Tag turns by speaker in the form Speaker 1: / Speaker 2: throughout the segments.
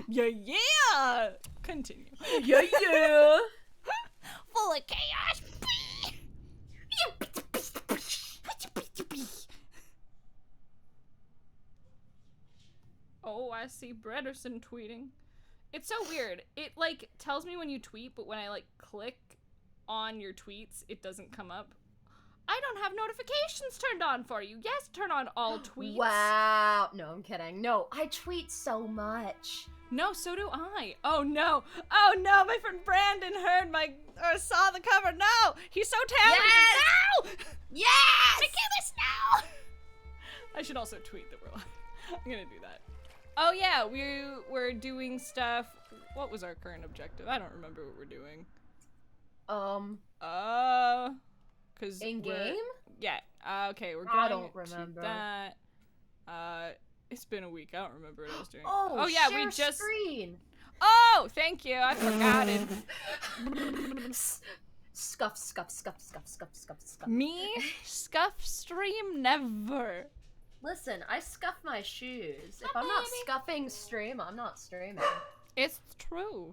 Speaker 1: Yeah. Continue.
Speaker 2: Yeah.
Speaker 1: Full of chaos. Oh, I see Brederson tweeting. It's so weird. It, like, tells me when you tweet, but when I, like, click on your tweets, it doesn't come up. I don't have notifications turned on for you. Yes, turn on all tweets.
Speaker 2: Wow. No, I'm kidding. No, I tweet so much.
Speaker 1: No, so do I. Oh, no. Oh, no, my friend Brandon heard or saw the cover. No, he's so talented.
Speaker 2: Yes!
Speaker 1: No!
Speaker 2: Yes!
Speaker 1: Michaelis, no! I should also tweet that we're live. I'm gonna do that. Oh yeah, we're doing stuff. What was our current objective? I don't remember what we're doing. Cause
Speaker 2: in game?
Speaker 1: Yeah. Okay, we're going
Speaker 2: I don't remember.
Speaker 1: To that. It's been a week. I don't remember what I was doing.
Speaker 2: Oh
Speaker 1: yeah,
Speaker 2: share
Speaker 1: we just.
Speaker 2: Screen.
Speaker 1: Oh, thank you. I forgot it.
Speaker 2: Scuff.
Speaker 1: Me? Scuff stream never.
Speaker 2: Listen, I scuff my shoes. If I'm not scuffing stream, I'm not streaming.
Speaker 1: It's true.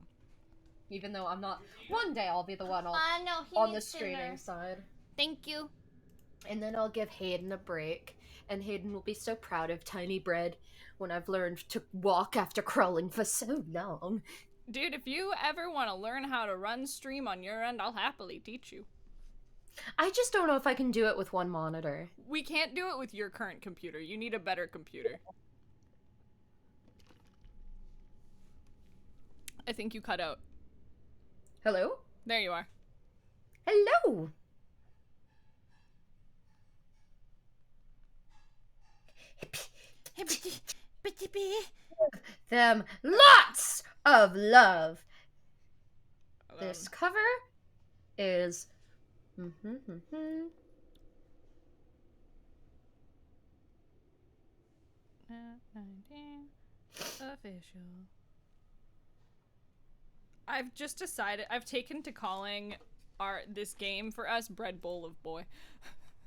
Speaker 2: Even though I'm not. One day I'll be the one on the streaming side.
Speaker 1: Thank you.
Speaker 2: And then I'll give Hayden a break. And Hayden will be so proud of Tiny Bread when I've learned to walk after crawling for so long.
Speaker 1: Dude, if you ever want to learn how to run stream on your end, I'll happily teach you.
Speaker 2: I just don't know if I can do it with one monitor.
Speaker 1: We can't do it with your current computer. You need a better computer. I think you cut out.
Speaker 2: Hello?
Speaker 1: There you are.
Speaker 2: Hello! Them lots of love. This cover is
Speaker 1: Nat19 official. I've just decided I've taken to calling this game for us Bread Bowl of Boy.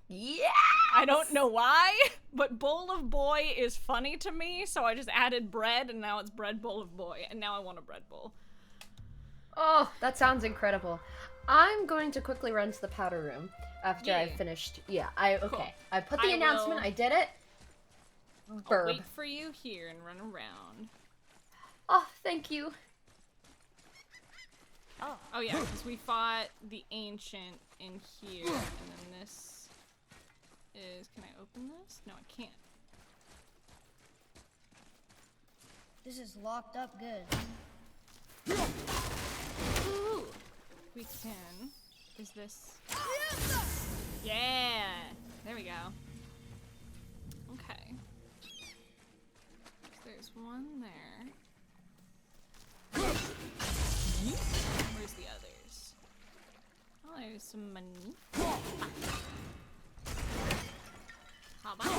Speaker 2: yeah.
Speaker 1: I don't know why, but Bowl of Boy is funny to me, so I just added bread, and now it's Bread Bowl of Boy, and now I want a bread bowl.
Speaker 2: Oh, that sounds incredible. I'm going to quickly run to the powder room after I've finished. Yeah, okay. Cool. I put the announcement, I did it.
Speaker 1: I'll wait for you here and run around.
Speaker 2: Oh, thank you.
Speaker 1: Oh yeah, because we fought the Ancient in here, and then this is... Can I open this? No, I can't.
Speaker 3: This is locked up good.
Speaker 1: Ooh, we can. Is this... Yeah! There we go. Okay. So there's one there. Where's the others? Oh, there's some money. How about it?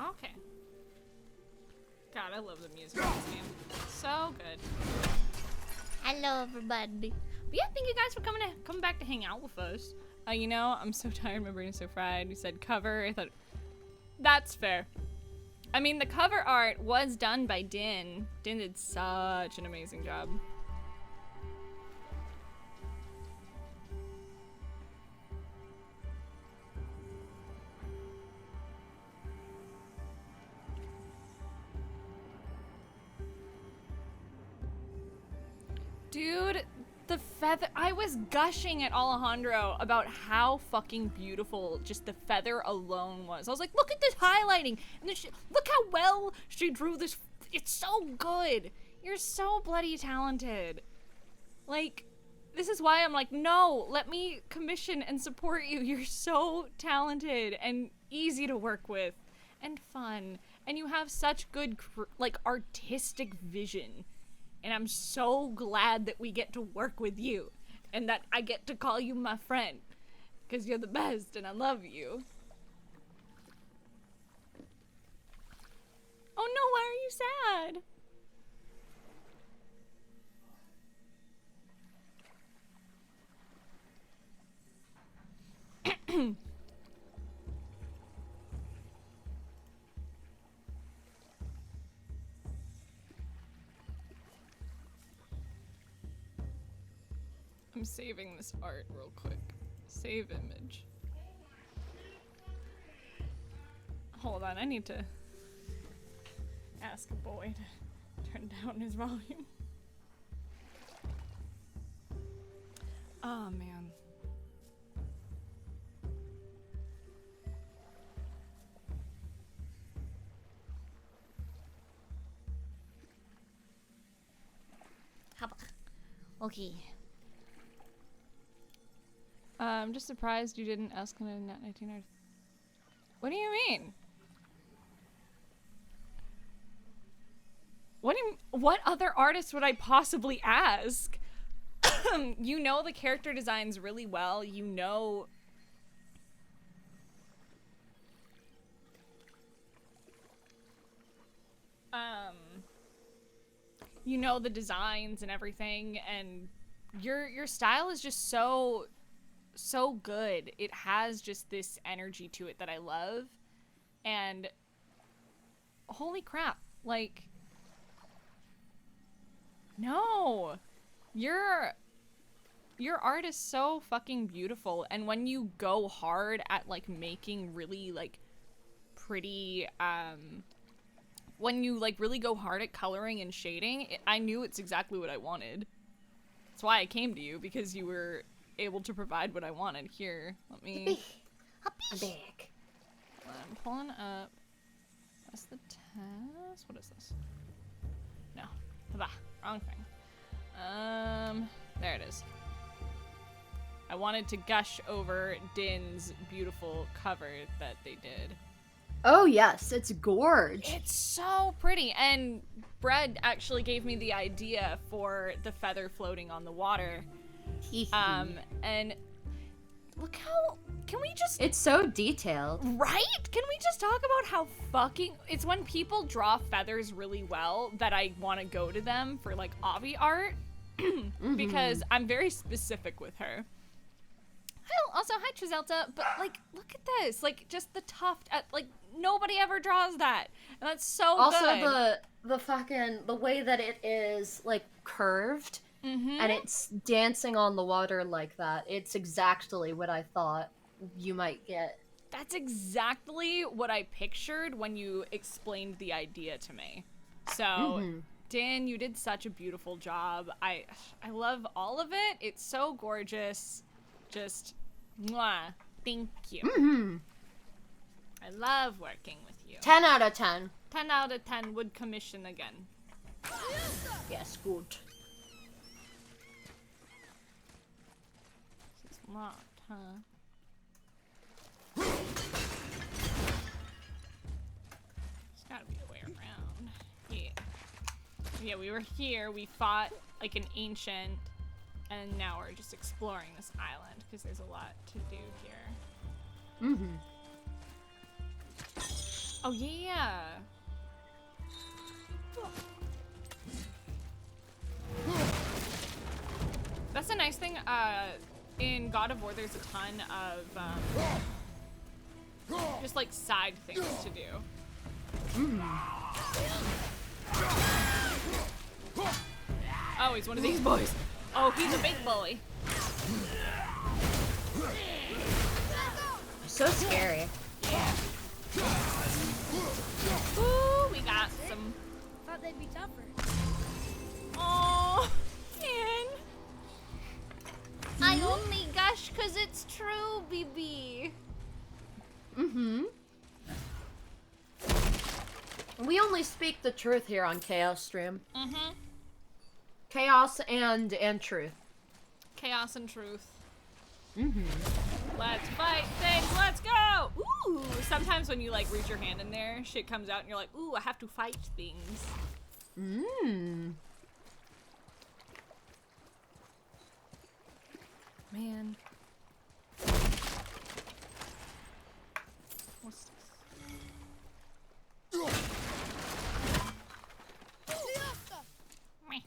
Speaker 1: Okay. God, I love the music in this game. So good.
Speaker 3: Hello, everybody.
Speaker 1: But yeah, thank you guys for coming back to hang out with us. You know, I'm so tired. My brain is so fried. You said cover. I thought that's fair. I mean, the cover art was done by Din. Din did such an amazing job. Dude, the feather, I was gushing at Alejandro about how fucking beautiful just the feather alone was. I was like, look at this highlighting, and then look how well she drew this. It's so good. You're so bloody talented. Like, this is why I'm like, no, let me commission and support you. You're so talented and easy to work with and fun, and you have such good, like, artistic vision. And I'm so glad that we get to work with you and that I get to call you my friend because you're the best and I love you. Oh no, why are you sad? I'm saving this art real quick. Save image. Hold on, I need to ask a boy to turn down his volume. Oh man.
Speaker 3: Okay.
Speaker 1: I'm just surprised you didn't ask a Nat19 or... What do you mean? What other artist would I possibly ask? You know the character designs really well. You know... You know the designs and everything, and your style is just so good. It has just this energy to it that I love, and holy crap, like, no, your art is so fucking beautiful, and when you go hard at like making really like pretty when you like really go hard at coloring and shading, I knew it's exactly what I wanted. That's why I came to you, because you were able to provide what I wanted. Here, let me...
Speaker 2: Back.
Speaker 1: I'm pulling up. That's the test. What is this? No. Bah, wrong thing. There it is. I wanted to gush over Din's beautiful cover that they did.
Speaker 2: Oh yes, it's gorge.
Speaker 1: It's so pretty, and Bread actually gave me the idea for the feather floating on the water. And look how, can we just...
Speaker 2: It's so detailed.
Speaker 1: Right? Can we just talk about how fucking... It's when people draw feathers really well that I want to go to them for, like, obby art. Because I'm very specific with her. Also, hi, Trizelta, but, like, look at this. Like, just the tuft at, like, nobody ever draws that. And that's so good.
Speaker 2: Also, the way that it is, like, curved, and it's dancing on the water like that. It's exactly what I thought you might get.
Speaker 1: That's exactly what I pictured when you explained the idea to me. So, Dan, you did such a beautiful job. I love all of it. It's so gorgeous. Just, mwah. Thank you. I love working with you.
Speaker 2: 10 out of 10.
Speaker 1: 10 out of 10 would commission again.
Speaker 2: Yes, good.
Speaker 1: This is locked, huh? There's gotta be a way around. Yeah. Yeah, we were here, we fought like an ancient, and now we're just exploring this island because there's a lot to do here. Oh yeah. That's a nice thing. In God of War, there's a ton of just like side things to do. Oh, he's one of these boys. Oh, he's a big boy.
Speaker 2: So scary.
Speaker 1: Yeah. Ooh, we got some.
Speaker 3: Thought they'd be tougher.
Speaker 1: Oh, man.
Speaker 3: I only gush cause it's true, BB.
Speaker 2: We only speak the truth here on Chaos Stream. Chaos and truth.
Speaker 1: Chaos and truth. Let's fight things, let's go! Ooh, sometimes when you like reach your hand in there, shit comes out and you're like, ooh, I have to fight things. Man. What's this? Meh.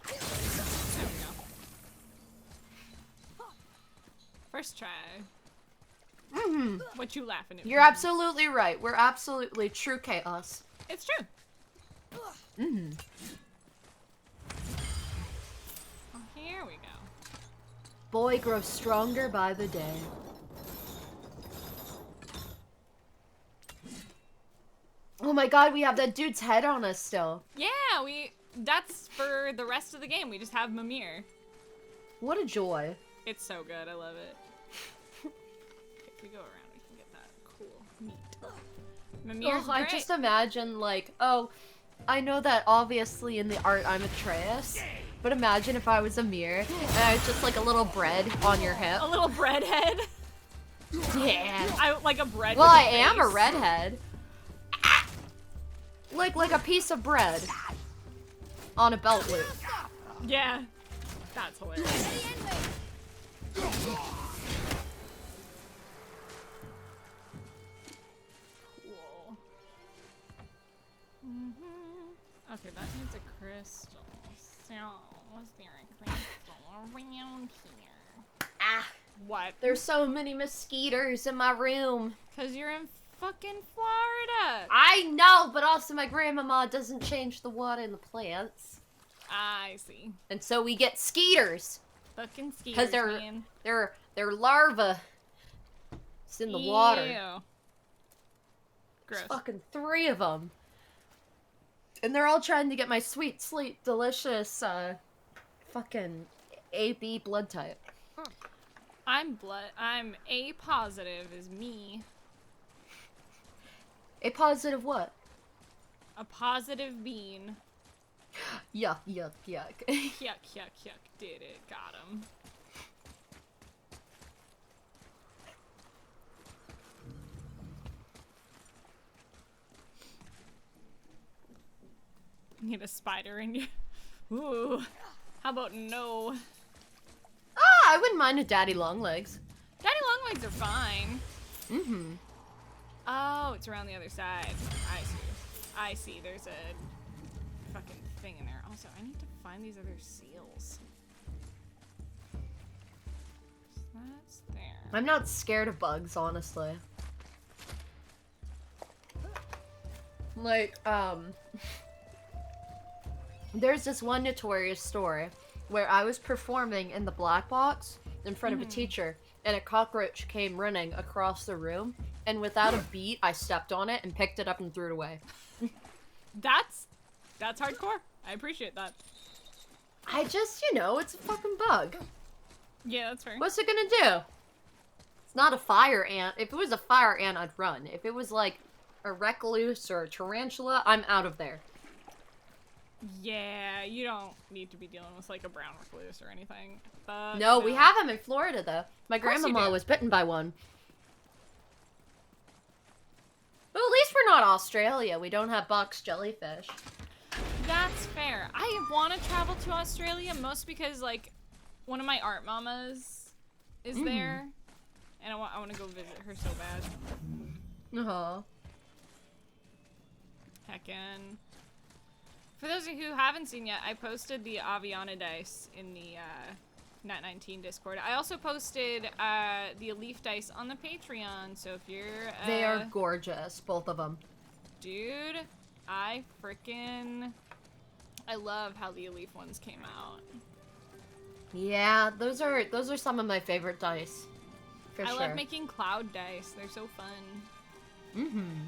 Speaker 1: There we go. First try. What you laughing at?
Speaker 2: You're absolutely right. We're absolutely true chaos.
Speaker 1: It's true. There we go.
Speaker 2: Boy grows stronger by the day. Oh my god, we have that dude's head on us still.
Speaker 1: Yeah, that's for the rest of the game. We just have Mimir.
Speaker 2: What a joy.
Speaker 1: It's so good. I love it. If we go around, we can get that cool meat. Mimir's
Speaker 2: I
Speaker 1: great.
Speaker 2: just imagine, like, oh, I know that obviously in the art I'm Atreus, but imagine if I was Amir and I was just like a little bread on your hip.
Speaker 1: A little bread head.
Speaker 2: Yeah.
Speaker 1: Like a bread.
Speaker 2: Well,
Speaker 1: with
Speaker 2: I
Speaker 1: a
Speaker 2: am a
Speaker 1: face.
Speaker 2: redhead. Like a piece of bread on a belt loop.
Speaker 1: Yeah, that's hilarious. Cool. Okay, that needs a crystal. So, was there a crystal around here?
Speaker 2: Ah,
Speaker 1: What?
Speaker 2: there's so many mosquitoes in my room.
Speaker 1: Cause you're in fucking Florida.
Speaker 2: I know, but also my grandmama doesn't change the water in the plants.
Speaker 1: I see.
Speaker 2: And so we get skeeters.
Speaker 1: Fucking skiers,
Speaker 2: Because
Speaker 1: man.
Speaker 2: they're larvae. It's in the water.
Speaker 1: Ew. Gross.
Speaker 2: There's fucking 3 of them. And they're all trying to get my sweet, sweet, delicious, fucking AB blood type.
Speaker 1: I'm A positive is me.
Speaker 2: A positive what?
Speaker 1: A positive bean.
Speaker 2: Yuck, yuck, yuck.
Speaker 1: Yuck, yuck, yuck. Did it. Got him. Need a spider in you. Ooh. How about no?
Speaker 2: Ah, I wouldn't mind a daddy long legs.
Speaker 1: Daddy long legs are fine.
Speaker 2: Mm-hmm.
Speaker 1: Oh, it's around the other side. I see. I see. There's a fucking thing in there. Also, I need to find these other seals. So that's there.
Speaker 2: I'm not scared of bugs, honestly. Like, there's this one notorious story where I was performing in the black box in front of a teacher, and a cockroach came running across the room, and without a beat, I stepped on it and picked it up and threw it away.
Speaker 1: That's hardcore. I appreciate that.
Speaker 2: I just, you know, it's a fucking bug.
Speaker 1: Yeah, that's fair.
Speaker 2: What's it gonna do? It's not a fire ant. If it was a fire ant, I'd run. If it was like a recluse or a tarantula, I'm out of there.
Speaker 1: Yeah, you don't need to be dealing with like a brown recluse or anything. But
Speaker 2: No, we have them in Florida, though. My
Speaker 1: course you
Speaker 2: grandmama
Speaker 1: do.
Speaker 2: was bitten by one. Well, at least we're not Australia. We don't have box jellyfish.
Speaker 1: That's fair. I want to travel to Australia, most because like one of my art mamas is there, and I want to go visit her so bad.
Speaker 2: Uh-huh.
Speaker 1: Heckin'. For those of you who haven't seen yet, I posted the Aviana dice in the Nat19 Discord. I also posted the Elif dice on the Patreon, so if you're...
Speaker 2: They are gorgeous, both of them.
Speaker 1: Dude, I love how the Elif ones came out.
Speaker 2: Yeah, those are some of my favorite dice. For
Speaker 1: I
Speaker 2: sure.
Speaker 1: love making cloud dice. They're so fun.
Speaker 2: Mm-hmm.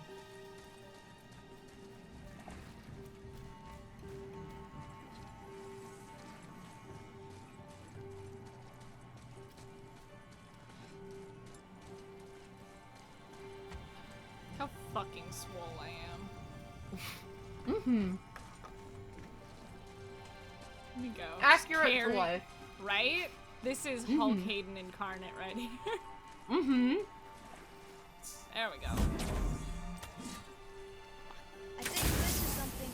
Speaker 1: How fucking swole I am.
Speaker 2: Mm-hmm.
Speaker 1: Here we go.
Speaker 2: Accurate
Speaker 1: Carry-
Speaker 2: to life.
Speaker 1: Right? This is Hulk Hayden incarnate right here.
Speaker 2: Mm-hmm.
Speaker 1: There we go.
Speaker 3: I think this is something.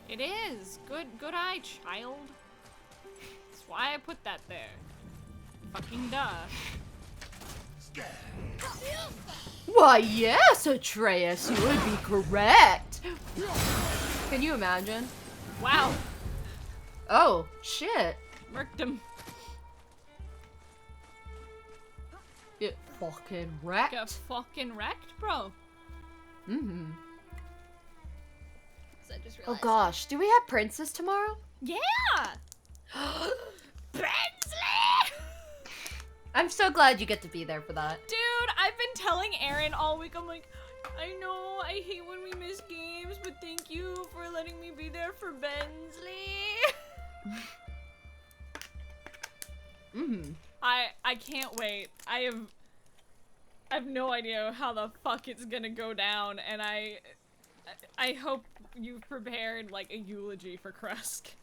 Speaker 1: It is. Good eye, child. That's why I put that there. Fucking duh.
Speaker 2: Why, yes, Atreus, you would be correct. Can you imagine?
Speaker 1: Wow.
Speaker 2: Oh, shit.
Speaker 1: Murked him.
Speaker 2: It fucking wrecked.
Speaker 1: Got fucking wrecked, bro.
Speaker 2: Mm-hmm.
Speaker 3: I just
Speaker 2: Oh
Speaker 3: realized.
Speaker 2: gosh, do we have Princess tomorrow?
Speaker 1: Yeah! Bensley!
Speaker 2: I'm so glad you get to be there for that.
Speaker 1: Dude, I've been telling Aaron all week, I'm like, I know I hate when we miss games, but thank you for letting me be there for Bensley. I can't wait. I have no idea how the fuck it's gonna go down, and I hope you've prepared like a eulogy for Krusk.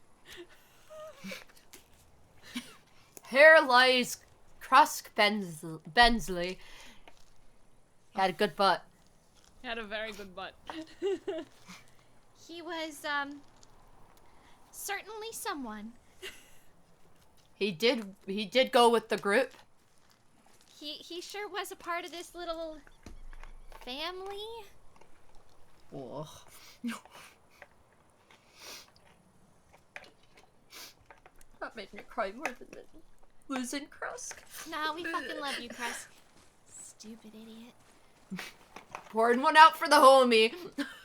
Speaker 2: Here lies Krusk Bensley. He had a good butt.
Speaker 1: He had a very good butt.
Speaker 3: He was, certainly someone.
Speaker 2: He did go with the group.
Speaker 3: He sure was a part of this little family.
Speaker 2: Oh. That made me cry more than losing Krusk.
Speaker 3: Nah, we fucking love you, Krusk. Stupid idiot.
Speaker 2: Pouring one out for the homie.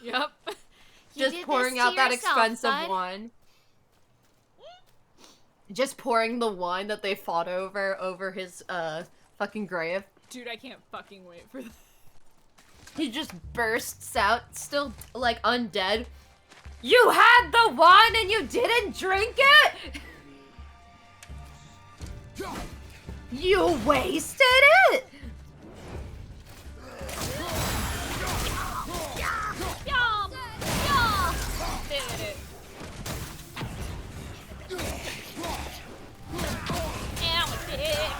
Speaker 1: Yep.
Speaker 2: Just pouring out that expensive wine. Just pouring the wine that they fought over his fucking grave.
Speaker 1: Dude, I can't fucking wait for that.
Speaker 2: He just bursts out, still like undead. You had the wine and you didn't drink it? You wasted it?
Speaker 3: Yum! Yum!
Speaker 1: Did it.
Speaker 3: And with it.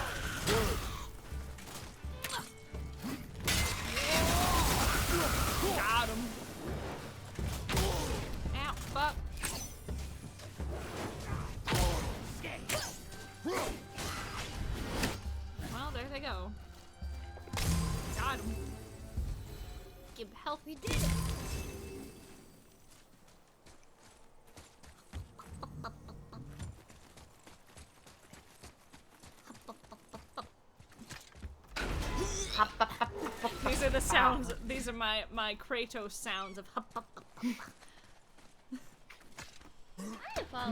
Speaker 1: Got him. Ow, fuck. Well, there they go. Got him.
Speaker 3: Give health, we did it.
Speaker 1: These are the sounds. These are my Kratos sounds of.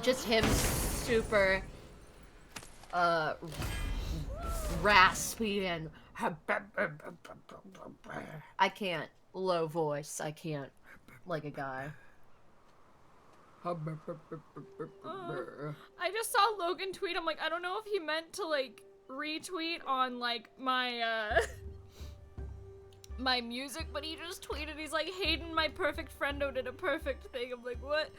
Speaker 2: Just him super raspy and I can't low voice. I can't like a guy.
Speaker 1: I just saw Logan tweet. I'm like, I don't know if he meant to like retweet on like my my music, but he just tweeted. He's like, Hayden, my perfect friendo, did a perfect thing. I'm like, what?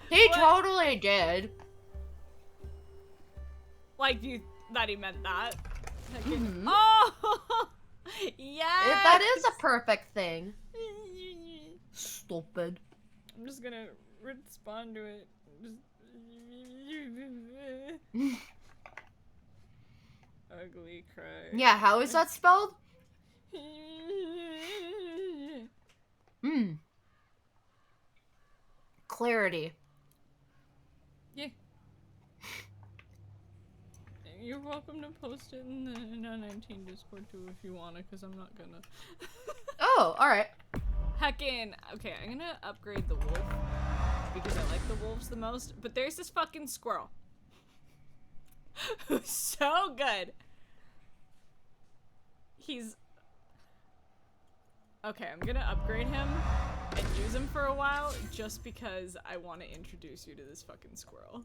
Speaker 2: He
Speaker 1: What?
Speaker 2: totally did.
Speaker 1: Like that he meant that.
Speaker 2: Mm-hmm.
Speaker 1: Oh, yeah.
Speaker 2: That is a perfect thing. Stupid.
Speaker 1: I'm just gonna respond to it. Ugly cry.
Speaker 2: Yeah, how is that spelled? Clarity.
Speaker 1: Yeah. You're welcome to post it in the Nat19 Discord too if you wanna, cause I'm not gonna.
Speaker 2: Oh, alright.
Speaker 1: Heckin'. Okay, I'm gonna upgrade the wolf because I like the wolves the most. But there's this fucking squirrel who's so good. He's okay. I'm gonna upgrade him and use him for a while just because I want to introduce you to this fucking squirrel.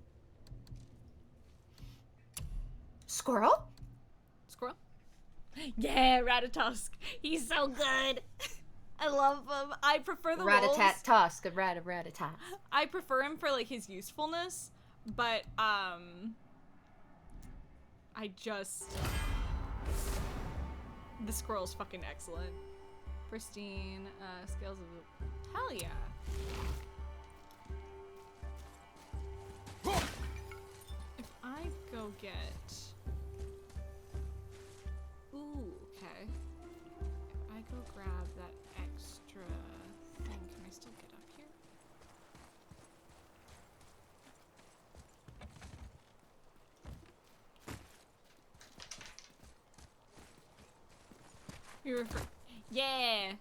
Speaker 2: Squirrel?
Speaker 1: Squirrel? Yeah, Ratatusk. He's so good. I love him. I prefer the wolves.
Speaker 2: Rat-a-tat-tusk, a rat-a-rat-a-tat.
Speaker 1: I prefer him for like his usefulness, but I just the squirrel's fucking excellent. Pristine, scales of hell yeah. If I go get okay. If I go grab that extra thing, can I still get up here? Yeah!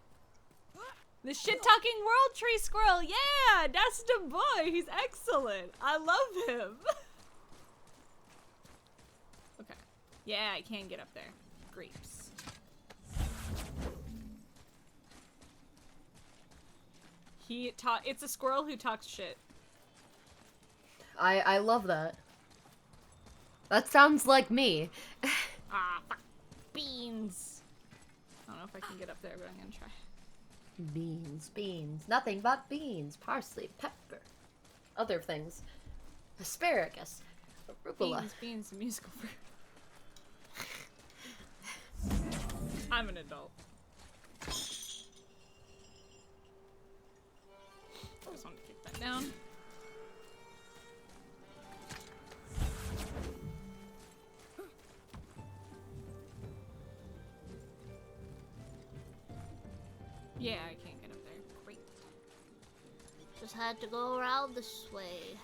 Speaker 1: The shit-talking world tree squirrel! Yeah! That's the boy! He's excellent! I love him! Yeah, I can get up there. Grapes. It's a squirrel who talks shit.
Speaker 2: I love that. That sounds like me.
Speaker 1: Ah, fuck. Beans. I don't know if I can get up there, but I'm gonna try.
Speaker 2: Beans, beans. Nothing but beans. Parsley, pepper. Other things. Asparagus. Arugula.
Speaker 1: Beans, musical fruit. I'm an adult. I just want to kick that down. Yeah, I can't get up there. Great.
Speaker 3: Just had to go around this way.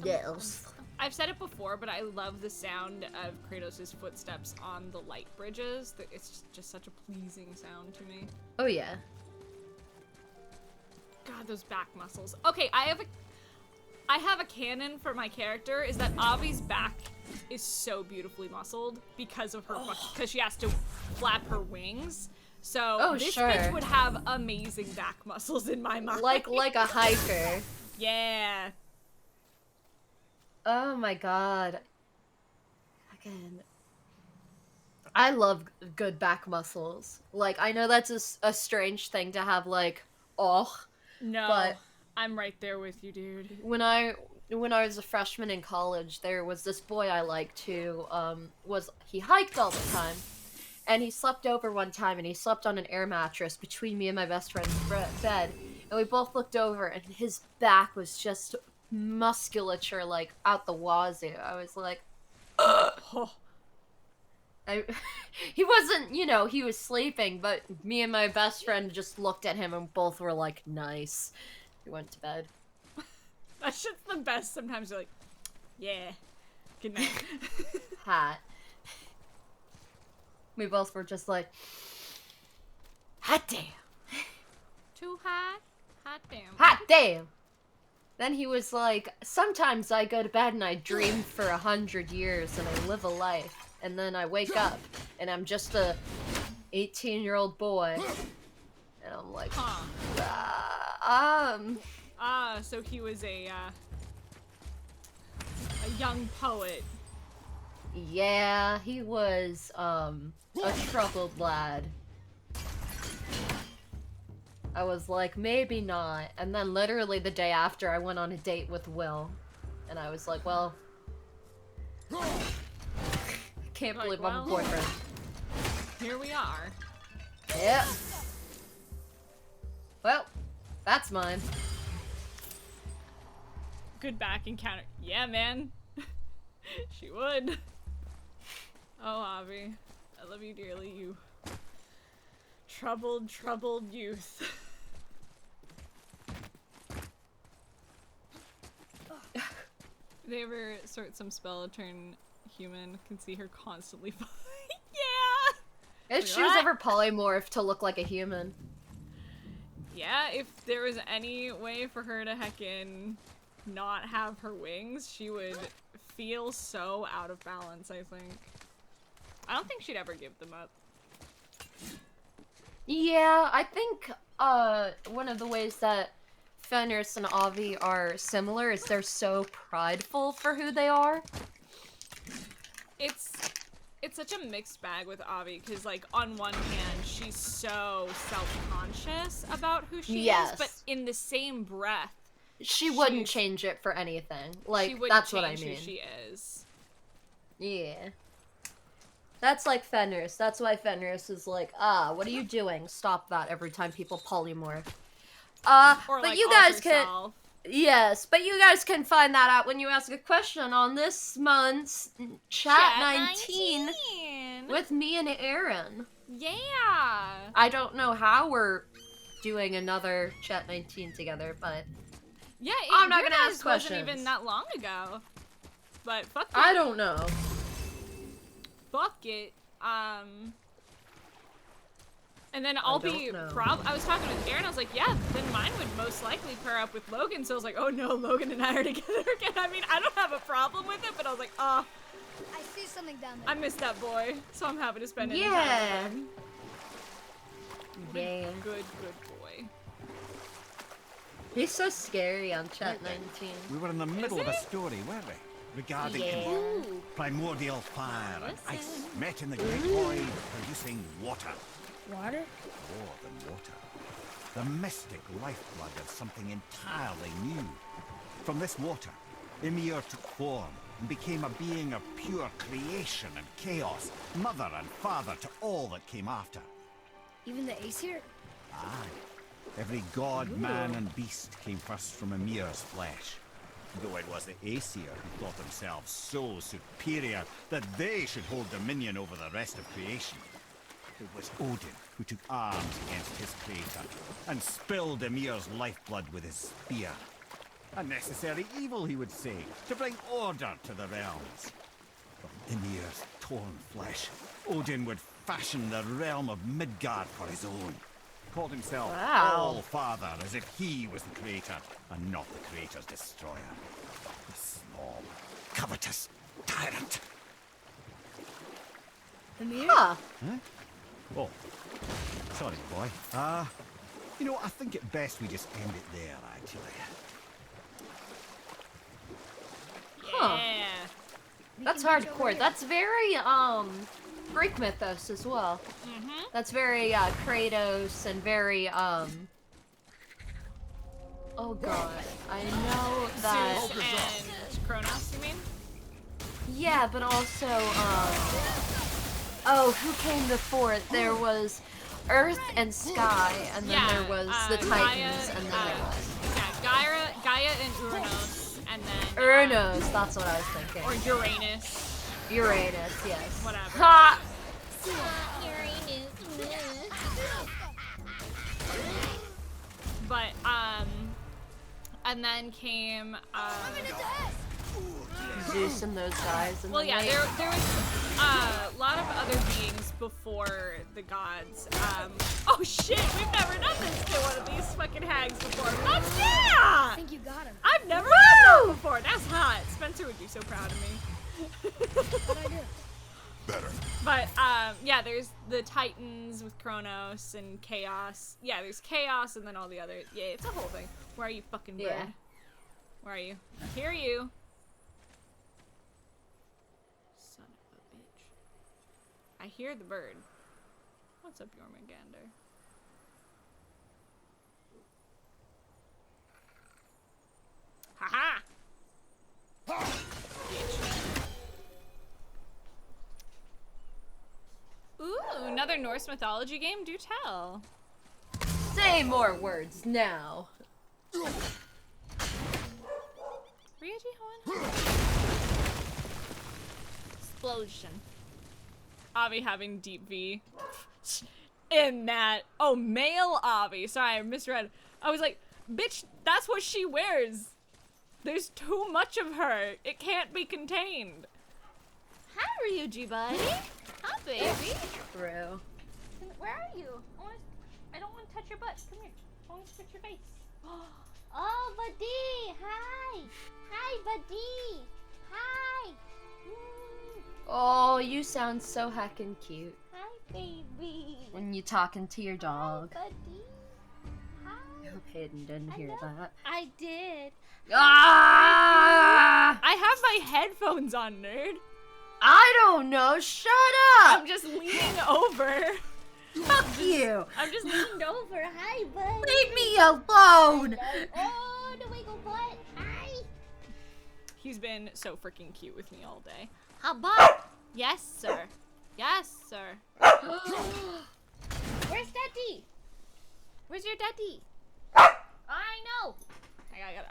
Speaker 2: Yes.
Speaker 1: I've said it before, but I love the sound of Kratos' footsteps on the light bridges. It's just such a pleasing sound to me.
Speaker 2: Oh yeah.
Speaker 1: God, those back muscles. Okay, I have a canon for my character is that Avi's back is so beautifully muscled because of her because she has to flap her wings. So this bitch would have amazing back muscles in my mind.
Speaker 2: Like a hiker.
Speaker 1: Yeah.
Speaker 2: Oh my god. Again. I love good back muscles. Like, I know that's a strange thing to have, like,
Speaker 1: no,
Speaker 2: but
Speaker 1: I'm right there with you, dude.
Speaker 2: when I was a freshman in college, there was this boy I liked who, he hiked all the time. And he slept over one time, and he slept on an air mattress between me and my best friend's bed. And we both looked over, and his back was just musculature, like, out the wazoo. I was like, ugh. He wasn't, you know, he was sleeping, but me and my best friend just looked at him, and both were like, nice. We went to bed.
Speaker 1: That shit's the best. Sometimes you're like, yeah, good night.
Speaker 2: Hot. We both were just like, hot damn.
Speaker 1: Too hot? Hot damn.
Speaker 2: Hot damn. Then he was like, sometimes I go to bed and I dream for 100 years and I live a life. And then I wake up and I'm just a 18-year-old boy. And I'm like,
Speaker 1: so he was a young poet.
Speaker 2: Yeah, he was, a troubled lad. I was like, maybe not. And then literally the day after, I went on a date with Will. And I was like, well... I can't believe I'm a boyfriend.
Speaker 1: Here we are.
Speaker 2: Yep. Well, that's mine.
Speaker 1: Good back encounter. Yeah, man. She would. Oh, Avi. I love you dearly, you troubled youth. They ever sort some spell to turn human, can see her constantly falling. Yeah!
Speaker 2: If she was ever polymorphed to look like a human.
Speaker 1: Yeah, if there was any way for her to heckin' not have her wings, she would feel so out of balance, I think. I don't think she'd ever give them up.
Speaker 2: Yeah, I think, one of the ways that Fenris and Avi are similar is they're so prideful for who they are.
Speaker 1: It's such a mixed bag with Avi, because, like, on one hand, she's so self-conscious about who she is, but in the same breath,
Speaker 2: she wouldn't change it for anything. Like, that's what I mean.
Speaker 1: Who she is.
Speaker 2: Yeah. That's like Fenris. That's why Fenris is like, what are you doing? Stop that every time people polymorph.
Speaker 1: Or,
Speaker 2: but
Speaker 1: like,
Speaker 2: you guys
Speaker 1: herself.
Speaker 2: Yes, but you guys can find that out when you ask a question on this month's Chat 19 with me and Aaron.
Speaker 1: Yeah!
Speaker 2: I don't know how we're doing another Chat 19 together, but...
Speaker 1: Yeah,
Speaker 2: I'm not gonna ask questions.
Speaker 1: Wasn't even that long ago. But fuck it.
Speaker 2: I don't know.
Speaker 1: Fuck it. And then I was talking with Aaron, I was like, yeah, then mine would most likely pair up with Logan, so I was like, oh no, Logan and I are together again. I mean, I don't have a problem with it, but I was like,
Speaker 4: see something down
Speaker 1: I
Speaker 4: there.
Speaker 1: miss that boy, so I'm happy to spend any time
Speaker 2: Yeah.
Speaker 1: with him.
Speaker 2: Yeah.
Speaker 1: Good boy.
Speaker 2: He's so scary on Chat 19.
Speaker 5: We were in the middle of a story, weren't we? Regarding
Speaker 2: Yeah.
Speaker 5: primordial fire and ice
Speaker 3: Listen.
Speaker 5: met in the great void, producing water.
Speaker 4: Water?
Speaker 5: More than water. The mystic lifeblood of something entirely new. From this water, Ymir took form and became a being of pure creation and chaos, mother and father to all that came after.
Speaker 4: Even the Aesir?
Speaker 5: Aye. Every god, man, and beast came first from Ymir's flesh. Though it was the Aesir who thought themselves so superior that they should hold dominion over the rest of creation. It was Odin who took arms against his creator and spilled Ymir's lifeblood with his spear. A necessary evil, he would say, to bring order to the realms. From Ymir's torn flesh, Odin would fashion the realm of Midgard for his own. Called himself
Speaker 2: Wow.
Speaker 5: All-Father, as if he was the creator and not the creator's destroyer. The small, covetous tyrant.
Speaker 4: Ymir?
Speaker 2: Huh.
Speaker 5: Huh? Oh, sorry, boy. You know, I think it best we just end it there, actually.
Speaker 2: Huh.
Speaker 1: Yeah.
Speaker 2: That's
Speaker 4: can reach over
Speaker 2: hardcore.
Speaker 4: here.
Speaker 2: That's very, Greek mythos as well.
Speaker 1: Mm-hmm.
Speaker 2: That's very, Kratos and very, oh god. I know that...
Speaker 1: Zeus and Kronos, you mean?
Speaker 2: Yeah, but also, oh, who came before? There was Earth and Sky, and then there was the Titans,
Speaker 1: Gaia,
Speaker 2: and then there was...
Speaker 1: yeah, Gaia and Uranus, and then
Speaker 2: Uranus, that's what I was thinking.
Speaker 1: or Uranus,
Speaker 2: Uranus, yes.
Speaker 1: whatever.
Speaker 2: Ha!
Speaker 1: But and then came
Speaker 2: Zeus and those guys. And
Speaker 1: well,
Speaker 2: then
Speaker 1: yeah,
Speaker 2: they-
Speaker 1: there was a lot of other beings before the gods. Oh shit, we've never done this to one of these fucking hags before. Fuck
Speaker 4: I
Speaker 1: yeah!
Speaker 4: think you got him.
Speaker 1: I've never done that before. That's hot. Spencer would be so proud of me.
Speaker 4: What'd I do?
Speaker 6: Better.
Speaker 1: But yeah, there's the Titans with Kronos and Chaos. Yeah, there's Chaos and then all the other. Yeah, it's a whole thing. Where are you, fucking bird?
Speaker 2: Yeah.
Speaker 1: Where are you? I hear you. Son of a bitch. I hear the bird. What's up, Jormungandr? Haha! Ooh, another Norse mythology game? Do tell.
Speaker 2: Say more words now.
Speaker 1: Ryuji Explosion. Avi having deep V. In that. Oh, male Avi. Sorry, I misread. I was like, bitch, that's what she wears. There's too much of her. It can't be contained. Hi, Ryuji, buddy. Hi, baby.
Speaker 2: True.
Speaker 1: Where are you? I don't want to touch your butt. Come here. I want to touch your face.
Speaker 3: Oh, buddy! Hi! Hi, buddy! Hi!
Speaker 2: Oh, you sound so heckin' cute
Speaker 3: Hi, baby!
Speaker 2: when you talking to your dog.
Speaker 3: Hi, buddy! Hi!
Speaker 2: I hope Hayden didn't hear that.
Speaker 3: I did.
Speaker 2: Ah!
Speaker 1: I have my headphones on, nerd.
Speaker 2: I don't know. Shut up.
Speaker 1: I'm just leaning over.
Speaker 2: Fuck you.
Speaker 1: I'm just leaning over.
Speaker 3: Hi, buddy!
Speaker 2: Leave me alone.
Speaker 3: Oh, the wiggle butt! Hi!
Speaker 1: He's been so freaking cute with me all day. How about? Yes, sir. Yes, sir.
Speaker 3: Where's Daddy? Where's your daddy?
Speaker 1: I know.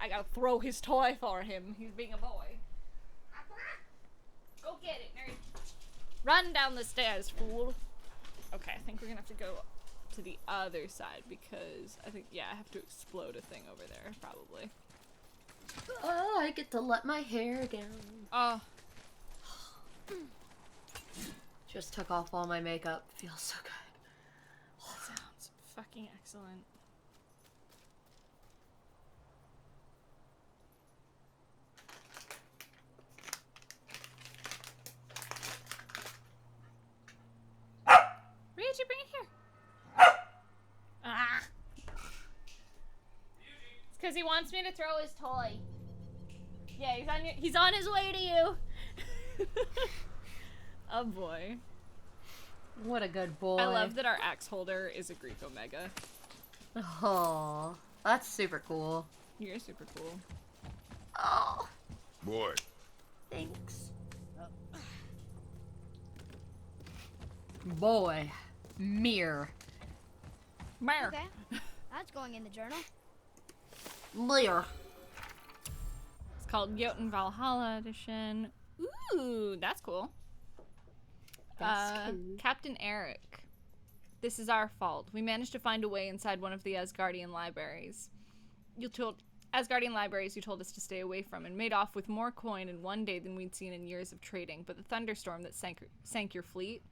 Speaker 1: I gotta throw his toy for him. He's being a boy. Go get it, nerd. Run down the stairs, fool. Okay, I think we're gonna have to go to the other side because I think, yeah, I have to explode a thing over there, probably.
Speaker 2: Oh, I get to let my hair down.
Speaker 1: Oh,
Speaker 2: Just took off all my makeup. Feels so good.
Speaker 1: sounds fucking excellent. because he wants me to throw his toy. Yeah, he's on his way to you. Oh boy.
Speaker 2: What a good boy.
Speaker 1: I love that our axe holder is a Greek Omega.
Speaker 2: Oh, that's super cool.
Speaker 1: You're super cool.
Speaker 2: Oh,
Speaker 5: Boy.
Speaker 2: thanks. Boy. Mirror.
Speaker 1: Mer.
Speaker 4: Okay. That's going in the journal.
Speaker 2: Mirror.
Speaker 1: It's called Jotun Valhalla Edition. Ooh, that's cool.
Speaker 2: That's cool.
Speaker 1: Captain Eric. This is our fault. We managed to find a way inside one of the Asgardian libraries. Asgardian libraries you told us to stay away from, and made off with more coin in one day than we'd seen in years of trading. But the thunderstorm that sank your fleet.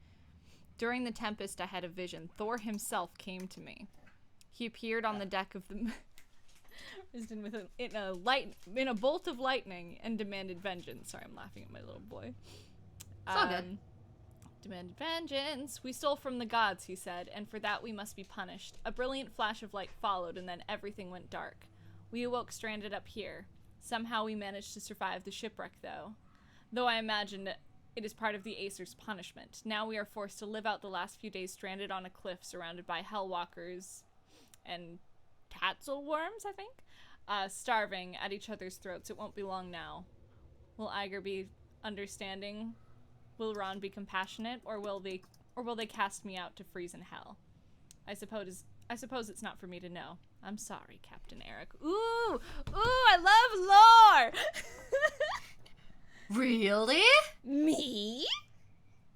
Speaker 1: During the tempest, I had a vision. Thor himself came to me. He appeared on the deck of the in a bolt of lightning and demanded vengeance. Sorry, I'm laughing at my little boy.
Speaker 2: It's all good.
Speaker 1: Demanded vengeance. We stole from the gods, he said, and for that we must be punished. A brilliant flash of light followed, and then everything went dark. We awoke stranded up here. Somehow we managed to survive the shipwreck, though I imagine it is part of the Acer's punishment. Now we are forced to live out the last few days stranded on a cliff surrounded by hellwalkers and tatzelworms, I think, starving at each other's throats. It won't be long now. Will Iger be understanding? Will Ron be compassionate, or will they cast me out to freeze in hell? I suppose it's not for me to know. I'm sorry, Captain Eric. Ooh, I love lore.
Speaker 2: Really?
Speaker 1: Me?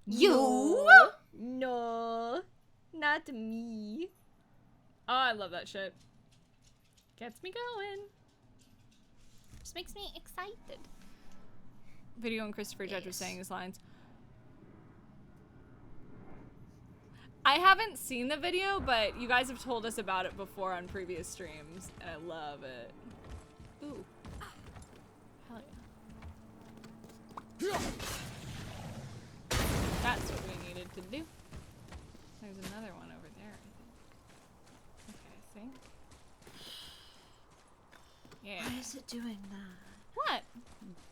Speaker 2: You?
Speaker 1: No, not me. Oh, I love that shit. Gets me going. Just makes me excited. Video and Christopher Judge was saying his lines. I haven't seen the video, but you guys have told us about it before on previous streams, and I love it. Ooh. Hell yeah. That's what we needed to do. There's another one over there, I think. Yeah.
Speaker 2: Why is it doing that?
Speaker 1: What?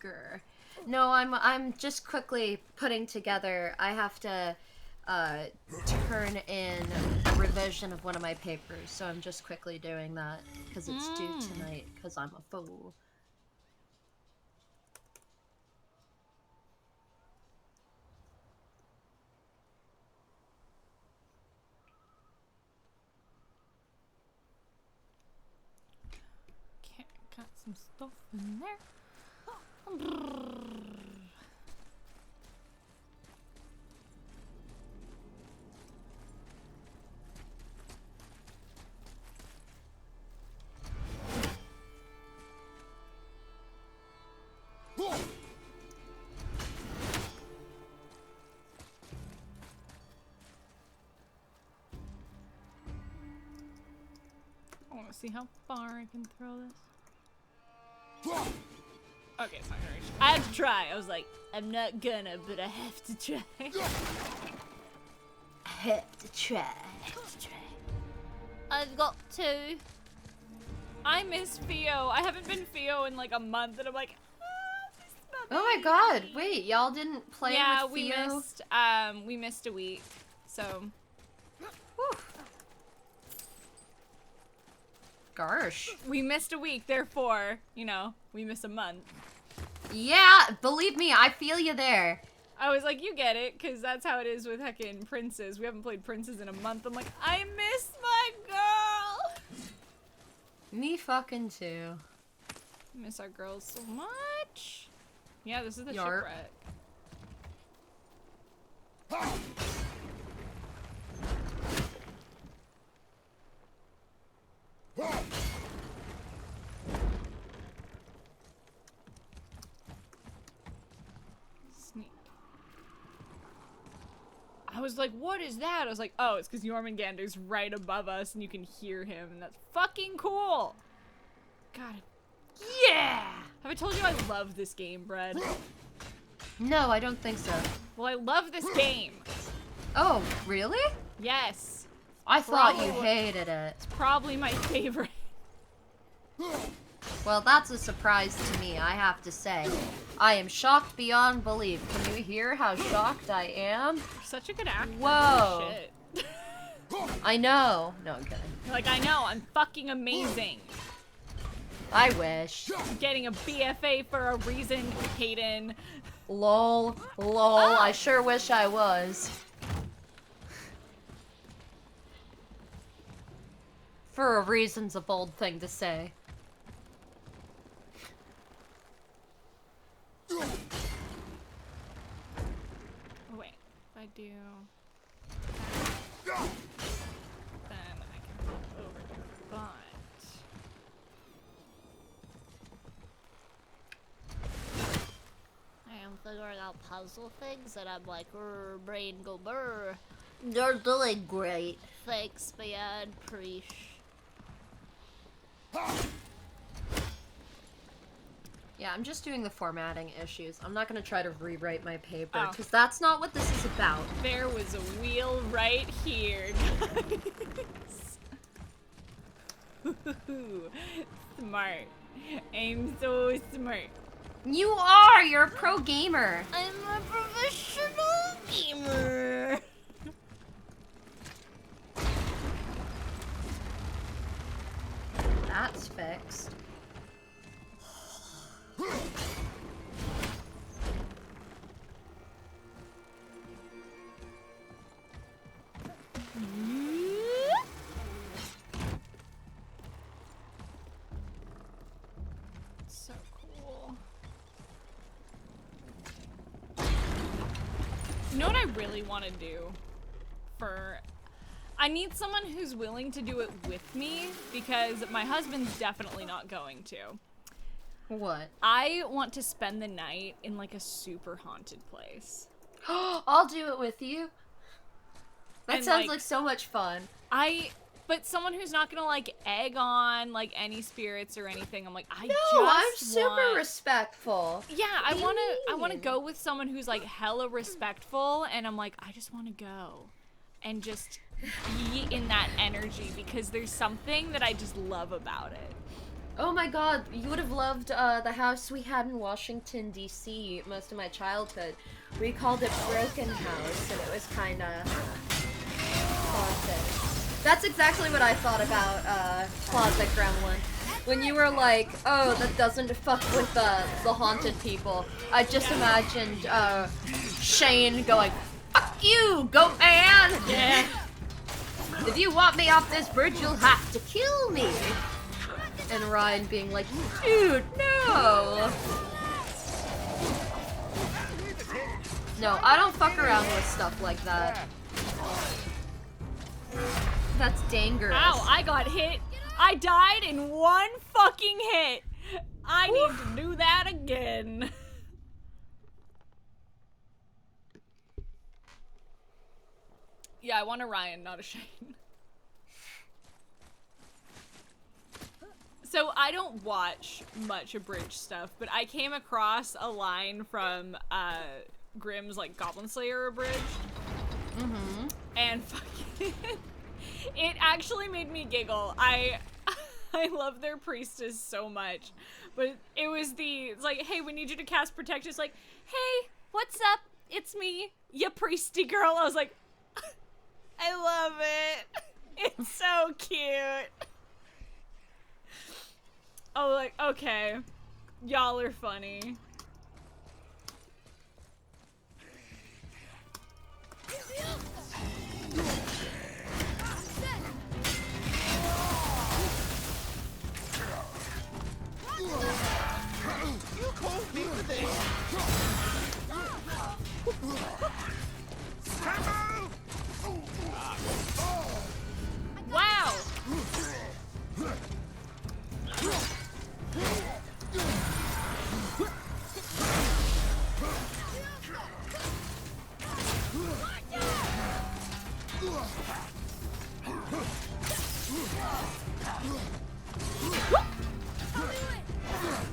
Speaker 2: Grr. No, I'm just quickly putting together. I have to turn in a revision of one of my papers, so I'm just quickly doing that because it's due tonight because I'm a fool.
Speaker 1: Okay, got some stuff in there. I want to see how far I can throw this. Okay, it's not gonna reach. I have to try. I was like, I'm not gonna, but I have to try.
Speaker 2: I have to try.
Speaker 1: I've got to. I miss Theo. I haven't been Theo in like a month, and I'm like, this is not
Speaker 2: Oh my god, wait, y'all didn't play with Theo?
Speaker 1: we missed a week, so.
Speaker 2: Whew. Gosh.
Speaker 1: We missed a week, therefore, you know, we miss a month.
Speaker 2: Yeah, believe me, I feel you there.
Speaker 1: I was like, you get it, because that's how it is with heckin' Princes. We haven't played Princes in a month. I'm like, I miss my girl!
Speaker 2: Me fucking too.
Speaker 1: Miss our girls so much. Yeah, this is the
Speaker 2: Yarp.
Speaker 1: shipwreck. Sneak. I was like, what is that? I was like, oh, it's because Jormungandr's right above us and you can hear him, and that's fucking cool. God. Yeah! Have I told you I love this game, Brad?
Speaker 2: No, I don't think so.
Speaker 1: Well, I love this game.
Speaker 2: Oh, really?
Speaker 1: Yes.
Speaker 2: I thought you
Speaker 1: Probably.
Speaker 2: hated it.
Speaker 1: It's probably my favorite.
Speaker 2: Well, that's a surprise to me, I have to say. I am shocked beyond belief. Can you hear how shocked I am?
Speaker 1: You're such a good actor.
Speaker 2: Whoa.
Speaker 1: Shit.
Speaker 2: I know. No, I'm kidding.
Speaker 1: Like, I know, I'm fucking amazing.
Speaker 2: I wish.
Speaker 1: I'm getting a BFA for a reason, Hayden.
Speaker 2: Lol. Lol. I sure wish I was. For a reason's a bold thing to say.
Speaker 1: Oh, wait, if I do that, then I can flip over to the bot.
Speaker 3: I am figuring out puzzle things and I'm like, brain go brr.
Speaker 2: You're doing great.
Speaker 3: Thanks, man, preach.
Speaker 2: Yeah, I'm just doing the formatting issues. I'm not gonna try to rewrite my paper,
Speaker 1: Oh.
Speaker 2: because that's not what this is about.
Speaker 1: There was a wheel right here. Smart. I'm so smart.
Speaker 2: You are! You're a pro gamer!
Speaker 3: I'm a professional gamer.
Speaker 2: That's fixed.
Speaker 1: So cool. You know what I really want to do for... I need someone who's willing to do it with me because my husband's definitely not going to.
Speaker 2: What?
Speaker 1: I want to spend the night in like a super haunted place.
Speaker 2: I'll do it with you. That
Speaker 1: And,
Speaker 2: sounds
Speaker 1: like,
Speaker 2: like so much fun.
Speaker 1: But someone who's not gonna like egg on like any spirits or anything. I'm like, I
Speaker 2: No,
Speaker 1: just
Speaker 2: I'm super
Speaker 1: want...
Speaker 2: respectful.
Speaker 1: Yeah, I wanna
Speaker 2: mean?
Speaker 1: go with someone who's like hella respectful, and I'm like, I just wanna go and just be in that energy because there's something that I just love about it.
Speaker 2: Oh my god, you would have loved the house we had in Washington, D.C. most of my childhood. We called it Broken House, and it was kinda haunted. That's exactly what I thought about Closet Gremlin. When you were like, oh, that doesn't fuck with the haunted people, I just imagined Shane going, fuck you, goat man!
Speaker 1: Yeah.
Speaker 2: If you want me off this bridge, you'll have to kill me! And Ryan being like, dude, no! No, I don't fuck around with stuff like that. That's dangerous.
Speaker 1: Ow, I got hit. I died in one fucking hit. I need to do that again. Yeah, I want a Ryan, not a Shane. So I don't watch much abridged stuff, but I came across a line from Grimm's like Goblin Slayer abridged.
Speaker 2: Mm-hmm.
Speaker 1: And fucking it actually made me giggle. I love their priestess so much. But it's like, hey, we need you to cast protect. It's like, hey, what's up? It's me, ya priesty girl. I was like, I love it. It's so cute. Oh, like, okay. Y'all are funny.
Speaker 6: You called me for this.
Speaker 1: Wow.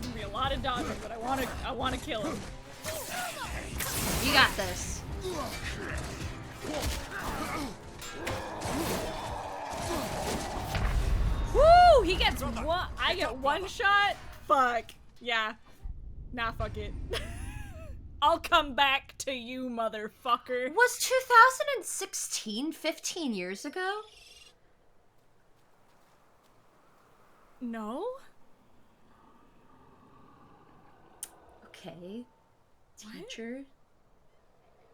Speaker 1: Gonna be a lot of dodging, but I wanna kill him.
Speaker 2: You got this.
Speaker 1: Woo! Oh, he gets one. I get one shot? Fuck. Yeah. Nah, fuck it. I'll come back to you, motherfucker.
Speaker 2: Was 2016 15 years ago?
Speaker 1: No?
Speaker 2: Okay. Teacher?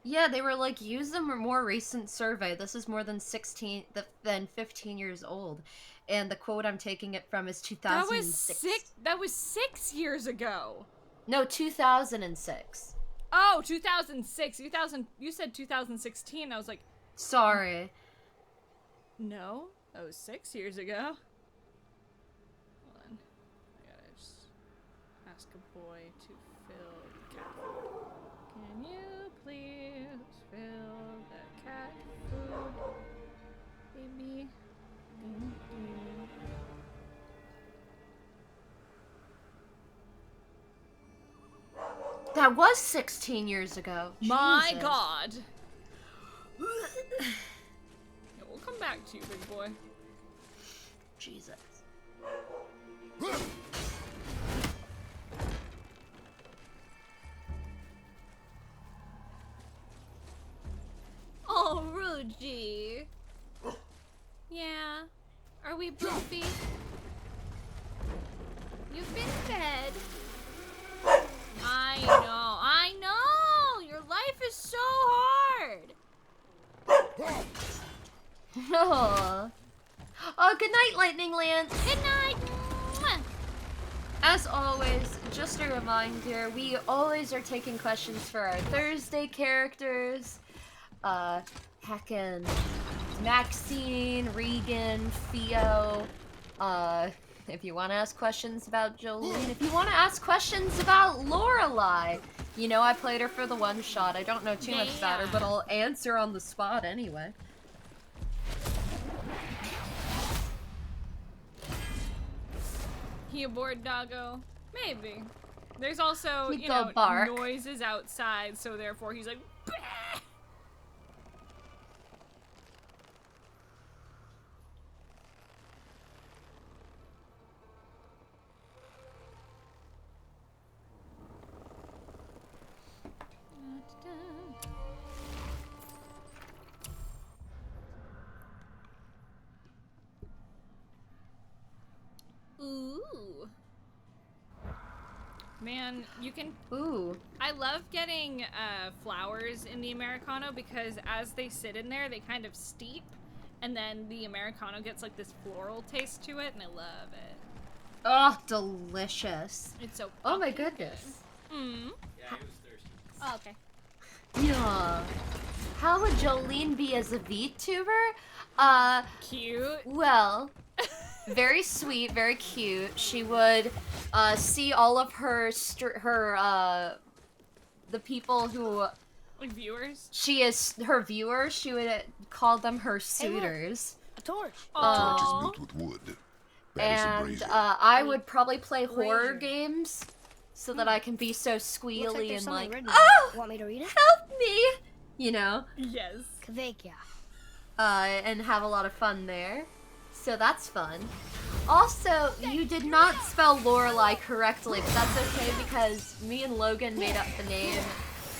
Speaker 2: Yeah, they were like, use a more recent survey. This is more than 15 years old. And the quote I'm taking it from is 2006.
Speaker 1: That was 6 years ago.
Speaker 2: No, 2006.
Speaker 1: Oh, 2006. You said 2016. I was like,
Speaker 2: Sorry.
Speaker 1: no, that was 6 years ago. Hold on. I gotta just ask a boy to fill the cat food. Can you please fill the cat food? Baby.
Speaker 2: That was 16 years ago.
Speaker 1: My
Speaker 2: Jesus.
Speaker 1: God. Yeah, we'll come back to you, big boy.
Speaker 2: Jesus.
Speaker 3: Oh, Ruji. Yeah. Are we boofy? You've been fed. I know! Your life is so hard!
Speaker 2: Oh. Good night, Lightning Lance.
Speaker 3: Good night! Mwah.
Speaker 2: As always, just a reminder, we always are taking questions for our Thursday characters. Heckin' Maxine, Regan, Theo, if you want to ask questions about Jolene, if you want to ask questions about Lorelai. You know, I played her for the one shot. I don't know too much about her, but I'll answer on the spot anyway.
Speaker 1: He aboard doggo? Maybe. There's also,
Speaker 2: He'd
Speaker 1: you
Speaker 2: go
Speaker 1: know,
Speaker 2: bark.
Speaker 1: noises outside, so therefore he's like, bah!
Speaker 3: Ooh.
Speaker 1: Man, you can...
Speaker 2: Ooh.
Speaker 1: I love getting flowers in the Americano because as they sit in there, they kind of steep, and then the Americano gets like this floral taste to it, and I love it.
Speaker 2: Oh, delicious.
Speaker 1: It's so
Speaker 2: Oh my
Speaker 1: fucking
Speaker 2: goodness.
Speaker 1: good. Mm.
Speaker 3: Oh, okay.
Speaker 2: Yeah. How would Jolene be as a VTuber?
Speaker 1: Cute.
Speaker 2: Well, very sweet, very cute. She would see all of her the people who
Speaker 1: Like viewers.
Speaker 2: she is her viewers. She would call them her suitors.
Speaker 4: A torch.
Speaker 1: Aww.
Speaker 7: Torch is built with wood. That is a
Speaker 2: And
Speaker 7: brazier.
Speaker 2: I would probably play horror
Speaker 4: Brazier.
Speaker 2: games so that I can be so
Speaker 4: Looks like
Speaker 2: squealy
Speaker 4: there's
Speaker 2: and
Speaker 4: something
Speaker 2: like,
Speaker 4: written.
Speaker 2: oh,
Speaker 4: Want me to read it?
Speaker 2: help me, you know,
Speaker 1: Yes.
Speaker 4: Kvekia.
Speaker 2: and have a lot of fun there. So that's fun. Also, you did not spell Lorelai correctly, but that's okay because me and Logan made up the name.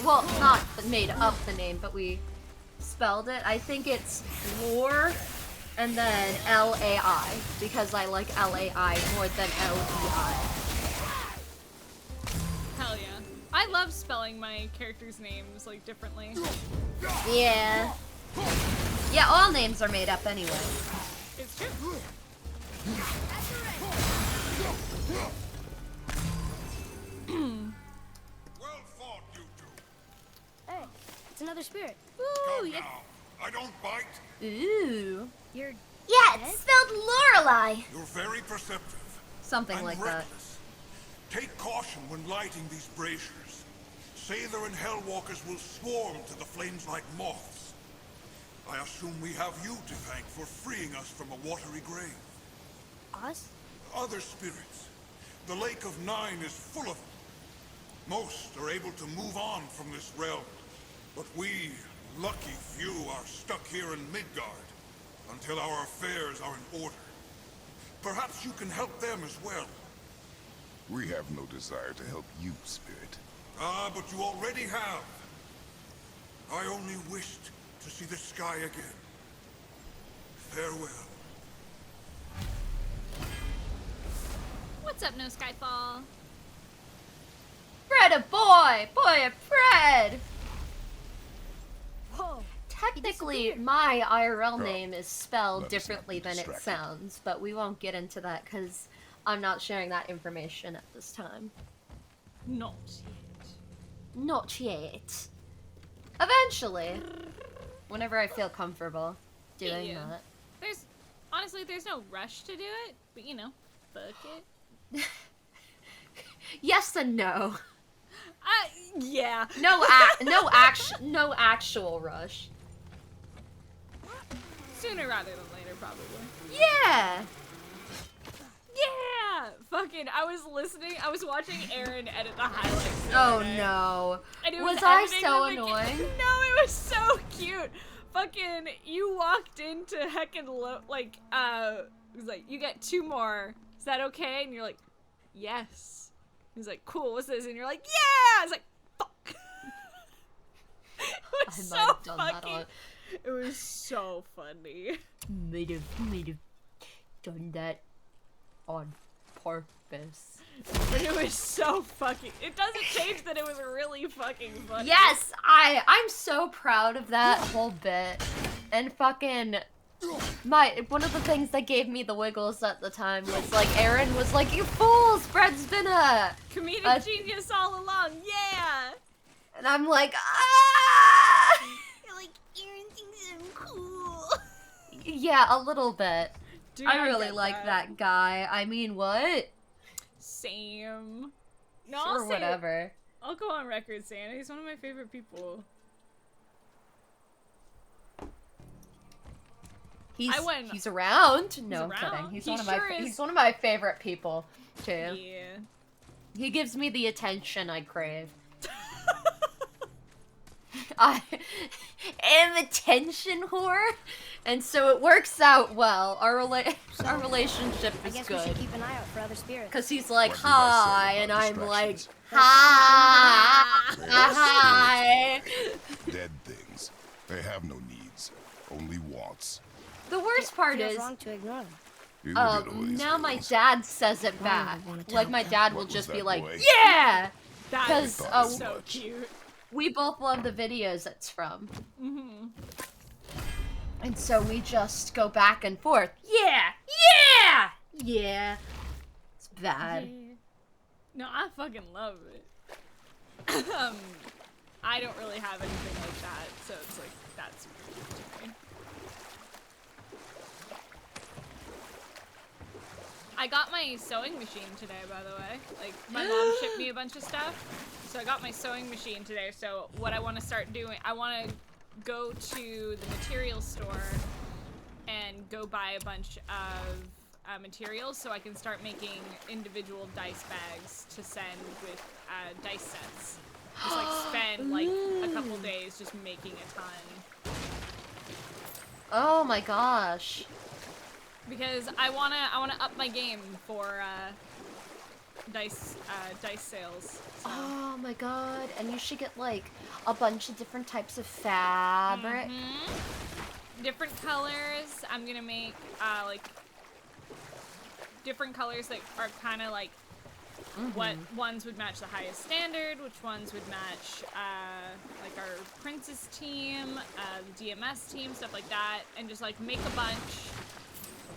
Speaker 2: Well, not made up the name, but we spelled it. I think it's Lore and then L-A-I because I like L-A-I more than L-E-I.
Speaker 1: Hell yeah. I love spelling my characters' names like differently.
Speaker 2: Yeah. Yeah, all names are made up anyway.
Speaker 1: It's true.
Speaker 7: Well fought, you two.
Speaker 4: Hey, it's another spirit.
Speaker 7: Come now. I don't bite.
Speaker 2: Ooh.
Speaker 4: You're
Speaker 8: Yeah, it's spelled Lorelai.
Speaker 7: You're very perceptive.
Speaker 2: Something
Speaker 7: and
Speaker 2: like that.
Speaker 7: reckless. Take caution when lighting these braziers. Sather and Hellwalkers will swarm to the flames like moths. I assume we have you to thank for freeing us from a watery grave.
Speaker 4: us?
Speaker 7: Other spirits. The Lake of Nine is full of them. Most are able to move on from this realm, but we, lucky few, are stuck here in Midgard until our affairs are in order. Perhaps you can help them as well.
Speaker 9: We have no desire to help you, Spirit.
Speaker 7: Ah, but you already have. I only wished to see the sky again. Farewell.
Speaker 3: What's up, No Skyfall?
Speaker 2: Fred a boy! Boy a Fred!
Speaker 4: Whoa.
Speaker 2: Technically, my IRL name is spelled
Speaker 9: let us not
Speaker 2: differently
Speaker 9: be
Speaker 2: than it
Speaker 9: distracted.
Speaker 2: sounds, but we won't get into that because I'm not sharing that information at this time.
Speaker 1: Not yet.
Speaker 2: Not yet. Eventually. Whenever I feel comfortable doing
Speaker 1: Yeah.
Speaker 2: that.
Speaker 1: Honestly, there's no rush to do it, but you know, fuck it.
Speaker 2: Yes and no.
Speaker 1: Yeah.
Speaker 2: No actual rush.
Speaker 1: Sooner rather than later, probably.
Speaker 2: Yeah.
Speaker 1: Yeah! Fucking, I was watching Aaron edit the highlights. the
Speaker 2: Oh
Speaker 1: other day,
Speaker 2: no.
Speaker 1: And it
Speaker 2: Was I
Speaker 1: editing
Speaker 2: so
Speaker 1: them again.
Speaker 2: annoying?
Speaker 1: No, it was so cute. Fucking, you walked into heckin' it was like, you get 2 more. Is that okay? And you're like, yes. He's like, cool, what's this? And you're like, yeah! I was like, fuck. It
Speaker 2: I
Speaker 1: was
Speaker 2: might
Speaker 1: so
Speaker 2: have done that
Speaker 1: fucking,
Speaker 2: on.
Speaker 1: it was so funny.
Speaker 2: Might have done that on purpose.
Speaker 1: But it was so fucking, it doesn't change that it was really fucking funny.
Speaker 2: Yes, I'm so proud of that whole bit. And fucking one of the things that gave me the wiggles at the time was like Aaron was like, "You fools, Fred's been a
Speaker 1: Comedic genius all along, yeah!
Speaker 2: and I'm like, ah!
Speaker 3: You're like, Aaron thinks I'm cool.
Speaker 2: Yeah, a little bit.
Speaker 1: Dude,
Speaker 2: I really
Speaker 1: get
Speaker 2: like that guy. I mean, what?
Speaker 1: Same. No,
Speaker 2: Sure,
Speaker 1: I'll say,
Speaker 2: whatever.
Speaker 1: I'll go on record saying he's one of my favorite people.
Speaker 2: He's
Speaker 1: went-
Speaker 2: he's around. No, I'm
Speaker 1: around.
Speaker 2: kidding.
Speaker 1: He
Speaker 2: He's
Speaker 1: sure is.
Speaker 2: he's one of my favorite people too.
Speaker 1: Yeah.
Speaker 2: He gives me the attention I crave. I am attention whore, and so it works out well. Our relationship
Speaker 4: I
Speaker 2: is
Speaker 4: guess we
Speaker 2: good.
Speaker 4: should keep an eye out for other spirits.
Speaker 2: Cause he's like,
Speaker 9: What did I say
Speaker 2: hi,
Speaker 9: about
Speaker 2: and I'm like,
Speaker 9: distractions?
Speaker 2: hi.
Speaker 9: Dead things. They have no needs, only wants.
Speaker 2: The worst part
Speaker 4: Feels
Speaker 2: is,
Speaker 4: wrong to ignore them.
Speaker 9: You look at all these
Speaker 2: now my
Speaker 9: things.
Speaker 2: dad says it
Speaker 4: Why would
Speaker 2: back.
Speaker 4: I wanna
Speaker 2: Like
Speaker 4: tell
Speaker 2: my
Speaker 4: them?
Speaker 2: dad will
Speaker 9: What was
Speaker 2: just be
Speaker 9: that,
Speaker 2: like,
Speaker 9: boy?
Speaker 2: yeah.
Speaker 1: That
Speaker 2: 'Cause,
Speaker 1: is
Speaker 9: uh,
Speaker 1: so
Speaker 9: much.
Speaker 1: cute.
Speaker 2: We both love the videos it's from.
Speaker 1: Mm-hmm.
Speaker 2: And so we just go back and forth. Yeah! Yeah! Yeah. It's bad.
Speaker 1: No, I fucking love it. I don't really have anything like that, so it's like, that's weird to me. I got my sewing machine today, by the way. Like, my mom shipped me a bunch of stuff, so I got my sewing machine today. So what I want to start doing, I want to go to the materials store and go buy a bunch of materials so I can start making individual dice bags to send with dice sets. Just like spend like a couple days just making a ton.
Speaker 2: Oh my gosh.
Speaker 1: Because I wanna up my game for dice sales. So.
Speaker 2: Oh my god. And you should get like a bunch of different types of fabric.
Speaker 1: Different colors. I'm gonna make like different colors that are kind of like what ones would match the highest standard, which ones would match like our princess team, the DMS team, stuff like that, and just like make a bunch.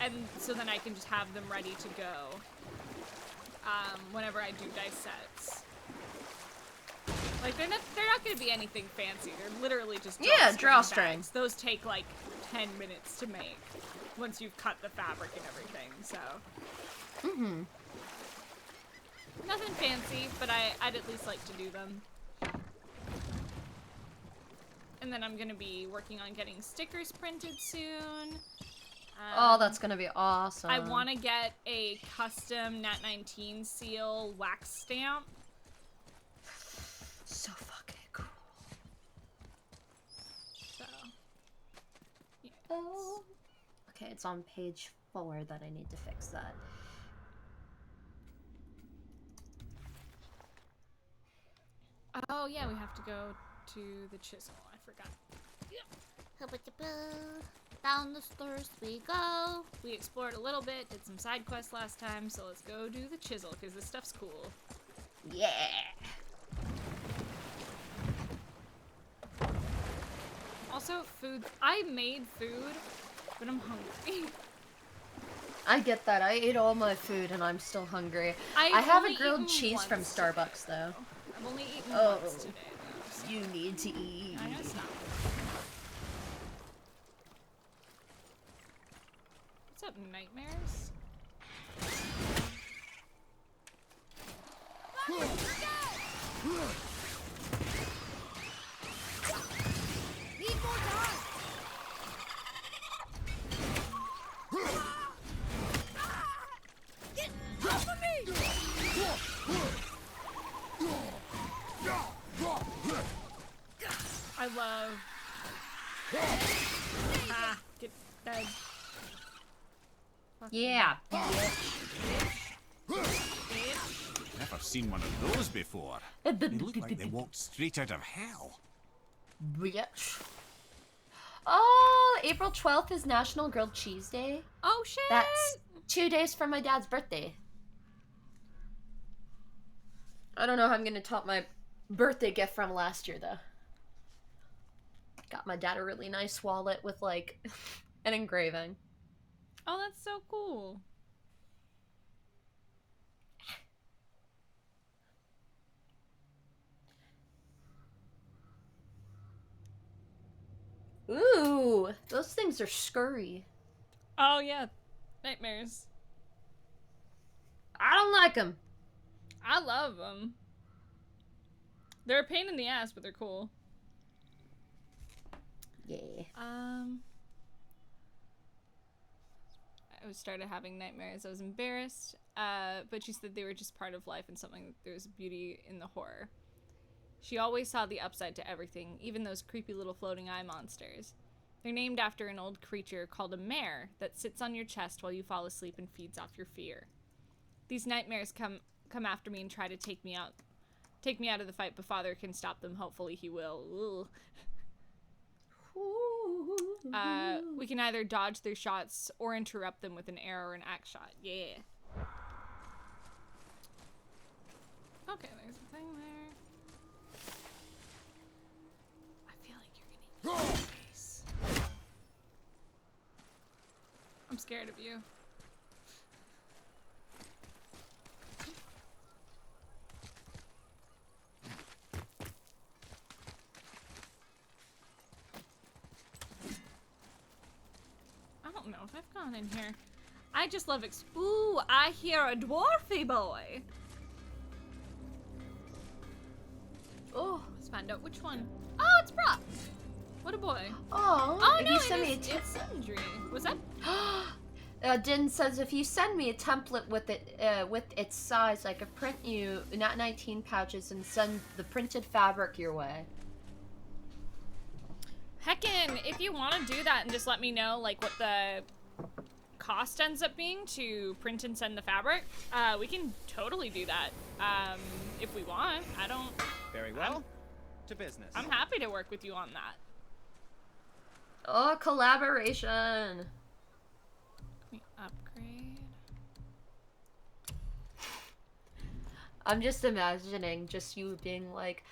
Speaker 1: And so then I can just have them ready to go whenever I do dice sets. Like they're not gonna be anything fancy. They're literally just
Speaker 2: drawstring.
Speaker 1: bags. Those take like 10 minutes to make once you've cut the fabric and everything. So nothing fancy, but I'd at least like to do them. And then I'm gonna be working on getting stickers printed soon.
Speaker 2: Oh, that's gonna be awesome.
Speaker 1: I want to get a custom Nat19 seal wax stamp.
Speaker 2: So fucking cool.
Speaker 1: So, yeah.
Speaker 2: Oh. Okay, it's on page 4 that I need to fix that.
Speaker 1: Oh yeah, we have to go to the chisel. I forgot.
Speaker 3: Down the stairs we go.
Speaker 1: We explored a little bit, did some side quests last time, so let's go do the chisel because this stuff's cool.
Speaker 2: Yeah.
Speaker 1: Also, food. I made food, but I'm hungry.
Speaker 2: I get that. I ate all my food and I'm still hungry. I have a
Speaker 1: only
Speaker 2: grilled
Speaker 1: eaten
Speaker 2: cheese from
Speaker 1: once
Speaker 2: Starbucks though.
Speaker 1: I've only eaten
Speaker 2: Oh,
Speaker 1: once today, though. So
Speaker 2: you need to eat.
Speaker 1: I gotta stop. What's up, nightmares?
Speaker 3: Need more time. Get off of me!
Speaker 1: I love. Get dead.
Speaker 2: Yeah.
Speaker 5: Never seen one of those before. They look like they walked straight out of hell.
Speaker 2: Bitch. Oh, April 12th is National Grilled Cheese Day.
Speaker 1: Oh shit!
Speaker 2: That's 2 days from my dad's birthday. I don't know how I'm gonna top my birthday gift from last year though. Got my dad a really nice wallet with like an engraving.
Speaker 1: Oh, that's so cool.
Speaker 2: Ooh, those things are scurry.
Speaker 1: Oh yeah, nightmares.
Speaker 2: I don't like them.
Speaker 1: I love them. They're a pain in the ass, but they're cool.
Speaker 2: Yeah.
Speaker 1: I started having nightmares. I was embarrassed, but she said they were just part of life and something. There was beauty in the horror. She always saw the upside to everything, even those creepy little floating eye monsters. They're named after an old creature called a mare that sits on your chest while you fall asleep and feeds off your fear. These nightmares come after me and try to take me out of the fight, but Father can stop them. Hopefully he will. We can either dodge their shots or interrupt them with an arrow or an axe shot. Yeah. Okay, there's a thing there. I feel like you're gonna eat my face. I'm scared of you. I don't know if I've gone in here. I just love ooh, I hear a dwarfy boy. Oh, let's find out which one. Oh, it's Brock. What a boy.
Speaker 2: Oh, if
Speaker 1: no,
Speaker 2: you send me
Speaker 1: it's Sindri. What's that?
Speaker 2: Din says if you send me a template with its size, I could print you Nat19 pouches and send the printed fabric your way.
Speaker 1: Heckin', if you want to do that and just let me know like what the cost ends up being to print and send the fabric, we can totally do that. If we want. I don't.
Speaker 6: Very well. To business.
Speaker 1: I'm happy to work with you on that.
Speaker 2: Oh, collaboration.
Speaker 1: Can we upgrade?
Speaker 2: I'm just imagining just you being like,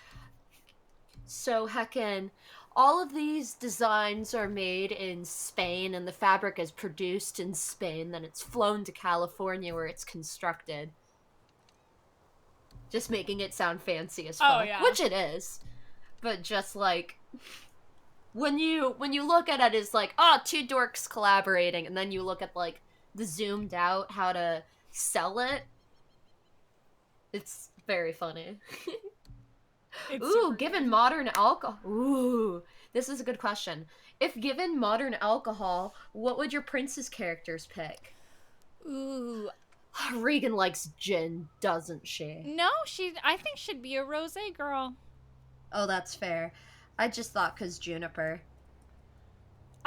Speaker 2: so heckin', all of these designs are made in Spain and the fabric is produced in Spain, then it's flown to California where it's constructed. Just making it sound fancy as fuck,
Speaker 1: Oh, yeah.
Speaker 2: which it is. But just like, when you look at it as like, oh, two dorks collaborating, and then you look at like the zoomed out how to sell it, it's very funny.
Speaker 1: It's
Speaker 2: Ooh,
Speaker 1: super
Speaker 2: given
Speaker 1: good.
Speaker 2: modern alcohol. Ooh, this is a good question. If given modern alcohol, what would your princess characters pick?
Speaker 1: Ooh.
Speaker 2: Regan likes gin, doesn't she?
Speaker 1: No, I think she'd be a rosé girl.
Speaker 2: Oh, that's fair. I just thought 'cause Juniper.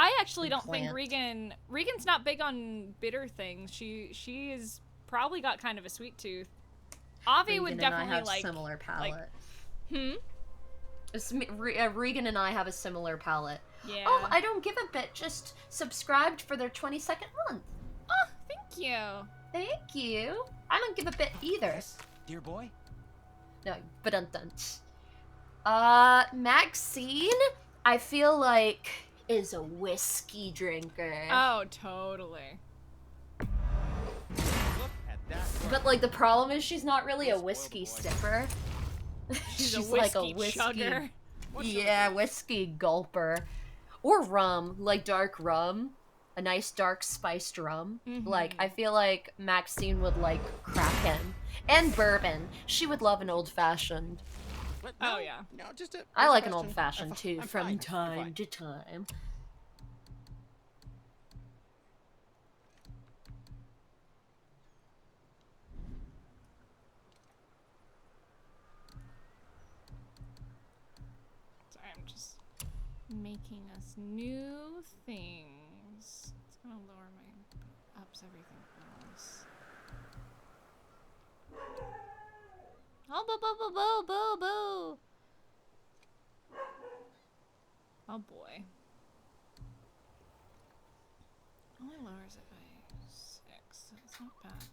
Speaker 1: I actually don't
Speaker 2: plant.
Speaker 1: think Regan's not big on bitter things. She is probably got kind of a sweet tooth. Avi would
Speaker 2: Regan and I
Speaker 1: definitely
Speaker 2: have
Speaker 1: like
Speaker 2: similar palate.
Speaker 1: Hmm?
Speaker 2: Regan and I have a similar palate.
Speaker 1: Yeah.
Speaker 2: Oh, I don't give a bit. Just subscribed for their 22nd month.
Speaker 1: Oh, thank you.
Speaker 2: Thank you. I don't give a bit either.
Speaker 6: Dear boy.
Speaker 2: No, but Maxine, I feel like is a whiskey drinker.
Speaker 1: Oh, totally.
Speaker 6: Look at that.
Speaker 2: But like the problem is she's not really a whiskey sipper.
Speaker 1: She's a
Speaker 2: like a
Speaker 1: whiskey
Speaker 2: whiskey.
Speaker 1: chugger.
Speaker 2: Yeah, whiskey gulper. Or rum, like dark rum. A nice dark spiced rum. Like, I feel like Maxine would like Kraken. And bourbon. She would love an old fashioned.
Speaker 6: What?
Speaker 1: Oh,
Speaker 6: No,
Speaker 1: yeah.
Speaker 6: No, just a.
Speaker 2: I like an
Speaker 6: question.
Speaker 2: old fashioned too,
Speaker 6: I'm
Speaker 2: from
Speaker 6: fine.
Speaker 2: time to time.
Speaker 1: Sorry, I'm just making us new things. It's gonna lower my ups everything else. Oh, boo, boo, boo, boo, boo, boo. Oh boy. Only lowers it by 6, so it's not bad.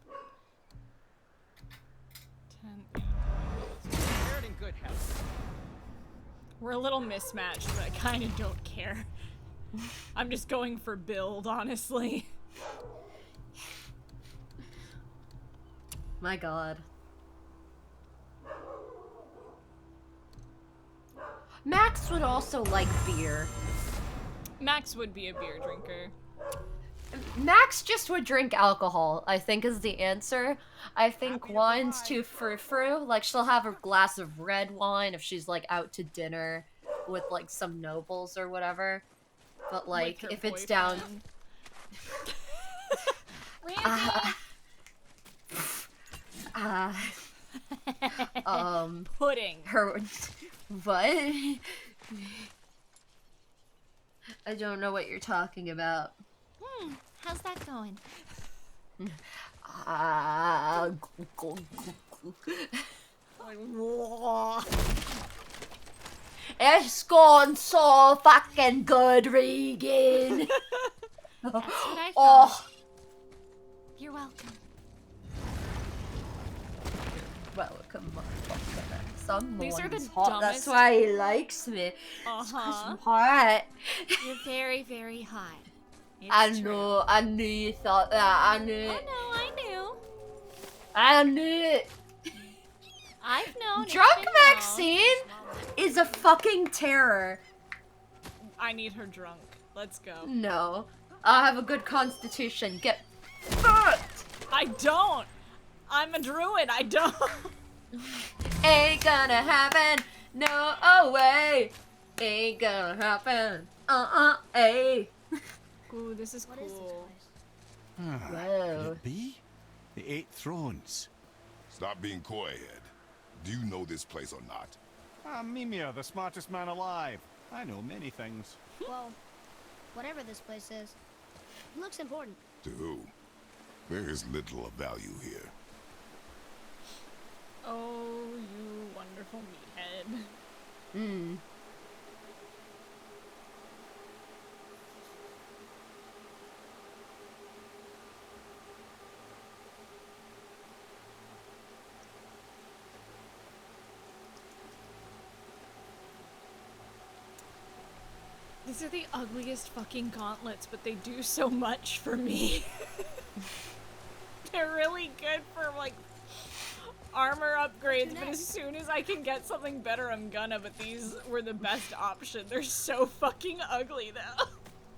Speaker 1: 10, yeah.
Speaker 6: You're in good health.
Speaker 1: We're a little mismatched, but I kind of don't care. I'm just going for build, honestly.
Speaker 2: My god. Max would also like beer.
Speaker 1: Max would be a beer drinker.
Speaker 2: Max just would drink alcohol, I think is the answer. I think wine's too frou-frou. Like, she'll have a glass of red wine if she's, like, out to dinner with, like, some nobles or whatever. But, like,
Speaker 1: With her
Speaker 2: if it's down...
Speaker 1: Randy! Pudding.
Speaker 2: Her... What? I don't know what you're talking about.
Speaker 3: How's that going?
Speaker 2: It's gone so fucking good, Regan.
Speaker 3: That's what I thought.
Speaker 2: Oh,
Speaker 3: You're welcome.
Speaker 2: welcome, motherfucker. Someone's
Speaker 1: These are the
Speaker 2: hot. That's
Speaker 1: dumbest-
Speaker 2: why he likes me. It's 'cause I'm hot.
Speaker 3: You're very, very hot. It's
Speaker 2: I
Speaker 3: true.
Speaker 2: know. I knew you thought that. I knew
Speaker 3: Oh
Speaker 2: it.
Speaker 3: no, I knew.
Speaker 2: I knew it.
Speaker 3: I've known. it's
Speaker 2: Drunk
Speaker 3: been known.
Speaker 2: Maxine is a fucking terror.
Speaker 1: I need her drunk. Let's go.
Speaker 2: No. I have a good constitution. Get fucked.
Speaker 1: I don't! I'm a druid, I don't!
Speaker 2: Ain't gonna happen. No way. Ain't gonna happen. Ay.
Speaker 1: Ooh, this is
Speaker 3: What is this
Speaker 1: cool.
Speaker 3: place?
Speaker 5: Could
Speaker 2: Whoa.
Speaker 5: it be? The 8 Thrones.
Speaker 9: Stop being coy, Ed. Do you know this place or not?
Speaker 5: I'm Mimir, the smartest man alive. I know many things.
Speaker 4: Well, whatever this place is, it looks important.
Speaker 9: To who? There is little of value here.
Speaker 1: Oh, you wonderful meathead. These are the ugliest fucking gauntlets, but they do so much for me. They're really good for, like, armor upgrades, but as soon as I can get something better, I'm gonna, but these were the best option. They're so fucking ugly, though.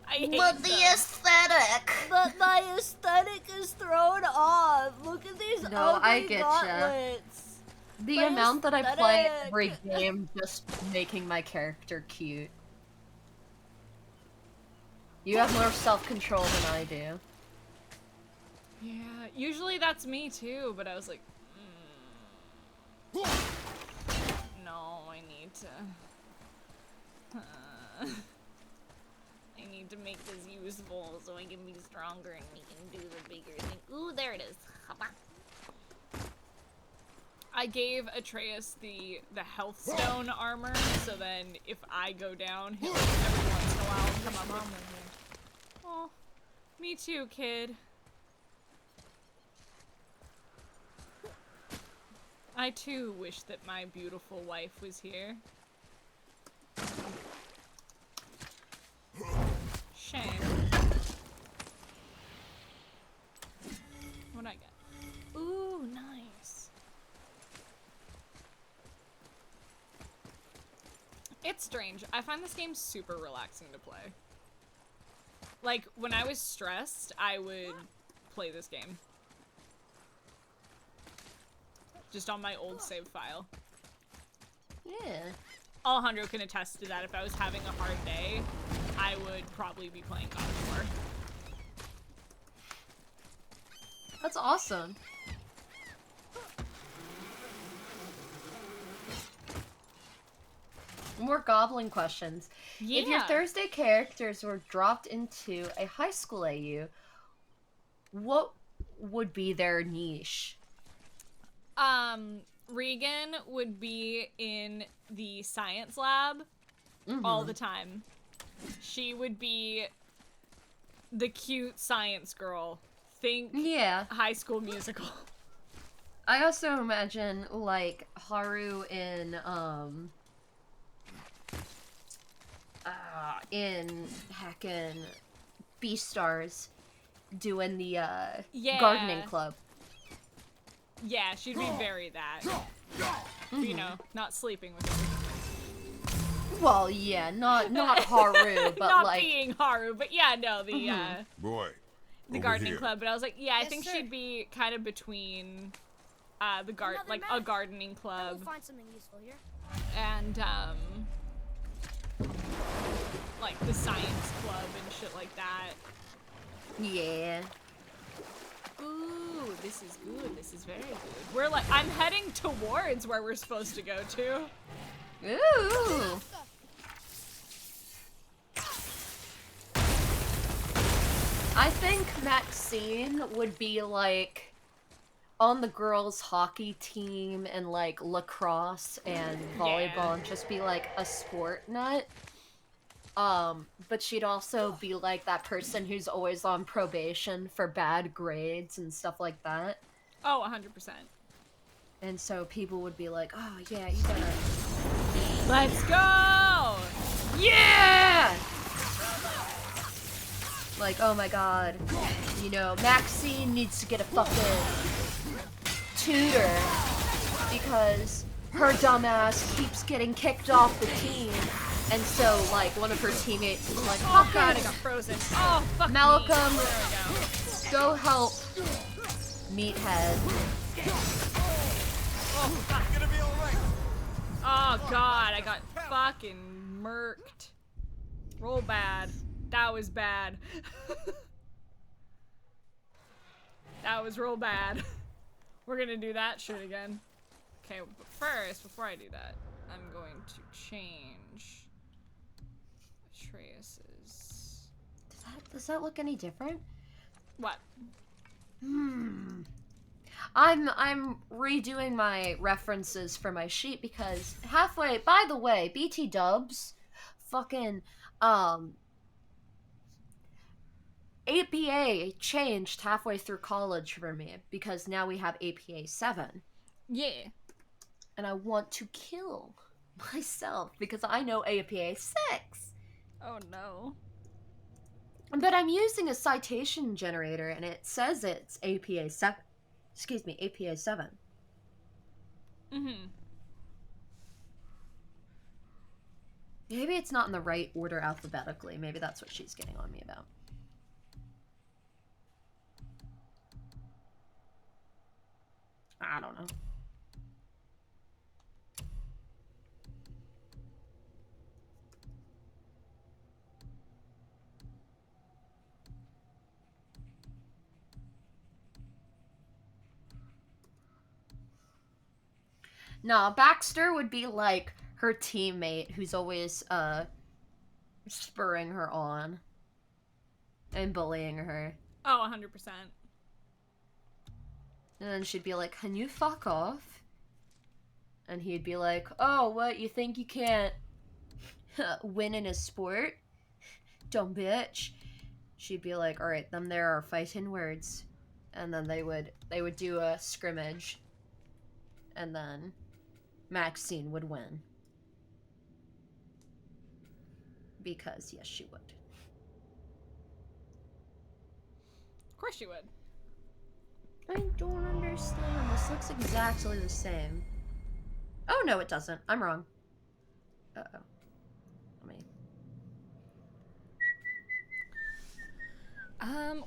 Speaker 1: I hate them.
Speaker 2: aesthetic.
Speaker 4: But my aesthetic is thrown off. Look at these
Speaker 2: No, I
Speaker 4: ugly
Speaker 2: getcha.
Speaker 4: gauntlets.
Speaker 2: The
Speaker 4: My
Speaker 2: amount that I play
Speaker 4: aesthetic.
Speaker 2: every game just making my character cute. You have more self-control than I do.
Speaker 1: Yeah, usually that's me too, but I was like, no, I need need to make this useful so I can be stronger and we can do the bigger thing. Ooh, there it is. Hoppa. I gave Atreus the health stone armor, so then if I go down, he'll every once in a while come up with me. Oh, me too, kid. I too wish that my beautiful wife was here. Shame. What'd I get? Ooh, nice. It's strange. I find this game super relaxing to play. Like, when I was stressed, I would play this game. Just on my old save file.
Speaker 2: Yeah.
Speaker 1: Alejandro can attest to that. If I was having a hard day, I would probably be playing God of War.
Speaker 2: That's awesome. More goblin questions.
Speaker 1: Yeah.
Speaker 2: If your Thursday characters were dropped into a high school AU, what would be their niche?
Speaker 1: Regan would be in the science lab all the time. She would be the cute science girl. Think High School Musical.
Speaker 2: I also imagine, like, Haru in heckin' Beastars doing the gardening club.
Speaker 1: Yeah, she'd be very that. You know, not sleeping with her.
Speaker 2: Well, yeah, not Haru, but
Speaker 1: not
Speaker 2: like
Speaker 1: being Haru, but yeah, no, the
Speaker 9: Boy,
Speaker 1: the gardening club. But I was like, yeah, I think she'd be kind of between a gardening club.
Speaker 4: We'll find something useful here.
Speaker 1: And like the science club and shit like that.
Speaker 2: Yeah.
Speaker 1: Ooh, this is good. This is very good. We're like, I'm heading towards where we're supposed to go to.
Speaker 2: Ooh. I think Maxine would be like on the girls' hockey team and like lacrosse and volleyball and just be like a sport nut. But she'd also be like that person who's always on probation for bad grades and stuff like that.
Speaker 1: Oh, 100%.
Speaker 2: And so people would be like, oh yeah, you gotta...
Speaker 1: Let's go!
Speaker 2: Yeah! Like, oh my god, you know, Maxine needs to get a fucking tutor because her dumbass keeps getting kicked off the team. And so, like, one of her teammates was like,
Speaker 1: oh god, I got frozen. Oh, fuck
Speaker 2: Malcolm,
Speaker 1: me.
Speaker 2: go help Meathead.
Speaker 1: Oh, fuck.
Speaker 6: Gonna be alright.
Speaker 1: Oh god, I got fucking murked. Roll bad. That was bad. That was real bad. We're gonna do that shit again. Okay, but first, before I do that, I'm going to change Atreus's.
Speaker 2: Does that look any different?
Speaker 1: What?
Speaker 2: I'm redoing my references for my sheet because halfway, by the way, BT dubs, fucking, APA changed halfway through college for me because now we have APA 7.
Speaker 1: Yeah.
Speaker 2: And I want to kill myself because I know APA 6.
Speaker 1: Oh no.
Speaker 2: But I'm using a citation generator and it says it's APA 7. Excuse me, APA 7. Maybe it's not in the right order alphabetically. Maybe that's what she's getting on me about. I don't know. No, Baxter would be like her teammate who's always spurring her on. and bullying her.
Speaker 1: Oh, 100%.
Speaker 2: And then she'd be like, can you fuck off? And he'd be like, oh, what, you think you can't win in a sport? Dumb bitch. She'd be like, alright, then there are fighting words. And then they would do a scrimmage. And then Maxine would win. Because, yes, she would.
Speaker 1: Of course you would.
Speaker 2: I don't understand. This looks exactly the same. Oh, no, it doesn't. I'm wrong. Uh-oh. Let me...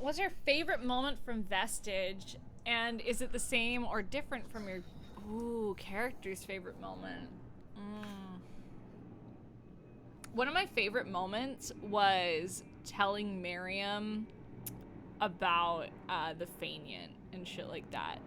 Speaker 1: What's your favorite moment from Vestige? And is it the same or different from your character's favorite moment? One of my favorite moments was telling Miriam about the Fanian and shit like that.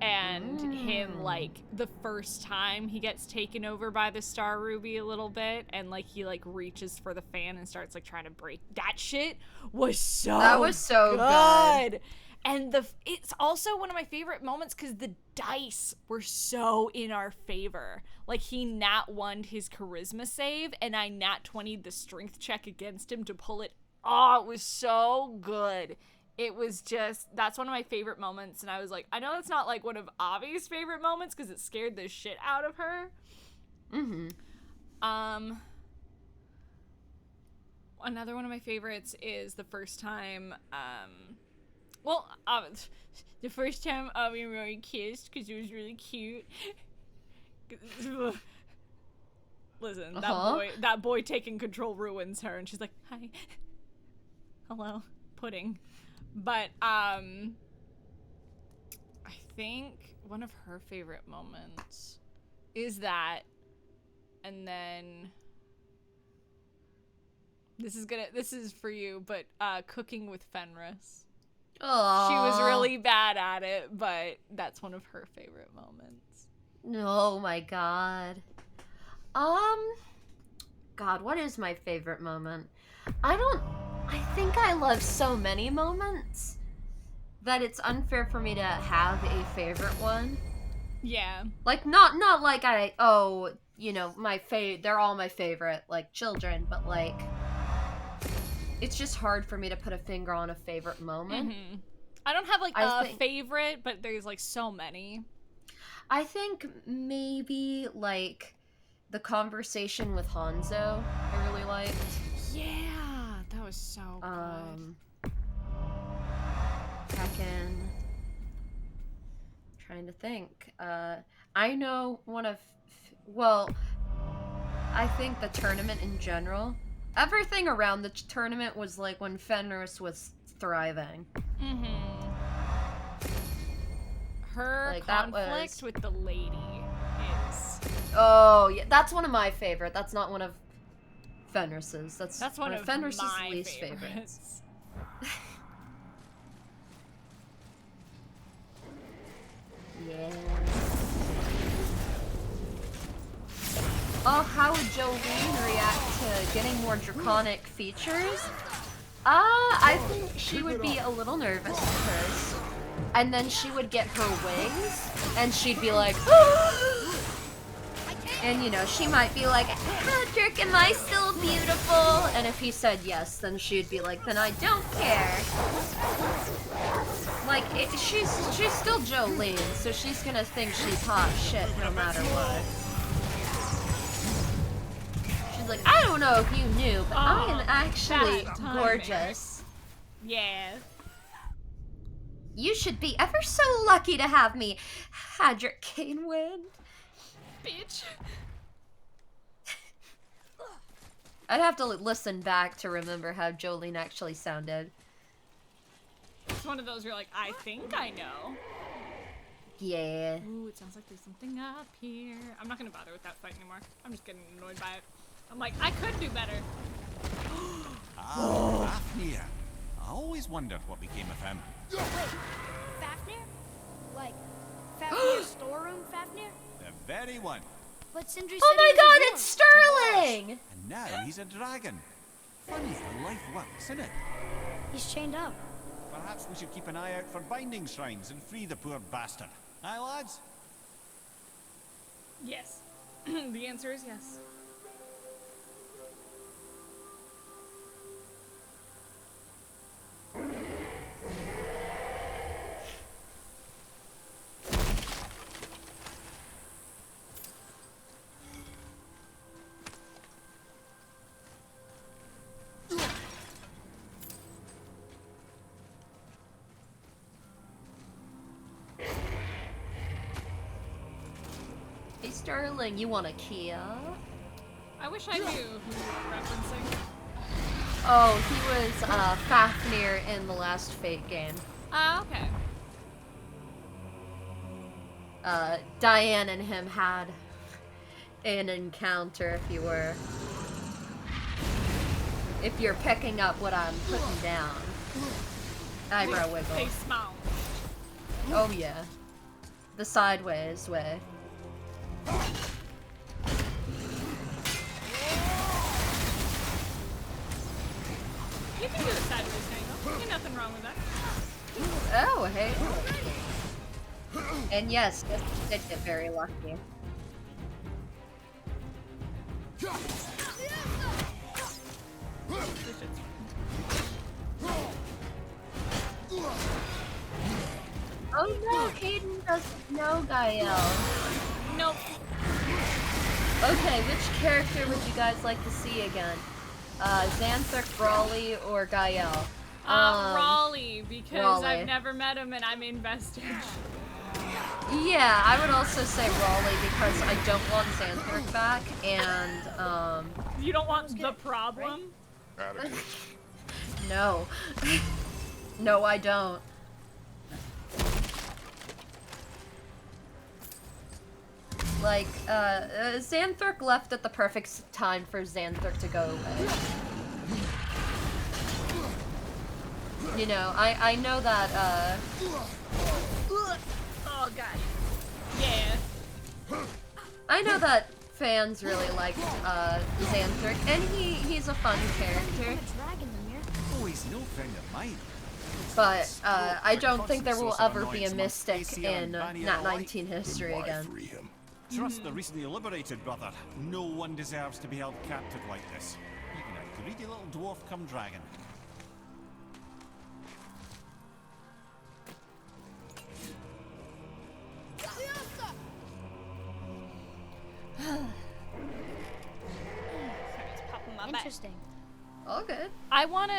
Speaker 1: And him, like, the first time he gets taken over by the Star Ruby a little bit, and, like, he, like, reaches for the fan and starts, like, trying to break. That shit was so
Speaker 2: That was so good.
Speaker 1: And it's also one of my favorite moments because the dice were so in our favor. Like, he Nat 1'd his charisma save, and I Nat 20'd the strength check against him to pull it. Oh, it was so good. It was just, that's one of my favorite moments, and I was like, I know that's not, like, one of Avi's favorite moments, because it scared the shit out of her. Another one of my favorites is the first time, the first time Avi and Rory kissed, because it was really cute. Listen, that boy taking control ruins her, and she's like, hi. Hello, pudding. But, I think one of her favorite moments is that, and then, this is for you, but, cooking with Fenris.
Speaker 2: Aww.
Speaker 1: She was really bad at it, but that's one of her favorite moments.
Speaker 2: Oh my god. God, what is my favorite moment? I think I love so many moments that it's unfair for me to have a favorite one.
Speaker 1: Yeah.
Speaker 2: Like, not like they're all my favorite, like, children, but, like, it's just hard for me to put a finger on a favorite moment.
Speaker 1: I don't have, like, a favorite, but there's, like, so many.
Speaker 2: I think maybe, like, the conversation with Hanzo, I really liked.
Speaker 1: Yeah. That was so good.
Speaker 2: Trying to think. I know I think the tournament in general, everything around the tournament was like when Fenris was thriving.
Speaker 1: Her
Speaker 2: like,
Speaker 1: conflict with the lady is...
Speaker 2: Oh, yeah, that's one of my favorite. That's not one of Fenris's. That's one of Fenris's least favorites. Yeah. Oh, how would Jolene react to getting more draconic features? I think she would be a little nervous at first. And then she would get her wings, and she'd be like, and, you know, she might be like, Patrick, am I still beautiful? And if he said yes, then she'd be like, then I don't care. Like, she's still Jolene, so she's gonna think she's hot shit no matter what. She's like, I don't know if you knew, but I am actually gorgeous.
Speaker 1: Yeah.
Speaker 2: You should be ever so lucky to have me, Hadrick Canewind.
Speaker 1: Bitch.
Speaker 2: I'd have to listen back to remember how Jolene actually sounded.
Speaker 1: It's one of those where you're like, I think I know.
Speaker 2: Yeah.
Speaker 1: Ooh, it sounds like there's something up here. I'm not gonna bother with that fight anymore. I'm just getting annoyed by it. I'm like, I could do better.
Speaker 5: Fafnir. I always wondered what became of him.
Speaker 4: Fafnir? Like, Fafnir's storeroom Fafnir?
Speaker 5: The very one.
Speaker 4: But Sindri said
Speaker 2: Oh my god, it's Sterling!
Speaker 5: And now he's a dragon. Funny how life works, isn't it?
Speaker 4: He's chained up.
Speaker 5: Perhaps we should keep an eye out for binding shrines and free the poor bastard. Aye, lads?
Speaker 1: Yes. The answer is yes.
Speaker 2: Hey Sterling, you want a Kia?
Speaker 1: I wish I knew who you were referencing.
Speaker 2: Oh, he was Fafnir in the last Fate game.
Speaker 1: Ah, okay.
Speaker 2: Diane and him had an encounter, if you're picking up what I'm putting down. Eyebrow wiggle.
Speaker 1: They smile.
Speaker 2: Oh yeah. The sideways way.
Speaker 1: You can do a sideways angle. Ain't nothing wrong with that.
Speaker 2: Oh, hey. And yes, you did get very lucky. Oh no, Hayden doesn't know Gael.
Speaker 1: Nope.
Speaker 2: Okay, which character would you guys like to see again? Xanthic, Raleigh, or Gael?
Speaker 1: Raleigh, because
Speaker 2: Raleigh.
Speaker 1: I've never met him and I'm in Vestige.
Speaker 2: Yeah, I would also say Raleigh because I don't want Xanthic back, and,
Speaker 1: You don't want the problem?
Speaker 2: no. No, I don't. Like, Xanthic left at the perfect time for Xanthic to go away. You know, I know that,
Speaker 1: Oh god. Yeah.
Speaker 2: I know that fans really like, Xanthic, and he's a fun character.
Speaker 5: Oh, he's no friend of mine.
Speaker 2: But, I don't think there will ever be a Mystic in Nat19 history again.
Speaker 5: Trust the recently liberated, brother. No one deserves to be held captive like this. Even a greedy little dwarf come dragon.
Speaker 4: Interesting.
Speaker 2: All good.
Speaker 1: I want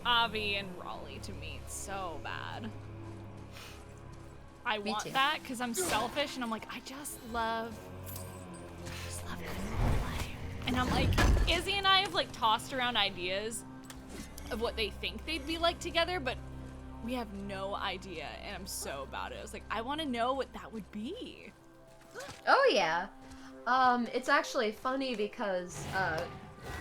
Speaker 1: Avi and Raleigh to meet so bad. I want
Speaker 2: too.
Speaker 1: that because I'm selfish and I'm like, I just love good roleplay. And I'm like, Izzy and I have like tossed around ideas of what they think they'd be like together, but we have no idea, and I'm so about it. I was like, I want to know what that would be.
Speaker 2: Oh yeah. It's actually funny because,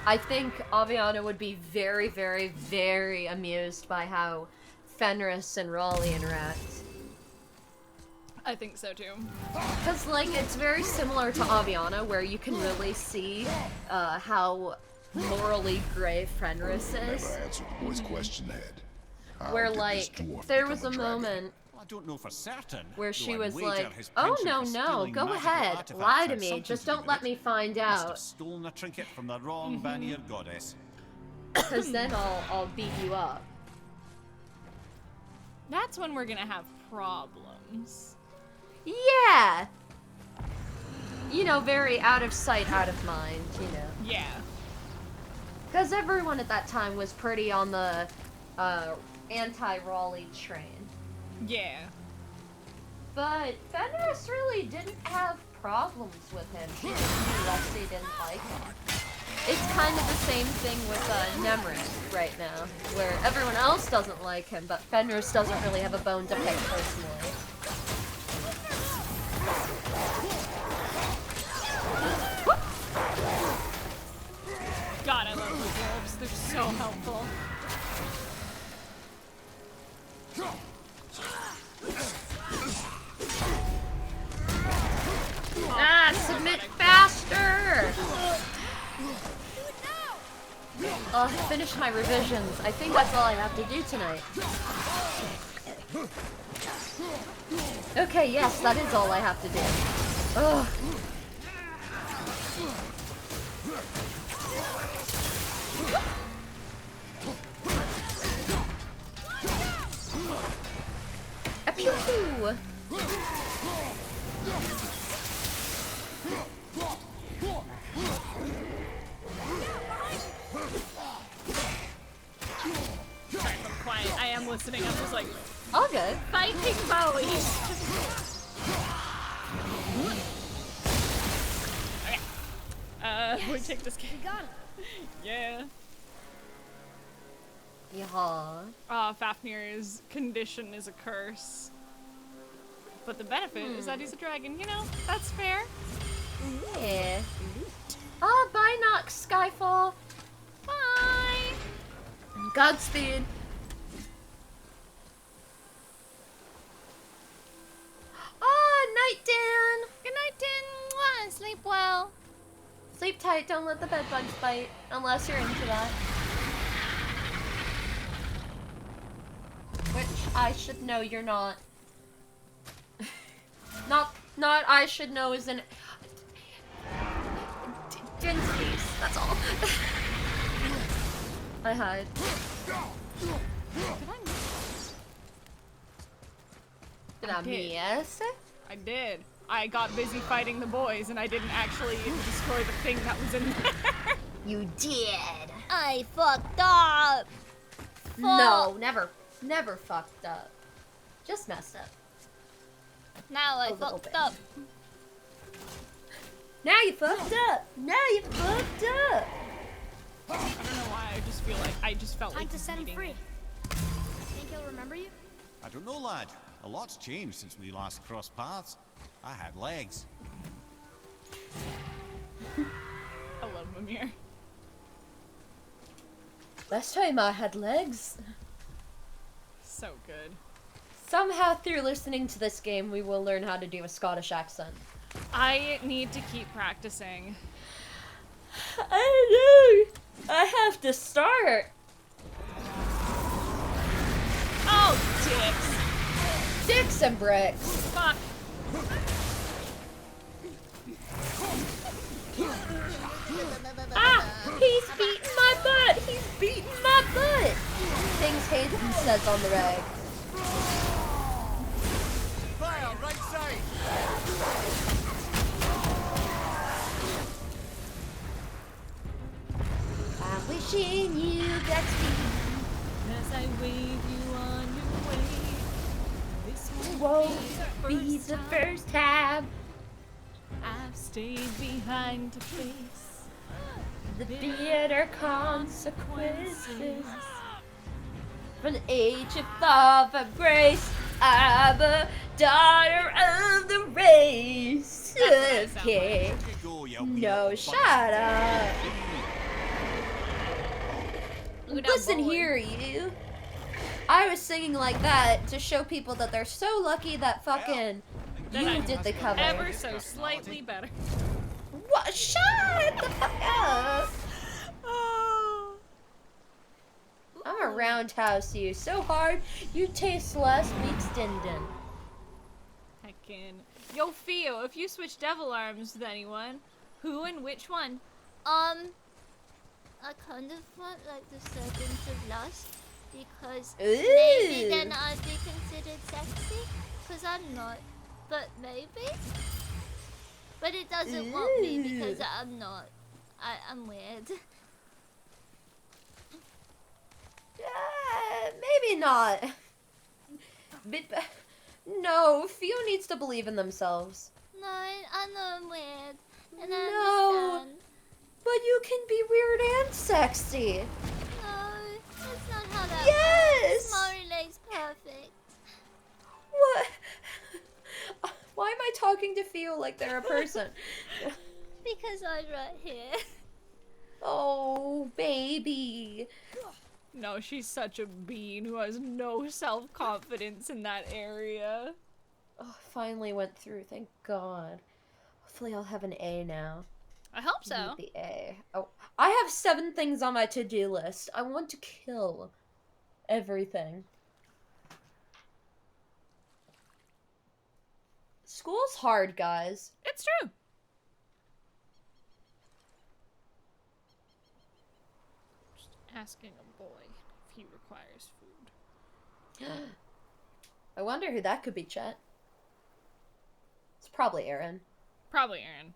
Speaker 2: I think Aviana would be very, very, very amused by how Fenris and Raleigh interact.
Speaker 1: I think so too.
Speaker 2: Because, like, it's very similar to Aviana, where you can really see, how morally gray Fenris
Speaker 9: Never
Speaker 2: is.
Speaker 9: answered the boy's question, Head. How
Speaker 2: Where,
Speaker 9: did this
Speaker 2: like,
Speaker 9: dwarf
Speaker 2: there
Speaker 9: become
Speaker 2: was a
Speaker 9: dragon?
Speaker 2: moment
Speaker 5: I don't know for certain.
Speaker 2: where she
Speaker 5: though
Speaker 2: was
Speaker 5: I'd
Speaker 2: like,
Speaker 5: wager his
Speaker 2: oh
Speaker 5: penchant
Speaker 2: no,
Speaker 5: for
Speaker 2: no,
Speaker 5: stealing
Speaker 2: go
Speaker 5: magical
Speaker 2: ahead,
Speaker 5: artifacts
Speaker 2: lie to
Speaker 5: had
Speaker 2: me,
Speaker 5: something
Speaker 2: just
Speaker 5: to do
Speaker 2: don't
Speaker 5: with
Speaker 2: let
Speaker 5: it.
Speaker 2: me find
Speaker 5: Must have
Speaker 2: out,
Speaker 5: stolen a trinket from the wrong Vanir goddess.
Speaker 2: because then I'll beat you up.
Speaker 1: That's when we're gonna have problems.
Speaker 2: Yeah! You know, very out of sight, out of mind, you know.
Speaker 1: Yeah.
Speaker 2: Because everyone at that time was pretty on the, anti-Raleigh train.
Speaker 1: Yeah.
Speaker 2: But Fenris really didn't have problems with him. She just knew Lexi didn't like him. It's kind of the same thing with Nemric right now, where everyone else doesn't like him, but Fenris doesn't really have a bone to pick personally.
Speaker 1: God, I love the wolves. They're so helpful.
Speaker 2: Ah, submit faster! Finish my revisions. I think that's all I have to do tonight. Okay, yes, that is all I have to do. Ugh. A pew pew!
Speaker 1: I'm quiet. I am listening. I'm just like,
Speaker 2: All good.
Speaker 1: fighting Bowie. Okay. We take this game. Yeah.
Speaker 2: Yeah.
Speaker 1: Fafnir's condition is a curse. But the benefit is that he's a dragon, you know? That's fair.
Speaker 2: Yeah. Oh, bye, Nox Skyfall.
Speaker 1: Bye!
Speaker 2: Godspeed. Oh, night, Dan.
Speaker 1: Good night, Dan. Mwah. Sleep well.
Speaker 2: Sleep tight, don't let the bed bugs bite. Unless you're into that. Which I should know you're not. Not I should know is an... Densities, that's all. I hide. Did I miss?
Speaker 1: I did. I got busy fighting the boys and I didn't actually destroy the thing that was in there.
Speaker 2: You did.
Speaker 4: I fucked up.
Speaker 2: No, never. Never fucked up. Just messed up.
Speaker 4: Now I
Speaker 2: A little
Speaker 4: fucked
Speaker 2: bit.
Speaker 4: up.
Speaker 2: Now you fucked up. Now you fucked up.
Speaker 1: I don't know why, I just felt
Speaker 4: Time
Speaker 1: like
Speaker 4: to set him
Speaker 1: eating.
Speaker 4: free. Think he'll remember you?
Speaker 5: I don't know, lad. A lot's changed since we last crossed paths. I had legs.
Speaker 1: I love Mimir.
Speaker 2: Last time I had legs.
Speaker 1: So good.
Speaker 2: Somehow through listening to this game, we will learn how to do a Scottish accent.
Speaker 1: I need to keep practicing.
Speaker 2: I know. I have to start.
Speaker 1: Oh, dicks.
Speaker 2: Dicks and bricks.
Speaker 1: Fuck.
Speaker 2: Ah! He's beating my butt! He's beating my butt! Things Hayden says on the reg.
Speaker 6: Fire, right side!
Speaker 2: I'm wishing you Godspeed.
Speaker 1: As I wave you on your way, this
Speaker 2: Won't be
Speaker 1: won't
Speaker 2: the first time
Speaker 1: I've stayed behind to face
Speaker 2: the bitter consequences. From the age of love and grace, I'm a daughter of the race.
Speaker 1: That's what I sound
Speaker 2: Okay.
Speaker 5: Go, you
Speaker 2: No,
Speaker 5: wee
Speaker 2: shut
Speaker 5: bugger.
Speaker 2: up.
Speaker 1: Look at that
Speaker 2: Listen
Speaker 1: bowling.
Speaker 2: here, you. I was singing like that to show people that they're so lucky that fucking
Speaker 1: Then
Speaker 2: you
Speaker 1: I
Speaker 2: did the cover.
Speaker 1: Ever so slightly better.
Speaker 2: What? Shut the fuck up.
Speaker 1: Oh.
Speaker 2: I'm a roundhouse you so hard you taste last week's din din.
Speaker 1: Heckin'. Yo, Theo, if you switch devil arms with anyone, who and which one?
Speaker 3: I kind of want like the serpents of lust because
Speaker 2: Ooh.
Speaker 3: maybe then I'd be considered sexy because I'm not, but maybe. But it doesn't want me because I'm not. I'm weird.
Speaker 2: Maybe not. No, Theo needs to believe in themselves.
Speaker 3: No, I know I'm weird, and I
Speaker 2: No.
Speaker 3: understand.
Speaker 2: But you can be weird and sexy.
Speaker 3: No, that's not how that
Speaker 2: Yes!
Speaker 3: works. Small relate's perfect.
Speaker 2: What? Why am I talking to Theo like they're a person?
Speaker 3: Because I'm right here.
Speaker 2: Oh, baby.
Speaker 1: No, she's such a bean who has no self-confidence in that area.
Speaker 2: Oh, finally went through, thank God. Hopefully I'll have an A now.
Speaker 1: I hope so.
Speaker 2: Beat the A. Oh, I have 7 things on my to-do list. I want to kill everything. School's hard, guys.
Speaker 1: It's true. Just asking a boy if he requires food.
Speaker 2: I wonder who that could be, chat. It's probably Aaron.
Speaker 1: Probably Aaron.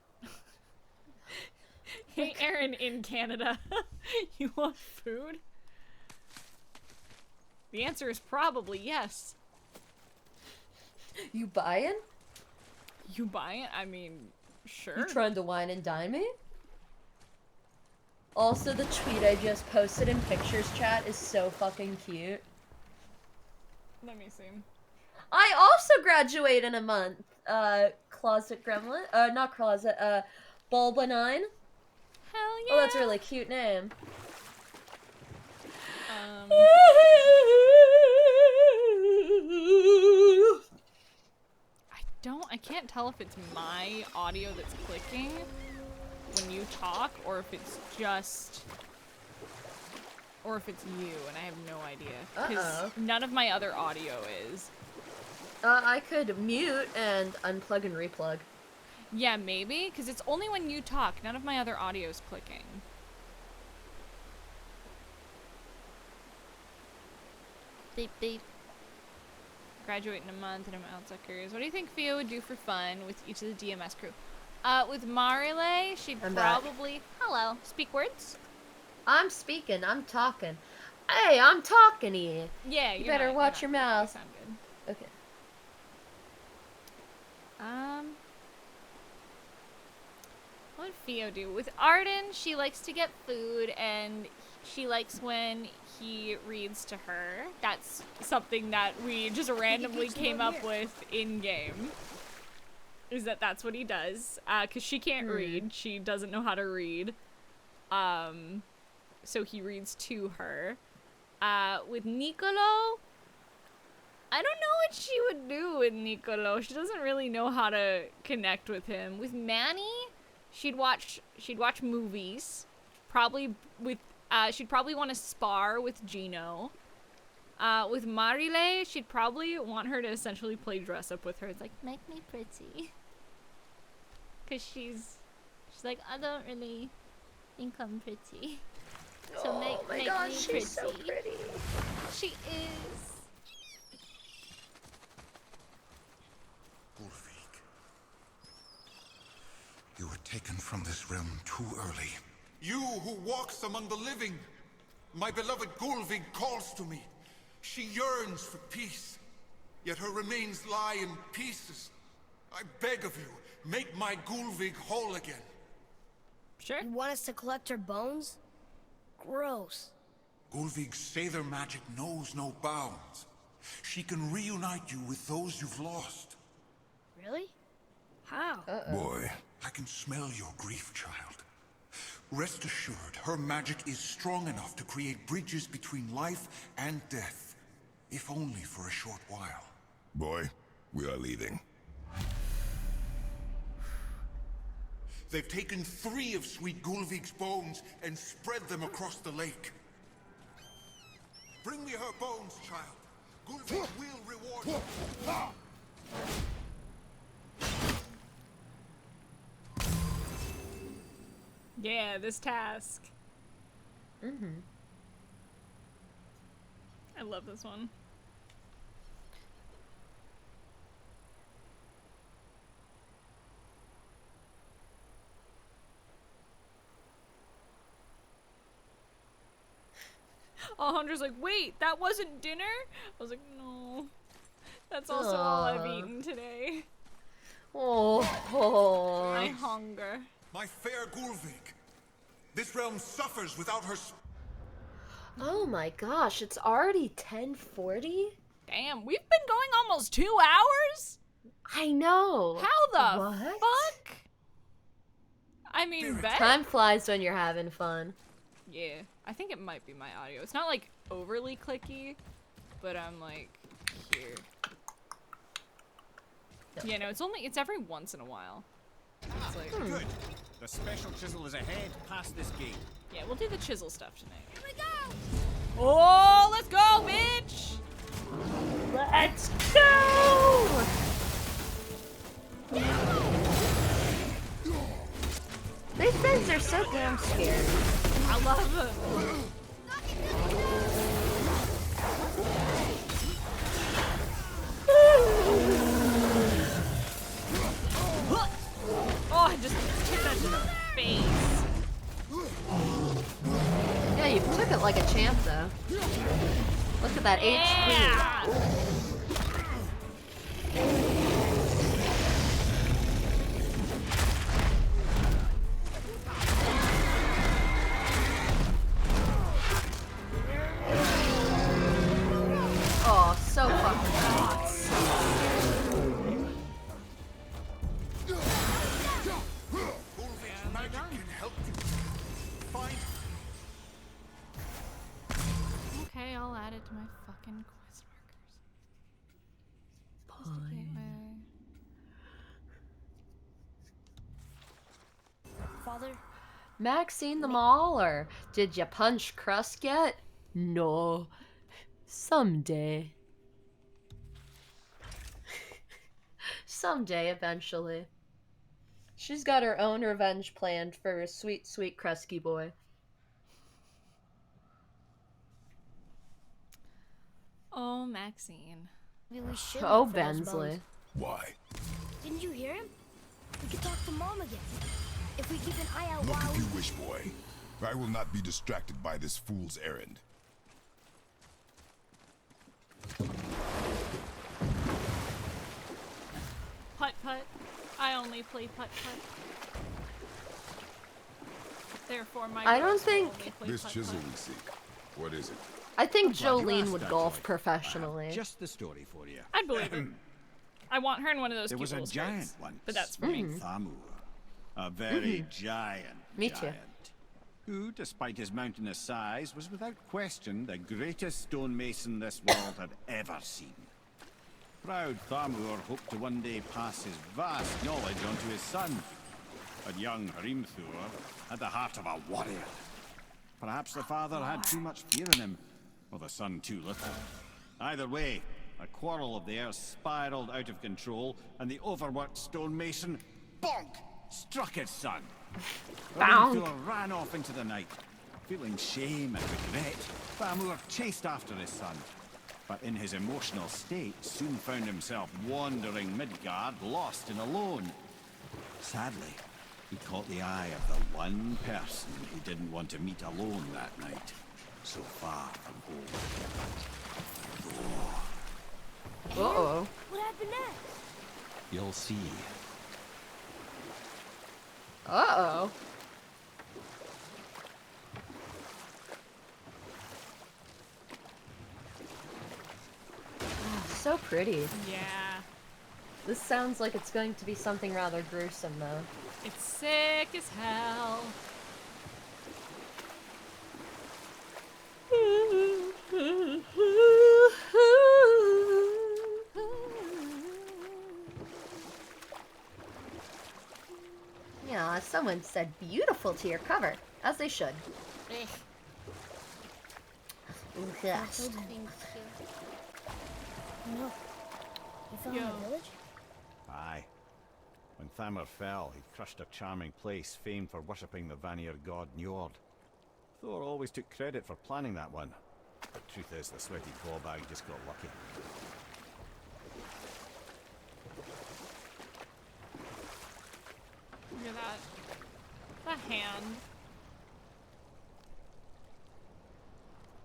Speaker 1: Hey, Aaron in Canada. You want food? The answer is probably yes.
Speaker 2: You buying?
Speaker 1: You buying? I mean, sure.
Speaker 2: You trying to wine and dine me? Also, the tweet I just posted in pictures chat is so fucking cute.
Speaker 1: Let me see.
Speaker 2: I also graduate in a month. Closet Gremlin. Not Closet. Bulba9.
Speaker 1: Hell yeah.
Speaker 2: Oh, that's a really cute name.
Speaker 1: I can't tell if it's my audio that's clicking when you talk, or if it's just, or if it's you, and I have no idea. Because none of my other audio is.
Speaker 2: I could mute and unplug and replug.
Speaker 1: Yeah, maybe, because it's only when you talk. None of my other audio is clicking.
Speaker 3: Beep beep.
Speaker 1: Graduate in a month and I'm out suckers. What do you think Fia would do for fun with each of the DMS crew? With Marile, she'd probably... Hello. Speak words?
Speaker 2: I'm speaking. I'm talking. Hey, I'm talking to you.
Speaker 1: Yeah,
Speaker 2: you better watch your mouth.
Speaker 1: You sound good.
Speaker 2: Okay.
Speaker 1: What would Fio do? With Arden, she likes to get food, and she likes when he reads to her. That's something that we just randomly came up with in-game. Is that's what he does. Because she can't read. She doesn't know how to read. So he reads to her. With Nicolo, I don't know what she would do with Nicolo. She doesn't really know how to connect with him. With Manny, she'd watch movies. Probably with she'd probably want to spar with Gino. With Marile, she'd probably want her to essentially play dress up with her. It's like,
Speaker 3: Make me pretty.
Speaker 1: cause she's
Speaker 3: like, I don't really think I'm pretty. So make
Speaker 2: my
Speaker 3: me
Speaker 2: God,
Speaker 3: pretty.
Speaker 2: she's so pretty.
Speaker 1: she is.
Speaker 7: Gulvig, you were taken from this realm too early. You who walks among the living, my beloved Gulvig calls to me. She yearns for peace, yet her remains lie in pieces. I beg of you, make my Gulvig whole again.
Speaker 1: Sure.
Speaker 4: You want us to collect her bones? Gross.
Speaker 7: Gulvig's Sather magic knows no bounds. She can reunite you with those you've lost.
Speaker 4: Really? How?
Speaker 9: Boy.
Speaker 7: I can smell your grief, child. Rest assured, her magic is strong enough to create bridges between life and death, if only for a short while.
Speaker 9: Boy, we are leaving.
Speaker 7: They've taken 3 of Sweet Gulvig's bones and spread them across the lake. Bring me her bones, child. Gulvig will reward you.
Speaker 1: Yeah, this task. I love this one. Alejandra's like, wait, that wasn't dinner? I was like, no. That's also all I've eaten today.
Speaker 2: Oh.
Speaker 1: My hunger.
Speaker 7: My fair Gulvig. This realm suffers without her.
Speaker 2: Oh my gosh, it's already 10:40?
Speaker 1: Damn, we've been going almost 2 hours?
Speaker 2: I know.
Speaker 1: How the
Speaker 2: What?
Speaker 1: fuck? I mean, bet.
Speaker 2: Time flies when you're having fun.
Speaker 1: Yeah, I think it might be my audio. It's not like overly clicky, but I'm like, here. Yeah, no, it's every once in a while. It's like,
Speaker 7: Good.
Speaker 5: The special chisel is ahead, past this gate.
Speaker 1: Yeah, we'll do the chisel stuff tonight.
Speaker 3: Here we go!
Speaker 1: Oh, let's go, bitch!
Speaker 2: Let's go! These things are so damn scary.
Speaker 1: I love it. Oh, I just hit that to the face.
Speaker 2: Yeah, you took it like a champ, though. Look at that HP. Oh, so fucking nice.
Speaker 7: Magic can help you find.
Speaker 1: Okay, I'll add it to my fucking quest markers. Close the gateway.
Speaker 4: Father,
Speaker 2: Max seen them all, or did you punch Crust yet? No. Someday. Someday, eventually. She's got her own revenge planned for a sweet, sweet Krusky boy.
Speaker 1: Oh, Maxine.
Speaker 4: maybe we should
Speaker 2: Oh,
Speaker 4: look for those
Speaker 2: Bensley.
Speaker 4: bones.
Speaker 9: Why?
Speaker 4: Didn't you hear him? We could talk to Mom again. If we keep an eye out
Speaker 9: Look
Speaker 4: while
Speaker 9: if you wish, boy. I will not be distracted by this fool's errand.
Speaker 1: Putt-putt. I only play putt-putt. Therefore, my
Speaker 2: I don't
Speaker 1: girls will
Speaker 2: think-
Speaker 1: only play
Speaker 9: This
Speaker 1: putt-putt.
Speaker 9: chisel we seek. What is it?
Speaker 2: I think
Speaker 5: Glad you
Speaker 2: Jolene
Speaker 5: asked
Speaker 2: would
Speaker 5: that,
Speaker 2: golf
Speaker 5: Joy.
Speaker 2: professionally.
Speaker 5: Just the story for you.
Speaker 1: I'd believe it. I want her in one of those
Speaker 5: There was a
Speaker 1: cute little
Speaker 5: giant
Speaker 1: skirts.
Speaker 5: once.
Speaker 1: But that's for me.
Speaker 5: Thamur. A very giant
Speaker 2: Me too.
Speaker 5: giant. Who, despite his mountainous size, was without question the greatest stonemason this world had ever seen. Proud Thamur hoped to one day pass his vast knowledge on to his son. But young Hrimthur had the heart of a warrior. Perhaps the father had too much fear in him, or the son too little. Either way, a quarrel of theirs spiraled out of control, and the overworked stonemason, bonk, struck his son.
Speaker 2: Bonk.
Speaker 5: Hrimthur ran off into the night. Feeling shame and regret, Thamur chased after his son. But in his emotional state, soon found himself wandering Midgard, lost and alone. Sadly, he caught the eye of the one person he didn't want to meet alone that night, so far from home.
Speaker 2: Uh-oh.
Speaker 4: what happened next?
Speaker 5: You'll see.
Speaker 2: Uh-oh. Oh, so pretty.
Speaker 1: Yeah.
Speaker 2: This sounds like it's going to be something rather gruesome, though.
Speaker 1: It's sick as hell.
Speaker 2: Yeah, someone said beautiful to your cover, as they should.
Speaker 3: Eh,
Speaker 2: Yes.
Speaker 3: thank you.
Speaker 4: No. You found
Speaker 1: Yo.
Speaker 4: the village?
Speaker 5: Aye. When Thamur fell, he crushed a charming place famed for worshipping the Vanir god Njord. Thor always took credit for planning that one. But truth is, the sweaty clawbag just got lucky.
Speaker 1: Look at that. The hand.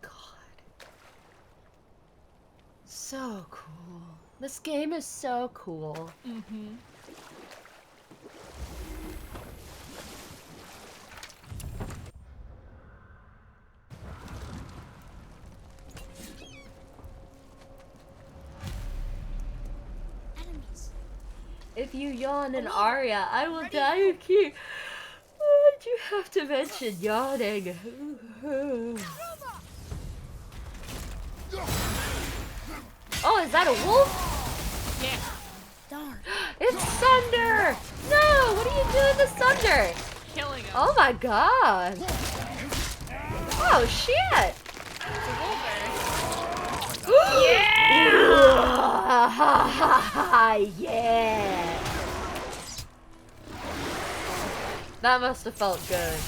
Speaker 2: God. So cool. This game is so cool.
Speaker 1: Mm-hmm.
Speaker 3: Enemies.
Speaker 2: If you yawn an aria, I will die a key. Why'd you have to mention yawning? Oh, is that a wolf?
Speaker 1: Yeah.
Speaker 4: Darn.
Speaker 2: It's Sunder! No! What are you doing to Sunder? Oh my god. Oh shit. Yeah! Yeah! That must have felt good.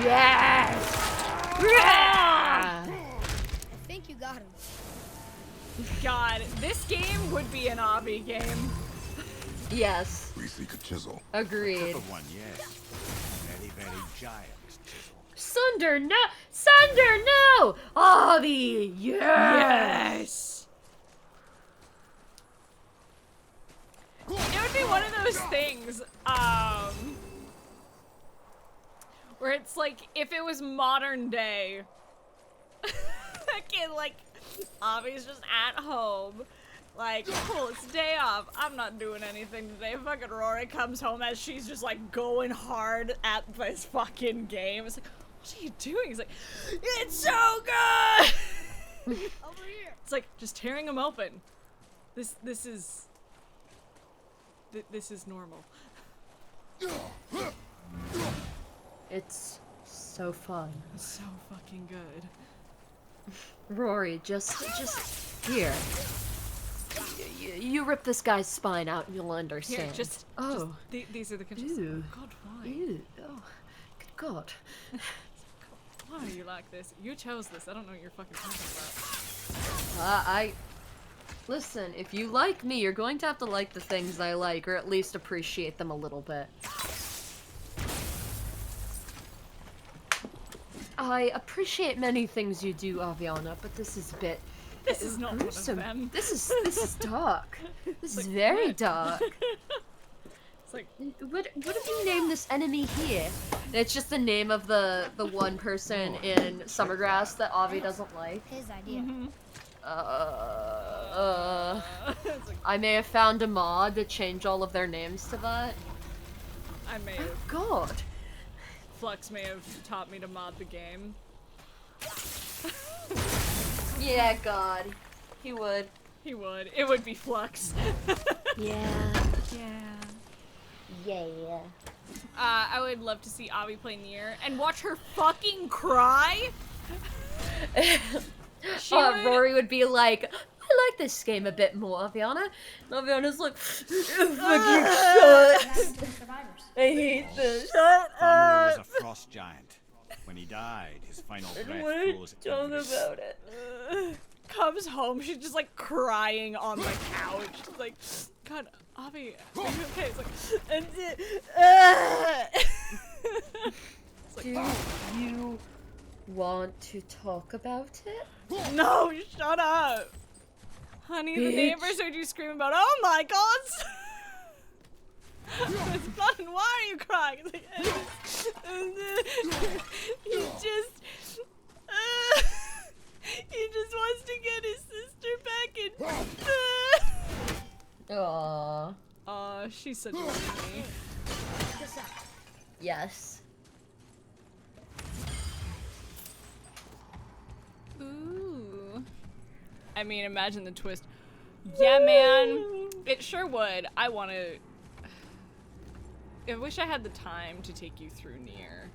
Speaker 1: Yes!
Speaker 2: Yes!
Speaker 4: I think you got him.
Speaker 1: God, this game would be an obby game.
Speaker 2: Yes.
Speaker 9: We seek a chisel.
Speaker 2: Agreed.
Speaker 5: Proper one, yes. Very, very giant chisel.
Speaker 2: Sunder, no! Sunder, no! Obby, yes!
Speaker 1: It would be one of those things, where it's like, if it was modern day, fucking like, Avi's just at home, like, cool, it's day off, I'm not doing anything today, fucking Rory comes home as she's just like going hard at this fucking game. It's like, what are you doing? He's like, it's so good!
Speaker 4: Over here.
Speaker 1: It's like, just tearing them open. This is normal.
Speaker 2: It's so fun.
Speaker 1: So fucking good.
Speaker 2: Rory, just here. You rip this guy's spine out and you'll understand.
Speaker 1: Here, just these are the controls.
Speaker 2: Ew.
Speaker 1: God, why?
Speaker 2: Ew. Oh, good God.
Speaker 1: Why are you like this? You chose this. I don't know what you're fucking talking about.
Speaker 2: Listen, if you like me, you're going to have to like the things I like, or at least appreciate them a little bit. I appreciate many things you do, Aviana, but this is a bit...
Speaker 1: This is not
Speaker 2: gruesome.
Speaker 1: one of them.
Speaker 2: This is dark. This is
Speaker 1: like,
Speaker 2: very
Speaker 1: what?
Speaker 2: dark.
Speaker 1: It's like,
Speaker 2: What have you named this enemy here? And it's just the name of the one person in Summergrass that Avi doesn't like.
Speaker 4: His idea.
Speaker 1: it's like,
Speaker 2: I may have found a mod to change all of their names to that.
Speaker 1: I may
Speaker 2: Oh
Speaker 1: have,
Speaker 2: God.
Speaker 1: Flux may have taught me to mod the game.
Speaker 2: Yeah, God. He would.
Speaker 1: He would. It would be Flux.
Speaker 2: Yeah.
Speaker 1: Yeah.
Speaker 2: Yeah.
Speaker 1: I would love to see Avi play Nier and watch her fucking cry. She would...
Speaker 2: Rory would be like, I like this game a bit more, Aviana. And Aviana's like, fucking shut. I hate this. Shut
Speaker 5: Parnell was
Speaker 2: up.
Speaker 5: a frost giant. When he died, his final
Speaker 2: I don't
Speaker 5: breath
Speaker 2: want
Speaker 5: froze
Speaker 2: to talk
Speaker 5: every
Speaker 2: about it.
Speaker 1: Comes home, she's just like crying on the couch. She's like, God, Avi, are you okay? It's like, it's like,
Speaker 2: Do you want to talk about it?
Speaker 1: no, shut up. Honey, the
Speaker 2: Bitch.
Speaker 1: neighbors heard you scream about, oh my God. It's fun. Why are you crying? It's like, he just wants to get his sister back and
Speaker 2: Aww.
Speaker 1: aw, she's such a weenie.
Speaker 2: Yes.
Speaker 1: Ooh. I mean, imagine the twist. Yeah, man. It sure would. I wish I had the time to take you through Nier,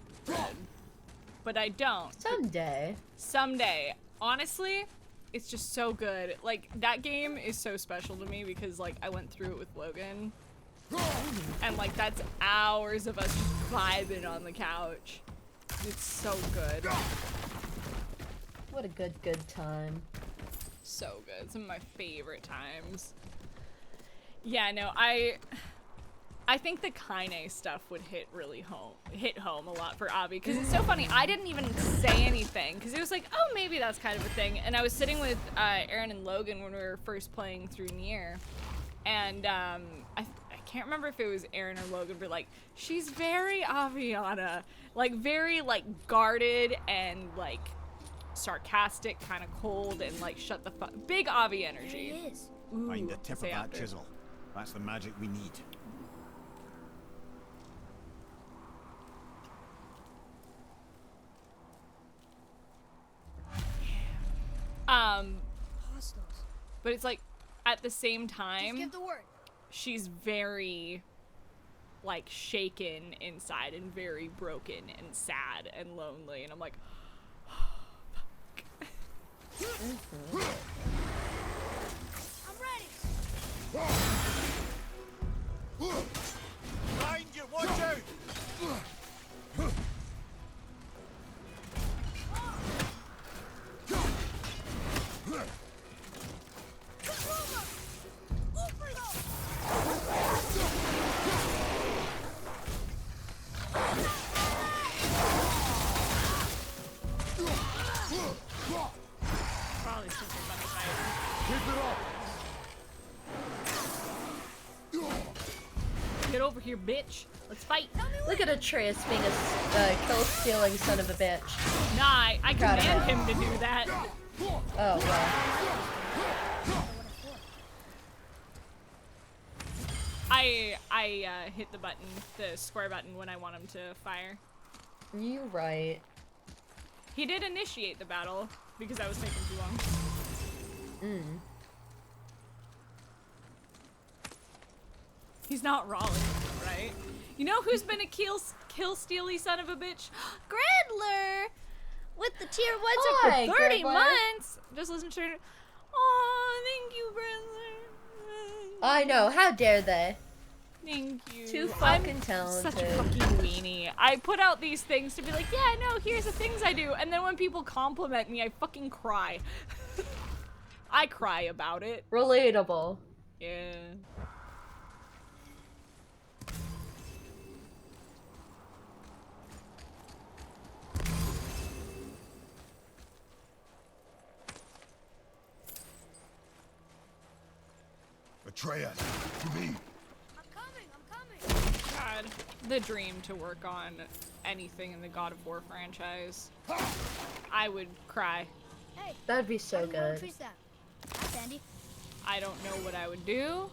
Speaker 1: but I don't.
Speaker 2: Someday.
Speaker 1: Someday. Honestly, it's just so good. Like, that game is so special to me because, like, I went through it with Logan. And, like, that's hours of us just vibing on the couch. It's so good.
Speaker 2: What a good time.
Speaker 1: So good. Some of my favorite times. Yeah, no, I think the Kaine stuff would hit home a lot for Avi, because it's so funny. I didn't even say anything because it was like, oh, maybe that's kind of a thing. And I was sitting with Aaron and Logan when we were first playing through Nier, and I can't remember if it was Aaron or Logan, but like, she's very Aviana, like very like guarded and like sarcastic, kind of cold, and like shut the fuck. Big Avi energy.
Speaker 4: There he is.
Speaker 1: Ooh,
Speaker 5: Find the tip of
Speaker 1: say
Speaker 5: that
Speaker 1: after.
Speaker 5: chisel. That's the magic we need.
Speaker 4: Hostiles.
Speaker 1: But it's like, at the same
Speaker 4: Just
Speaker 1: time,
Speaker 4: give the word.
Speaker 1: she's very, like, shaken inside and very broken and sad and lonely. And I'm like,
Speaker 4: I'm ready.
Speaker 6: Behind you, watch out!
Speaker 1: probably something about the fight.
Speaker 6: Keep it up!
Speaker 1: Get over here, bitch. Let's fight.
Speaker 2: Look at Atreus being a kill-stealing son of a bitch.
Speaker 1: Nah, I
Speaker 2: Proud of
Speaker 1: command him to do that.
Speaker 2: Oh, well.
Speaker 1: I hit the button, the square button, when I want him to fire.
Speaker 2: You right.
Speaker 1: He did initiate the battle, because I was taking too long. He's not Raleigh, right? You know who's been a kill-stealy son of a bitch?
Speaker 3: Grandler! With the tier 1s
Speaker 2: Hi,
Speaker 3: up for
Speaker 1: 30
Speaker 2: Grandler.
Speaker 1: months! Just listen to her. Aw, thank you, Grandler.
Speaker 2: I know, how dare they?
Speaker 1: Thank you.
Speaker 2: Too
Speaker 1: I'm
Speaker 2: fucking talented.
Speaker 1: such a fucking weenie. I put out these things to be like, yeah, no, here's the things I do. And then when people compliment me, I fucking cry. I cry about it.
Speaker 2: Relatable.
Speaker 1: Yeah.
Speaker 9: Atreus, to me.
Speaker 4: I'm coming.
Speaker 1: God, the dream to work on anything in the God of War franchise. I would cry.
Speaker 4: Hey.
Speaker 2: That'd be so
Speaker 4: how do you wanna
Speaker 2: good.
Speaker 4: increase that? That's Andy.
Speaker 1: I don't know what I would do,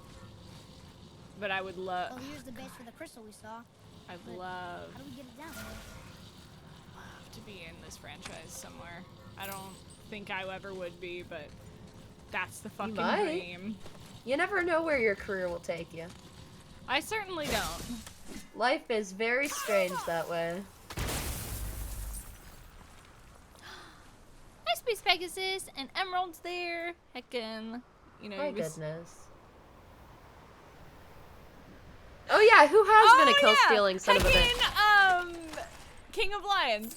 Speaker 1: but I would love.
Speaker 4: Oh, here's the base for the crystal we saw.
Speaker 1: I'd
Speaker 4: But
Speaker 1: love
Speaker 4: How do we get it down?
Speaker 1: to be in this franchise somewhere. I don't think I ever would be, but that's the fucking
Speaker 2: might.
Speaker 1: dream.
Speaker 2: You never know where your career will take you.
Speaker 1: I certainly don't.
Speaker 2: Life is very strange that way.
Speaker 1: Hi, Space Pegasus, and Emerald's there. Heckin', you know.
Speaker 2: My
Speaker 1: he was-
Speaker 2: goodness. Oh yeah, who has been a kill-stealing son of a bitch?
Speaker 1: Heckin', King of Lions.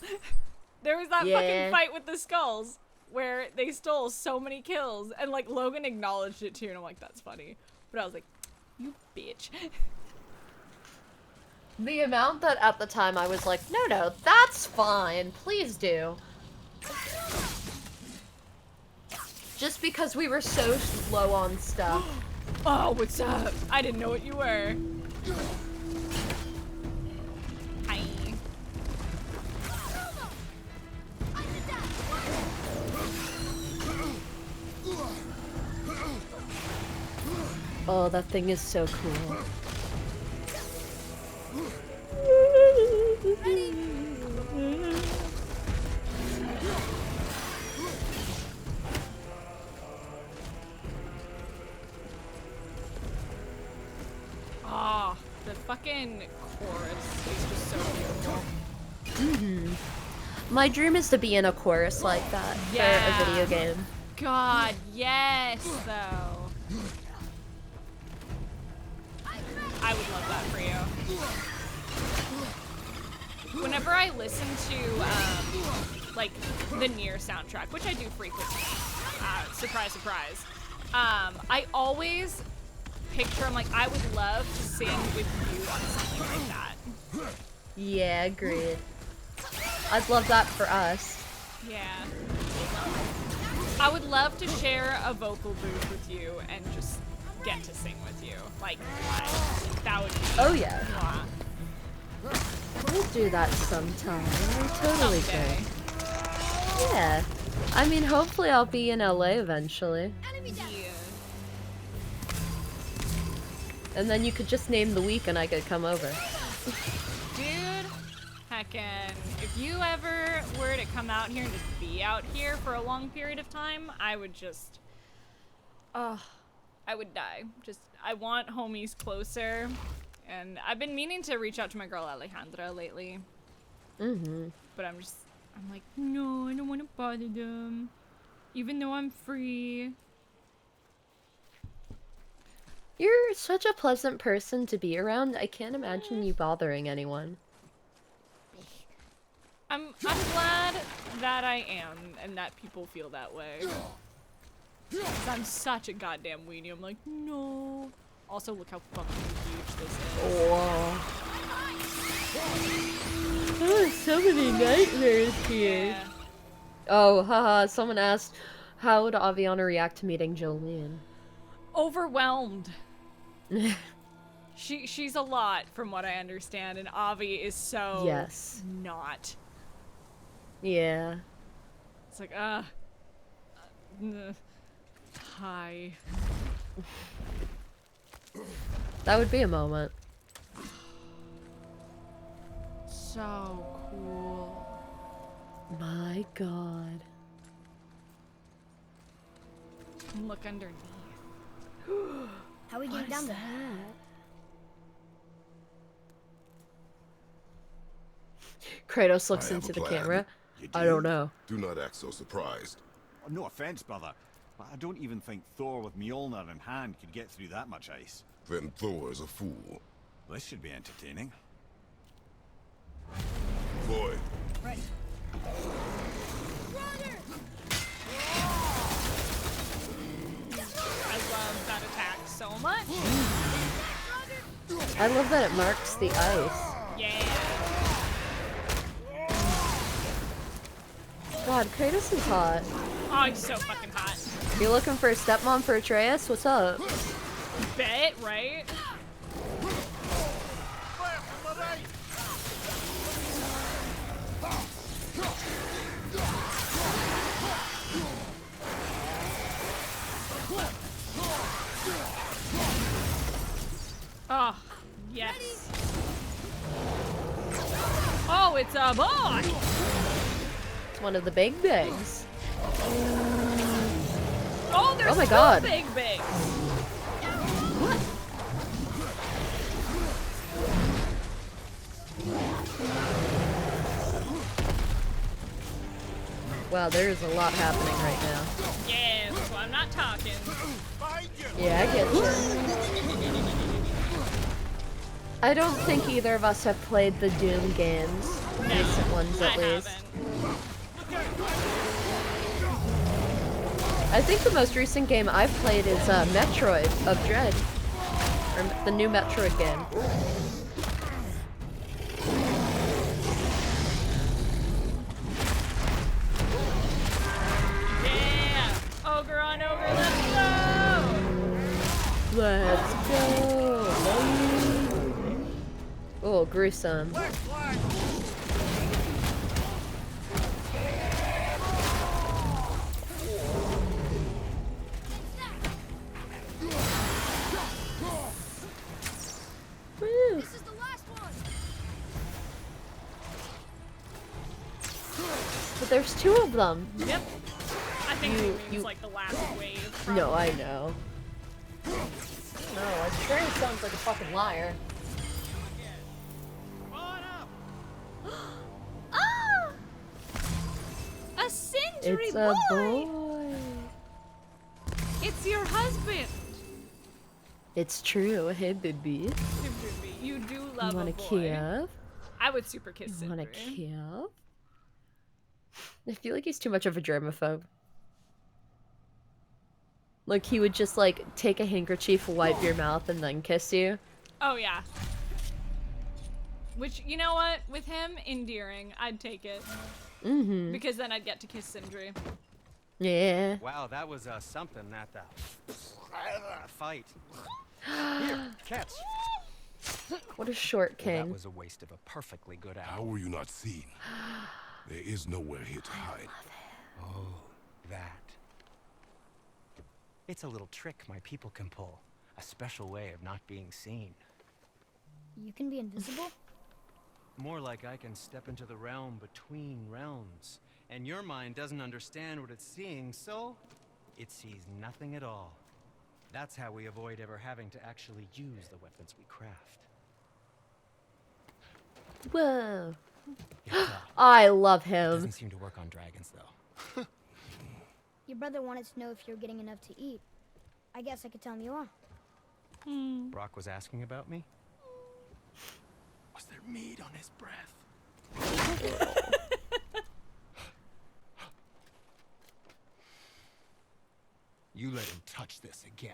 Speaker 1: There was that fucking
Speaker 2: Yeah.
Speaker 1: fight with the skulls where they stole so many kills, and like Logan acknowledged it too, and I'm like, that's funny. But I was like, you bitch.
Speaker 2: The amount that at the time I was like, no, that's fine, please do. Just because we were so slow on stuff.
Speaker 1: Oh, what's up? I didn't know what you were. Hi.
Speaker 2: Oh, that thing is so cool.
Speaker 1: Ah, the fucking chorus is just so beautiful.
Speaker 2: My dream is to be in a chorus like that for
Speaker 1: Yeah.
Speaker 2: a video game.
Speaker 1: God, yes, though. I would love that for you. Whenever I listen to, like, the Nier soundtrack, which I do frequently, surprise, surprise, I always picture, I'm like, I would love to sing with you on something like that.
Speaker 2: Yeah, agreed. I'd love that for us.
Speaker 1: Yeah. I would love to share a vocal booth with you and just get to sing with you. Like, live. That would be...
Speaker 2: Oh yeah.
Speaker 1: Mwah.
Speaker 2: We'll do that sometime. We totally
Speaker 1: Someday.
Speaker 2: could. Yeah. I mean, hopefully I'll be in LA eventually.
Speaker 1: Yeah.
Speaker 2: And then you could just name the week and I could come over.
Speaker 1: Dude, Heckin', if you ever were to come out here and just be out here for a long period of time, I would just, I would die. Just, I want homies closer, and I've been meaning to reach out to my girl Alejandra lately. But I'm like, no, I don't want to bother them, even though I'm free.
Speaker 2: You're such a pleasant person to be around. I can't imagine you bothering anyone.
Speaker 1: I'm glad that I am, and that people feel that way. 'Cause I'm such a goddamn weenie. I'm like, no. Also, look how fucking huge this is.
Speaker 2: Whoa. Oh, so many nightmares here.
Speaker 1: Yeah.
Speaker 2: Oh, haha. Someone asked, how would Aviana react to meeting Jolene?
Speaker 1: Overwhelmed. She's a lot, from what I understand, and Avi is so not.
Speaker 2: Yeah.
Speaker 1: It's like, hi.
Speaker 2: That would be a moment.
Speaker 1: So cool.
Speaker 2: My god.
Speaker 1: Look underneath.
Speaker 4: How are we getting down there?
Speaker 2: Kratos looks
Speaker 9: I have
Speaker 2: into
Speaker 9: a
Speaker 2: the
Speaker 9: plan.
Speaker 2: camera.
Speaker 5: You
Speaker 2: I don't know.
Speaker 9: Do not act so surprised.
Speaker 5: Oh, no offense, brother, but I don't even think Thor with Mjolnir in hand could get through that much ice.
Speaker 9: Then Thor is a fool.
Speaker 5: This should be entertaining.
Speaker 9: Boy,
Speaker 1: Right. I love that attack so much.
Speaker 2: I love that it marks the ice.
Speaker 1: Yeah.
Speaker 2: God, Kratos is hot.
Speaker 1: Oh, he's so fucking hot.
Speaker 2: You looking for a stepmom for Atreus? What's up?
Speaker 1: Bet, right? Oh, yes. Oh, it's a boy!
Speaker 2: It's one of the big bigs.
Speaker 1: Oh, there's
Speaker 2: Oh my
Speaker 1: still
Speaker 2: God.
Speaker 1: big bigs.
Speaker 2: Wow, there is a lot happening right now.
Speaker 1: Yeah, that's why I'm not talking.
Speaker 2: Yeah, I get you. I don't think either of us have played the Doom games. Recent ones, at least. I think the most recent game I've played is Metroid of Dread. Or the new Metroid game.
Speaker 1: Yeah! Ogre on ogre, let's go!
Speaker 2: Let's go! Oh, gruesome. Woo.
Speaker 4: This is the last one.
Speaker 2: But there's two of them.
Speaker 1: Yep. I think
Speaker 2: You-
Speaker 1: it means like the last wave.
Speaker 2: No, I know. No, a train sounds like a fucking liar.
Speaker 1: Ah! A Sindri
Speaker 2: It's a
Speaker 1: boy!
Speaker 2: boy.
Speaker 1: It's your husband!
Speaker 2: It's true. Hey, baby.
Speaker 1: You do love
Speaker 2: You
Speaker 1: a
Speaker 2: wanna
Speaker 1: boy.
Speaker 2: kiss?
Speaker 1: I would super kiss
Speaker 2: You wanna
Speaker 1: Sindri.
Speaker 2: kiss? I feel like he's too much of a germaphobe. Like, he would just, like, take a handkerchief, wipe your mouth, and then kiss you.
Speaker 1: Oh, yeah. Which, you know what? With him, endearing. I'd take it.
Speaker 2: Mm-hmm.
Speaker 1: Because then I'd get to kiss Sindri.
Speaker 2: Yeah.
Speaker 10: Wow, that was something at the fight. Here, catch.
Speaker 2: What a short
Speaker 10: Well, that
Speaker 2: king.
Speaker 10: was a waste of a perfectly good
Speaker 9: how
Speaker 10: hour.
Speaker 9: were you not seen? There is nowhere here to hide.
Speaker 10: Oh, that. It's a little trick my people can pull. A special way of not being seen.
Speaker 4: You can be invisible?
Speaker 10: More like I can step into the realm between realms, and your mind doesn't understand what it's seeing, so it sees nothing at all. That's how we avoid ever having to actually use the weapons we craft.
Speaker 2: Whoa. I love him.
Speaker 10: Doesn't seem to work on dragons, though.
Speaker 4: Your brother wanted to know if you're getting enough to eat. I guess I could tell him you are.
Speaker 10: Brock was asking about me? Was there meat on his breath? You let him touch this again.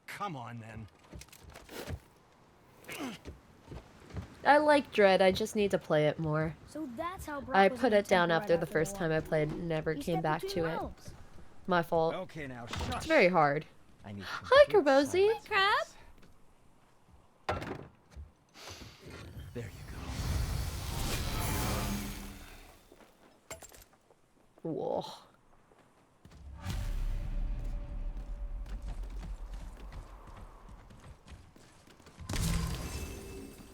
Speaker 10: Come on, then.
Speaker 2: I like Dread, I just need to play it more.
Speaker 4: So that's how Brock
Speaker 2: I
Speaker 4: was
Speaker 2: put
Speaker 4: in
Speaker 2: it down
Speaker 4: temper
Speaker 2: after
Speaker 4: right
Speaker 2: the first
Speaker 4: war.
Speaker 2: time I played, never
Speaker 4: He
Speaker 2: came
Speaker 4: stepped
Speaker 2: back
Speaker 4: between
Speaker 2: to it.
Speaker 4: realms.
Speaker 2: My fault.
Speaker 5: Okay, now
Speaker 2: It's
Speaker 5: shush.
Speaker 2: very hard.
Speaker 5: I need
Speaker 2: Hi,
Speaker 5: complete
Speaker 2: Kerbozy.
Speaker 5: silence.
Speaker 1: Crab?
Speaker 10: There you go.
Speaker 2: Whoa.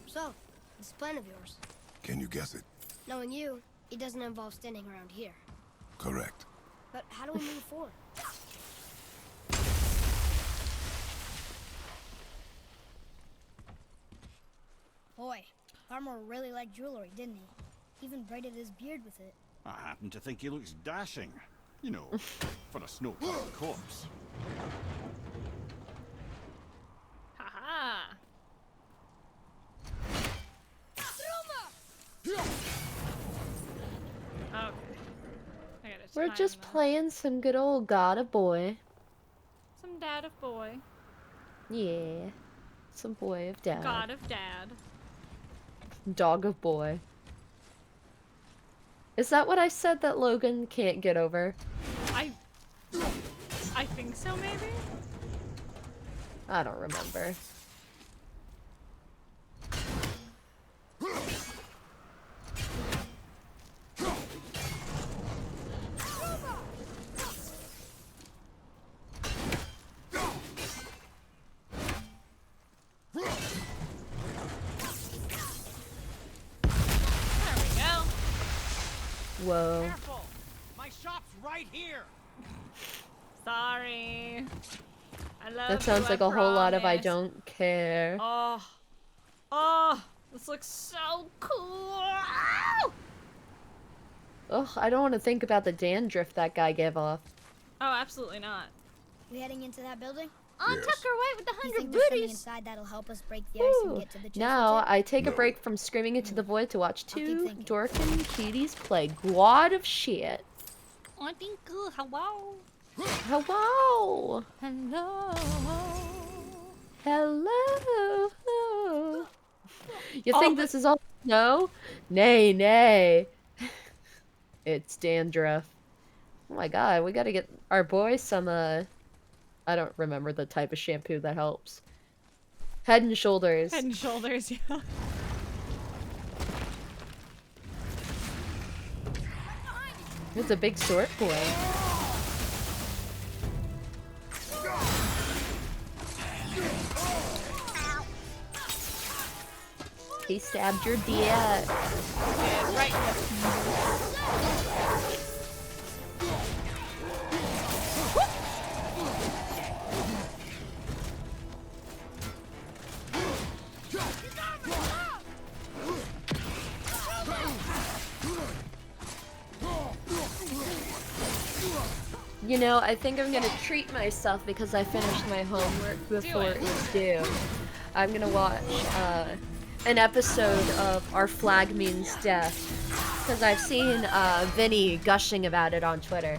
Speaker 4: So, this plan of yours.
Speaker 9: Can you guess it?
Speaker 4: Knowing you, it doesn't involve standing around here.
Speaker 9: Correct.
Speaker 4: But how do we move forward? Boy, Armor really liked jewelry, didn't he? Even braided his beard with it.
Speaker 5: I happen to think he looks dashing. You know, for a snow-covered corpse.
Speaker 1: Haha. Okay. I gotta
Speaker 2: We're
Speaker 1: time
Speaker 2: just
Speaker 1: this.
Speaker 2: playing some good old God of Boy.
Speaker 1: Some dad of boy.
Speaker 2: Yeah. Some boy of dad.
Speaker 1: God of dad.
Speaker 2: Dog of boy. Is that what I said that Logan can't get over?
Speaker 1: I think so, maybe?
Speaker 2: I don't remember.
Speaker 1: There we go.
Speaker 2: Whoa.
Speaker 10: Careful! My shop's right here!
Speaker 1: Sorry. I love
Speaker 2: That sounds
Speaker 1: you,
Speaker 2: like
Speaker 1: I
Speaker 2: a whole lot of I
Speaker 1: promise.
Speaker 2: don't care.
Speaker 1: Oh. Oh. This looks so cool.
Speaker 2: Ugh, I don't want to think about the dandruff that guy gave off.
Speaker 1: Oh, absolutely not.
Speaker 4: We heading into that building?
Speaker 1: On
Speaker 9: Yes.
Speaker 1: Tucker White with the
Speaker 4: You
Speaker 1: 100
Speaker 4: think there's something
Speaker 1: booties.
Speaker 4: inside that'll help us break the ice and
Speaker 2: Woo.
Speaker 4: get to the chest?
Speaker 2: Now, I take a
Speaker 9: No.
Speaker 2: break from screaming into the void to watch
Speaker 4: keep
Speaker 2: two
Speaker 4: thinking.
Speaker 2: dorkin kitties play God of shit.
Speaker 1: I think hello.
Speaker 2: Hello!
Speaker 1: Hello.
Speaker 2: Hello! You think this is all snow? Nay, nay. It's dandruff. Oh my god, we gotta get our boy some, I don't remember the type of shampoo that helps. Head and Shoulders.
Speaker 1: Head and Shoulders, yeah.
Speaker 2: It's a big sword boy. He stabbed your dad.
Speaker 1: Yeah, right in the
Speaker 2: You know, I think I'm gonna treat myself because I finished my homework before
Speaker 1: it.
Speaker 2: it was due. I'm gonna watch an episode of Our Flag Means Death because I've seen Vinny gushing about it on Twitter.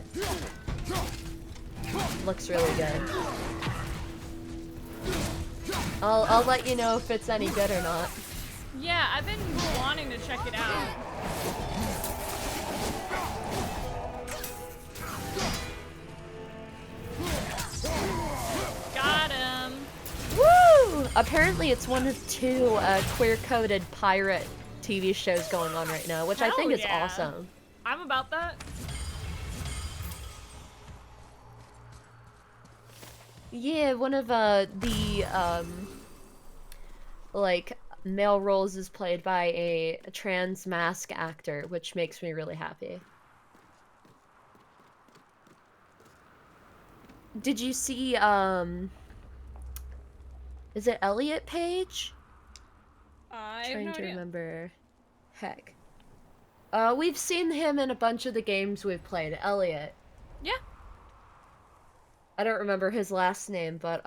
Speaker 2: Looks really good. I'll let you know if it's any good or not.
Speaker 1: Yeah, I've been wanting to check it out. Got him.
Speaker 2: Woo! Apparently it's one of two queer-coded pirate TV shows going on right now, which I think
Speaker 1: Hell
Speaker 2: is
Speaker 1: yeah.
Speaker 2: awesome.
Speaker 1: I'm about that.
Speaker 2: Yeah, one of the like male roles is played by a trans mask actor, which makes me really happy. Did you see is it Elliot Page? Trying to remember. Heck. We've seen him in a bunch of the games we've played. Elliot.
Speaker 1: Yeah.
Speaker 2: I don't remember his last name, but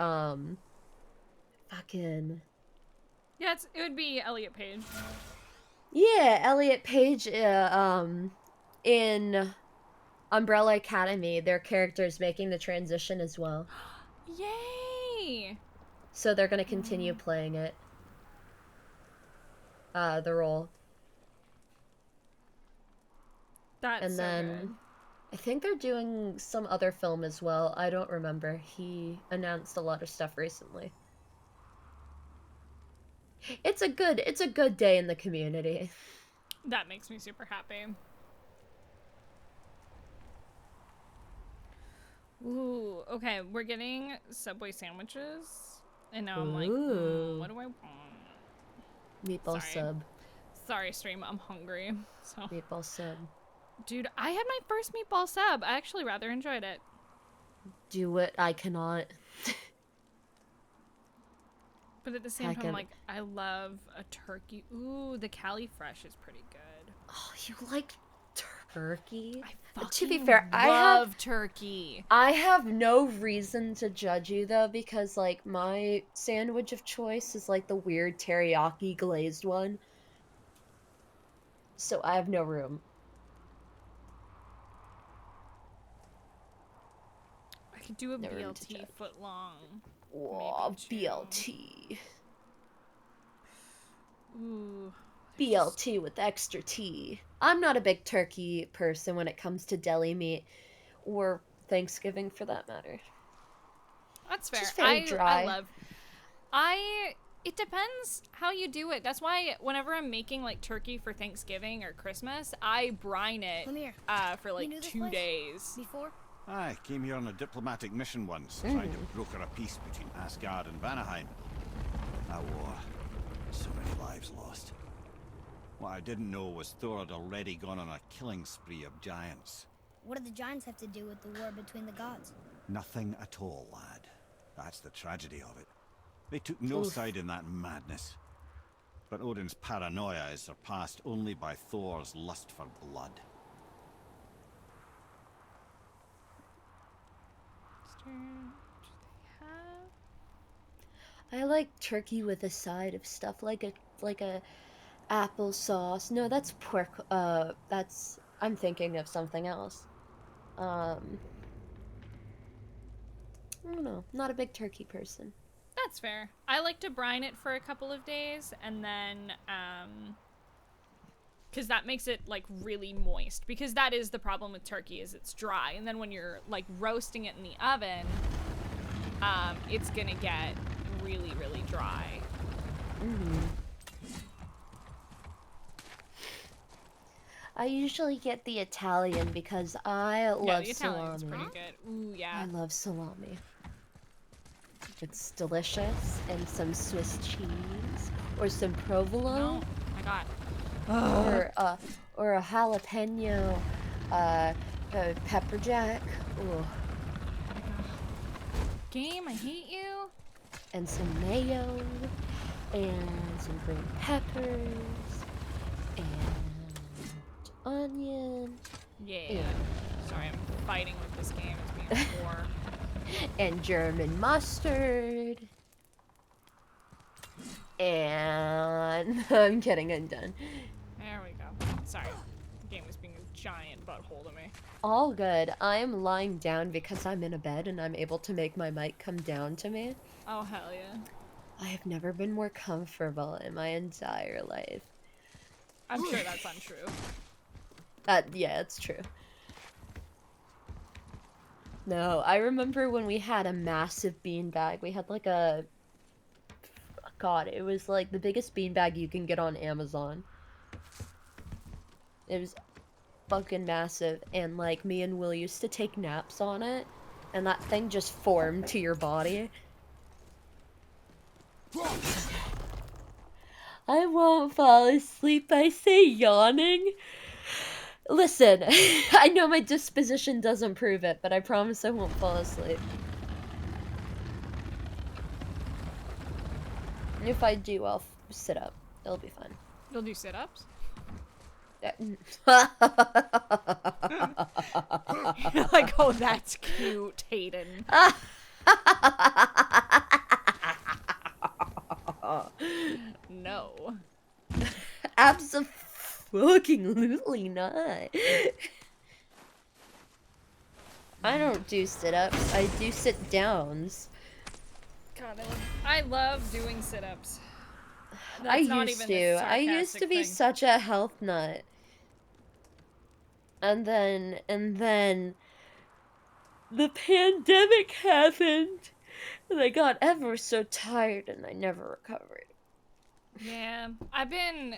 Speaker 2: fucking.
Speaker 1: Yeah, it would be Elliot Page.
Speaker 2: Yeah, Elliot Page. In Umbrella Academy, their character's making the transition as well.
Speaker 1: Yay!
Speaker 2: So they're gonna continue playing it. The role.
Speaker 1: That's
Speaker 2: and then
Speaker 1: good.
Speaker 2: I think they're doing some other film as well. I don't remember. He announced a lot of stuff recently. It's a good day in the community.
Speaker 1: That makes me super happy. Ooh, okay, we're getting Subway sandwiches, and now I'm like, what do I want?
Speaker 2: Meatball sub.
Speaker 1: Sorry, stream, I'm hungry. So.
Speaker 2: Meatball sub.
Speaker 1: Dude, I had my first meatball sub. I actually rather enjoyed it.
Speaker 2: Do it. I cannot.
Speaker 1: But at the same time, like, I love a turkey. Ooh, the Cali Fresh is pretty good.
Speaker 2: Oh, you like turkey?
Speaker 1: To
Speaker 2: be fair, I
Speaker 1: love turkey.
Speaker 2: I have no reason to judge you though, because like my sandwich of choice is like the weird teriyaki glazed one. So I have no room.
Speaker 1: I could do a BLT foot long.
Speaker 2: Whoa, BLT.
Speaker 1: Ooh.
Speaker 2: BLT with extra T. I'm not a big turkey person when it comes to deli meat or Thanksgiving for that matter.
Speaker 1: That's fair.
Speaker 2: Just very dry.
Speaker 1: It depends how you do it. That's why whenever I'm making like turkey for Thanksgiving or Christmas, I brine it for like 2 days.
Speaker 4: Before?
Speaker 5: I came here on a diplomatic mission once, trying to broker a peace between Asgard and Vanaheim. That war. So many lives lost. What I didn't know was Thor had already gone on a killing spree of giants.
Speaker 4: What do the giants have to do with the war between the gods?
Speaker 5: Nothing at all, lad. That's the tragedy of it. They took no side in that madness. But Odin's paranoia is surpassed only by Thor's lust for blood.
Speaker 2: I like turkey with a side of stuff like a applesauce. No, that's pork. I'm thinking of something else. I don't know. Not a big turkey person.
Speaker 1: That's fair. I like to brine it for a couple of days and then because that makes it like really moist, because that is the problem with turkey, is it's dry, and then when you're like roasting it in the oven, it's gonna get really, really dry.
Speaker 2: I usually get the Italian because I love
Speaker 1: the Italian's
Speaker 2: salami.
Speaker 1: pretty good. Ooh, yeah.
Speaker 2: I love salami. It's delicious, and some Swiss cheese or some provolone.
Speaker 1: No, I got.
Speaker 2: Or a jalapeno, pepper jack. Ooh.
Speaker 1: Game, I hate you.
Speaker 2: And some mayo, and some green peppers, and onion.
Speaker 1: Yeah. Sorry, I'm fighting with this game. It's being a war.
Speaker 2: And German mustard. And I'm kidding, I'm done.
Speaker 1: There we go. Sorry. The game was being a giant butthole to me.
Speaker 2: All good. I am lying down because I'm in a bed and I'm able to make my mic come down to me.
Speaker 1: Oh, hell yeah.
Speaker 2: I have never been more comfortable in my entire life.
Speaker 1: I'm sure that's untrue.
Speaker 2: Yeah, it's true. No, I remember when we had a massive beanbag. We had like a... God, it was like the biggest beanbag you can get on Amazon. It was fucking massive, and like me and Will used to take naps on it. and that thing just formed to your body. I won't fall asleep, I say, yawning. Listen, I know my disposition doesn't prove it, but I promise I won't fall asleep. If I do, I'll sit up. It'll be fine.
Speaker 1: You'll do sit-ups? Like, oh, that's cute, Hayden. No.
Speaker 2: Absolutely not. I don't do sit-ups. I do sit-downs.
Speaker 1: God, I love doing sit-ups.
Speaker 2: I used to be such a health nut. And then the pandemic happened, and I got ever so tired, and I never recovered.
Speaker 1: Yeah, I've been,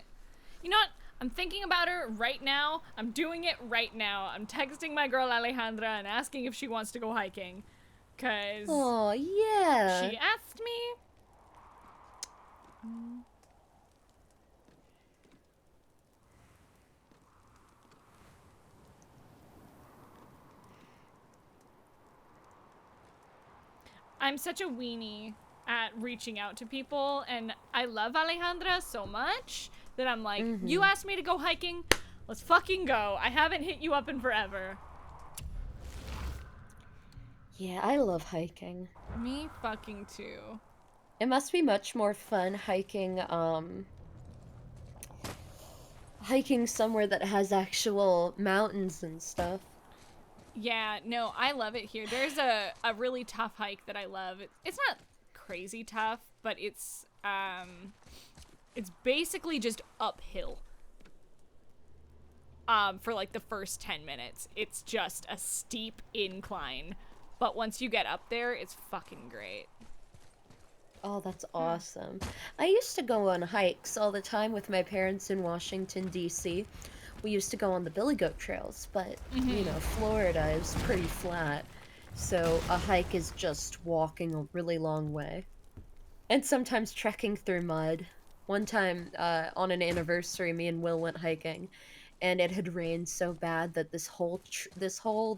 Speaker 1: you know what? I'm thinking about her right now. I'm doing it right now. I'm texting my girl Alejandra and asking if she wants to go hiking. Cause
Speaker 2: oh yeah,
Speaker 1: she asked me. I'm such a weenie at reaching out to people, and I love Alejandra so much that I'm like, you asked me to go hiking, let's fucking go. I haven't hit you up in forever.
Speaker 2: Yeah, I love hiking.
Speaker 1: Me fucking too.
Speaker 2: It must be much more fun hiking, hiking somewhere that has actual mountains and stuff.
Speaker 1: Yeah, no, I love it here. There's a really tough hike that I love. It's not crazy tough, but it's basically just uphill. For like the first 10 minutes. It's just a steep incline. But once you get up there, it's fucking great.
Speaker 2: Oh, that's awesome. I used to go on hikes all the time with my parents in Washington, D.C. We used to go on the Billy Goat trails, but, you know, Florida is pretty flat. So a hike is just walking a really long way. And sometimes trekking through mud. One time, on an anniversary, me and Will went hiking, and it had rained so bad that this whole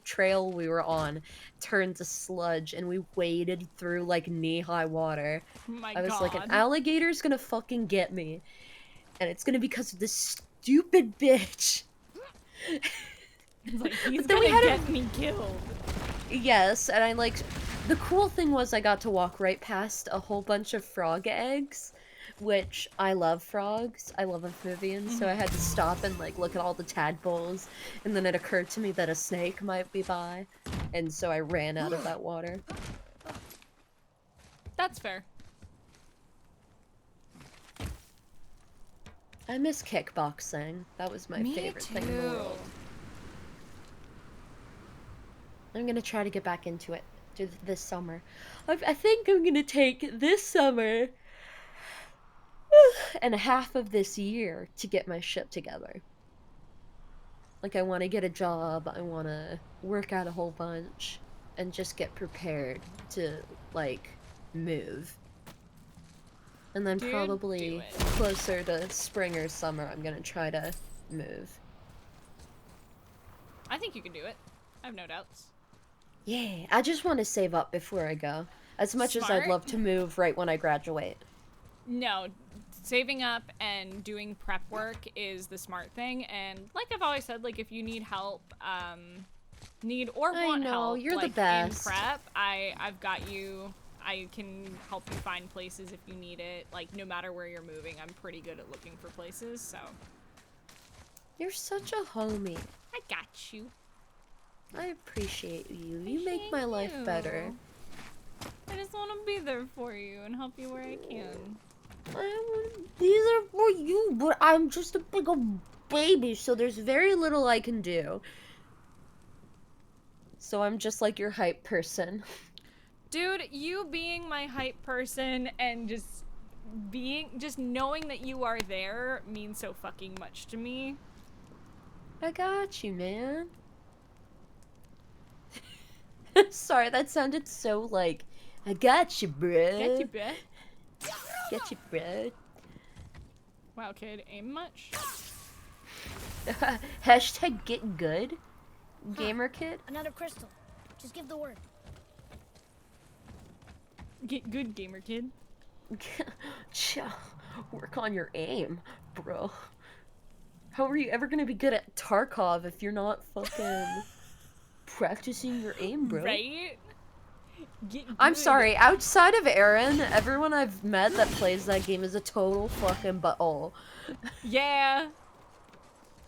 Speaker 2: trail we were on turned to sludge, and we waded through, like, knee-high water.
Speaker 1: My
Speaker 2: I was
Speaker 1: God.
Speaker 2: like, an alligator's gonna fucking get me. And it's gonna be because of this stupid bitch.
Speaker 1: It's like, he's gonna get me killed.
Speaker 2: Yes, and I, like, the cool thing was I got to walk right past a whole bunch of frog eggs, which I love frogs. I love amphibians, so I had to stop and, like, look at all the tadpoles, and then it occurred to me that a snake might be by, and so I ran out of that water.
Speaker 1: That's fair.
Speaker 2: I miss kickboxing. That was my favorite thing in the world. I'm gonna try to get back into it this summer. I think I'm gonna take this summer and half of this year to get my shit together. Like, I want to get a job, I want to work out a whole bunch, and just get prepared to, like, move. And then probably closer to spring or summer, I'm gonna try to move.
Speaker 1: I think you can do it. I have no doubts.
Speaker 2: Yeah, I just want to save up before I go. As much as I'd love to move right when I graduate.
Speaker 1: No, saving up and doing prep work is the smart thing. And like I've always said, like, if you need help, want help,
Speaker 2: you're
Speaker 1: like,
Speaker 2: the best.
Speaker 1: in prep, I've got you. I can help you find places if you need it. Like, no matter where you're moving, I'm pretty good at looking for places, so.
Speaker 2: You're such a homie.
Speaker 1: I got you.
Speaker 2: I appreciate you. You make my life better.
Speaker 1: I just want to be there for you and help you where I can.
Speaker 2: These are for you, but I'm just a big old baby, so there's very little I can do. So I'm just like your hype person.
Speaker 1: Dude, you being my hype person and just knowing that you are there means so fucking much to me.
Speaker 2: I got you, man. Sorry, that sounded so like, I got you, bruh.
Speaker 1: Get you, bet.
Speaker 2: Get you, bruh.
Speaker 1: Wow, kid, aim much?
Speaker 2: Hashtag get good. Gamer kid.
Speaker 4: Another crystal. Just give the word.
Speaker 1: Get good, gamer kid.
Speaker 2: Work on your aim, bro. How are you ever gonna be good at Tarkov if you're not fucking practicing your aim, bro?
Speaker 1: Right?
Speaker 2: I'm sorry, outside of Aaron, everyone I've met that plays that game is a total fucking butthole.
Speaker 1: Yeah.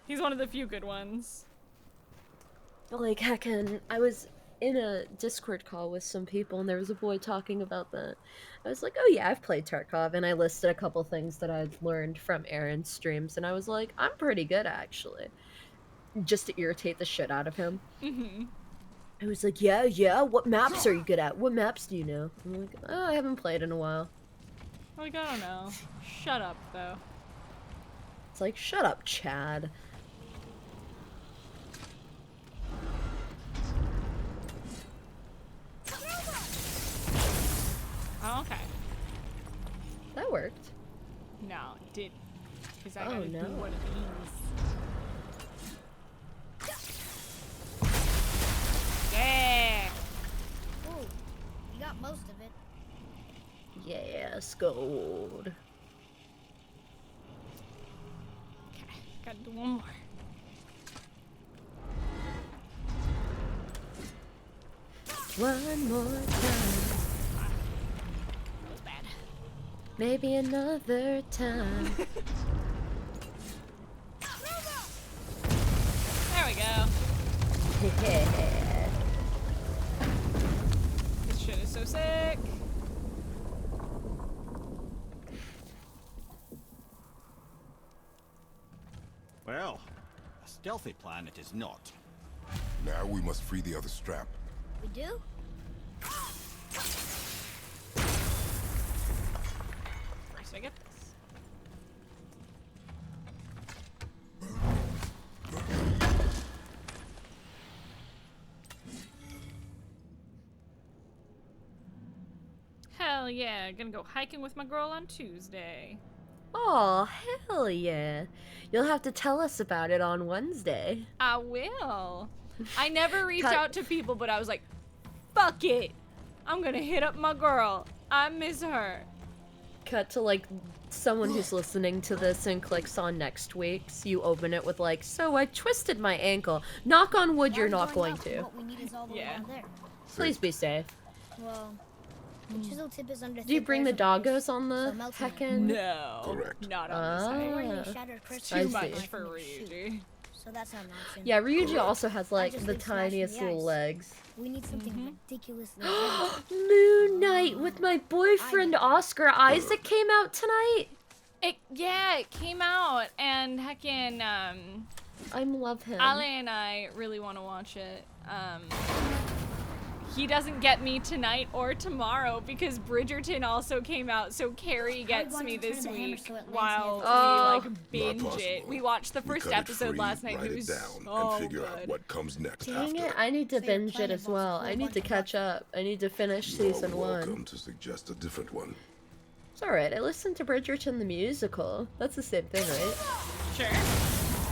Speaker 1: He's one of the few good ones.
Speaker 2: Like, heckin', I was in a Discord call with some people and there was a boy talking about that. I was like, oh yeah, I've played Tarkov, and I listed a couple things that I'd learned from Aaron's streams, and I was like, I'm pretty good actually. Just to irritate the shit out of him.
Speaker 1: Mm-hmm.
Speaker 2: I was like, yeah, what maps are you good at? What maps do you know? I'm like, oh, I haven't played in a while.
Speaker 1: Like, I don't know. Shut up, though.
Speaker 2: It's like, shut up, Chad.
Speaker 1: Oh, okay.
Speaker 2: That worked.
Speaker 1: No, it didn't. Because I
Speaker 2: Oh,
Speaker 1: gotta
Speaker 2: no.
Speaker 1: do one of these. Yeah!
Speaker 4: Ooh, you got most of it.
Speaker 2: Yes, gold.
Speaker 1: Okay, gotta do one more.
Speaker 2: One more time.
Speaker 1: That was bad.
Speaker 2: Maybe another time.
Speaker 1: There we go.
Speaker 2: Yeah.
Speaker 1: This shit is so sick.
Speaker 5: Well, a stealthy plan it is not.
Speaker 9: Now we must free the other strap.
Speaker 4: We do?
Speaker 1: Nice, I get this. Hell yeah, gonna go hiking with my girl on Tuesday.
Speaker 2: Oh, hell yeah. You'll have to tell us about it on Wednesday.
Speaker 1: I will. I never reach
Speaker 2: Cut.
Speaker 1: out to people, but I was like, fuck it. I'm gonna hit up my girl. I miss her.
Speaker 2: Cut to, like, someone who's listening to this and clicks on next week's. You open it with, like, so I twisted my ankle. Knock on wood, you're not going to.
Speaker 4: What we need is all the way
Speaker 1: Yeah.
Speaker 4: down there.
Speaker 2: Please be safe.
Speaker 4: Well, the chisel tip is under.
Speaker 2: Do you
Speaker 4: thick
Speaker 2: bring the
Speaker 4: layers of ice,
Speaker 2: doggos on the
Speaker 4: so melting it.
Speaker 2: heckin'?
Speaker 1: No.
Speaker 9: Correct.
Speaker 1: Not on this
Speaker 2: Ah.
Speaker 1: side.
Speaker 4: Or any shattered crystal
Speaker 2: I
Speaker 1: Too
Speaker 2: see.
Speaker 1: much for Ryuji.
Speaker 4: So that's not an option.
Speaker 2: Yeah, Ryuji also has, like,
Speaker 4: just
Speaker 2: the
Speaker 4: leave smashing
Speaker 2: tiniest
Speaker 4: the
Speaker 2: little
Speaker 4: ice.
Speaker 2: legs.
Speaker 4: We need something ridiculously heavy.
Speaker 2: Moon Knight with my boyfriend Oscar Isaac came out tonight.
Speaker 1: Yeah, it came out, and heckin',
Speaker 2: I love him.
Speaker 1: Ale and I really want to watch it. He doesn't get me tonight or tomorrow because Bridgerton also came out, so Carrie gets
Speaker 4: want
Speaker 1: me
Speaker 4: to turn
Speaker 1: this
Speaker 4: the hammer
Speaker 1: week
Speaker 4: so it lands
Speaker 1: while
Speaker 4: near
Speaker 2: Oh.
Speaker 1: we like binge
Speaker 9: Not
Speaker 1: it.
Speaker 9: possible.
Speaker 1: We watched the
Speaker 9: We
Speaker 1: first
Speaker 9: cut it
Speaker 1: episode
Speaker 9: free,
Speaker 1: last night.
Speaker 9: write
Speaker 1: It was
Speaker 9: it down,
Speaker 1: so
Speaker 9: and figure out
Speaker 1: good.
Speaker 9: what comes next
Speaker 2: Dang
Speaker 9: after.
Speaker 2: it, I need to
Speaker 4: So your
Speaker 2: binge
Speaker 4: plan
Speaker 2: it as
Speaker 4: involves a
Speaker 2: well.
Speaker 4: whole
Speaker 2: I need to
Speaker 4: bunch of
Speaker 2: catch up. I need to finish
Speaker 9: You are
Speaker 2: season
Speaker 9: welcome
Speaker 2: 1.
Speaker 9: to suggest a different one.
Speaker 2: It's alright, I listened to Bridgerton the musical. That's the same thing, right?
Speaker 1: Sure.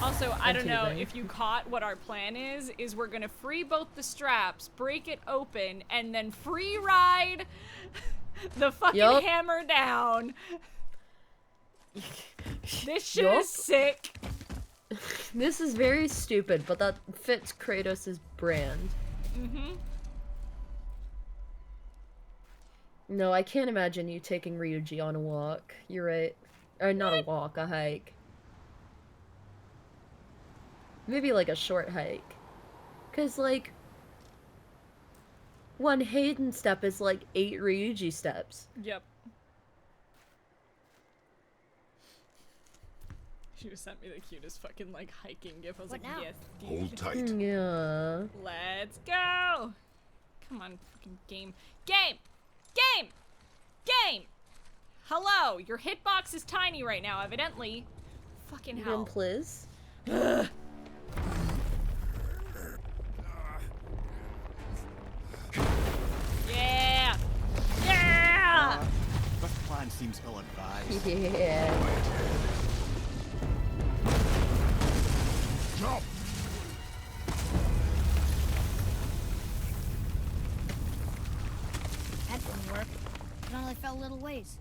Speaker 1: Also, I don't know
Speaker 2: teasing.
Speaker 1: if you caught what our plan is we're gonna free both the straps, break it open, and then free ride the fucking
Speaker 2: Yup.
Speaker 1: hammer down. This shit
Speaker 2: Yup.
Speaker 1: is sick.
Speaker 2: This is very stupid, but that fits Kratos' brand.
Speaker 1: Mm-hmm.
Speaker 2: No, I can't imagine you taking Ryuji on a walk. You're right. Or not a walk, a hike. Maybe like a short hike. 'Cause like, one Hayden step is like 8 Ryuji steps.
Speaker 1: Yep. She just sent me the cutest fucking like hiking gif. I was
Speaker 4: What
Speaker 1: like,
Speaker 4: now?
Speaker 1: yes, dude.
Speaker 9: Hold tight.
Speaker 2: Yeah.
Speaker 1: Let's go. Come on, fucking game. Game! Game! Game! Hello! Your hitbox is tiny right now, evidently. Fucking
Speaker 2: Again,
Speaker 1: hell.
Speaker 2: please.
Speaker 5: plan seems ill-advised.
Speaker 2: Yeah.
Speaker 9: Jump!
Speaker 4: That didn't work. It only fell little ways.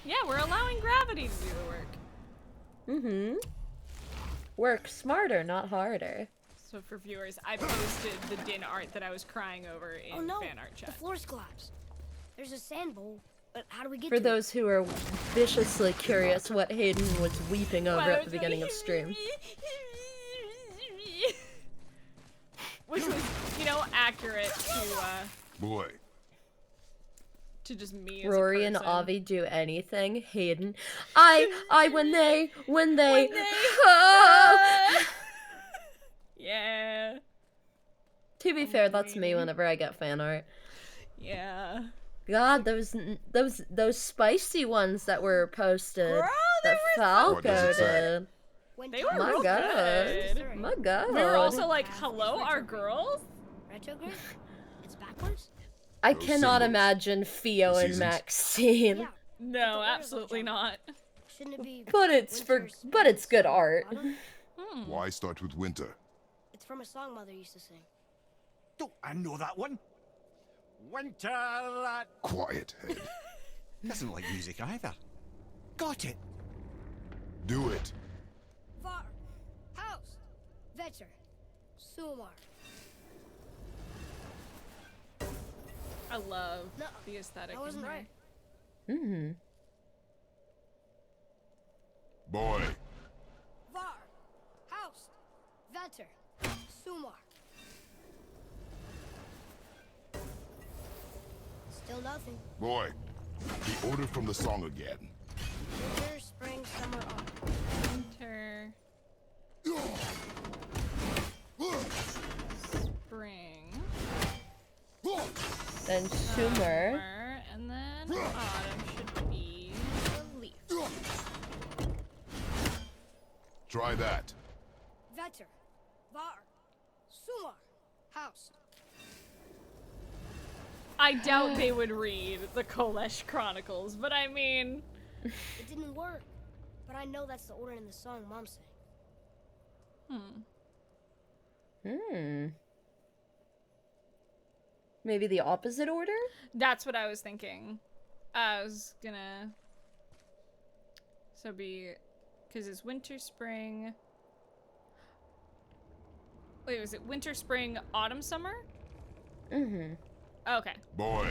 Speaker 1: Yeah, we're allowing gravity to do the work.
Speaker 2: Mm-hmm. Work smarter, not harder.
Speaker 1: So for viewers, I posted the din art that I was crying over in
Speaker 4: Oh no,
Speaker 1: fan art
Speaker 4: the
Speaker 1: chat.
Speaker 4: floor's collapsed. There's a sand bowl, but how do we get
Speaker 2: For
Speaker 4: to
Speaker 2: those who are viciously curious what Hayden was weeping over
Speaker 1: Well,
Speaker 2: at the beginning of stream.
Speaker 1: Which was, you know, accurate
Speaker 9: Boy.
Speaker 1: to just me as
Speaker 2: Rory
Speaker 1: a
Speaker 2: and
Speaker 1: person.
Speaker 2: Avi do anything. Hayden, when they.
Speaker 1: Yeah.
Speaker 2: To be fair, that's me whenever I get fan art.
Speaker 1: Yeah.
Speaker 2: God, those spicy ones that were posted.
Speaker 1: Bro, they
Speaker 2: that
Speaker 1: were so
Speaker 2: Falco
Speaker 9: What does it say?
Speaker 2: did.
Speaker 4: When
Speaker 1: They were
Speaker 2: My
Speaker 1: real
Speaker 2: God.
Speaker 1: good.
Speaker 2: My God.
Speaker 1: We were also like, hello, our girls?
Speaker 4: Retrograde? It's backwards?
Speaker 2: I
Speaker 9: Those
Speaker 2: cannot
Speaker 9: symbols.
Speaker 2: imagine Theo and
Speaker 9: Seasons.
Speaker 2: Maxine.
Speaker 4: Yeah.
Speaker 1: No, absolutely not.
Speaker 4: Shouldn't it be
Speaker 2: But it's good art.
Speaker 4: autumn?
Speaker 9: Why start with winter?
Speaker 4: It's from a song Mother used to sing.
Speaker 5: Don't I know that one? Winter that
Speaker 9: Quiet, head.
Speaker 5: doesn't like music either. Got it.
Speaker 9: Do it.
Speaker 4: Var, House, Vetter, Sumar.
Speaker 1: I love
Speaker 4: No,
Speaker 1: the aesthetic.
Speaker 4: that wasn't
Speaker 1: in
Speaker 4: right.
Speaker 1: here.
Speaker 2: Mm-hmm.
Speaker 9: Boy.
Speaker 4: Var, House, Vetter, Sumar. Still nothing.
Speaker 9: Boy. The order from the song again.
Speaker 4: Winter, spring, summer, autumn.
Speaker 1: Winter. Spring.
Speaker 2: Then Sumer.
Speaker 1: Summer, and then autumn should be the leaf.
Speaker 9: Try that.
Speaker 4: Vetter, Var, Sumar, House.
Speaker 1: I doubt they would read the Kolesh Chronicles, but I mean,
Speaker 4: It didn't work, but I know that's the order in the song Mom sang.
Speaker 2: Maybe the opposite order?
Speaker 1: that's what I was thinking. I was gonna. So be. Because it's winter, spring. Wait, was it winter, spring, autumn, summer?
Speaker 2: Mm-hmm.
Speaker 1: Okay,
Speaker 9: Boy.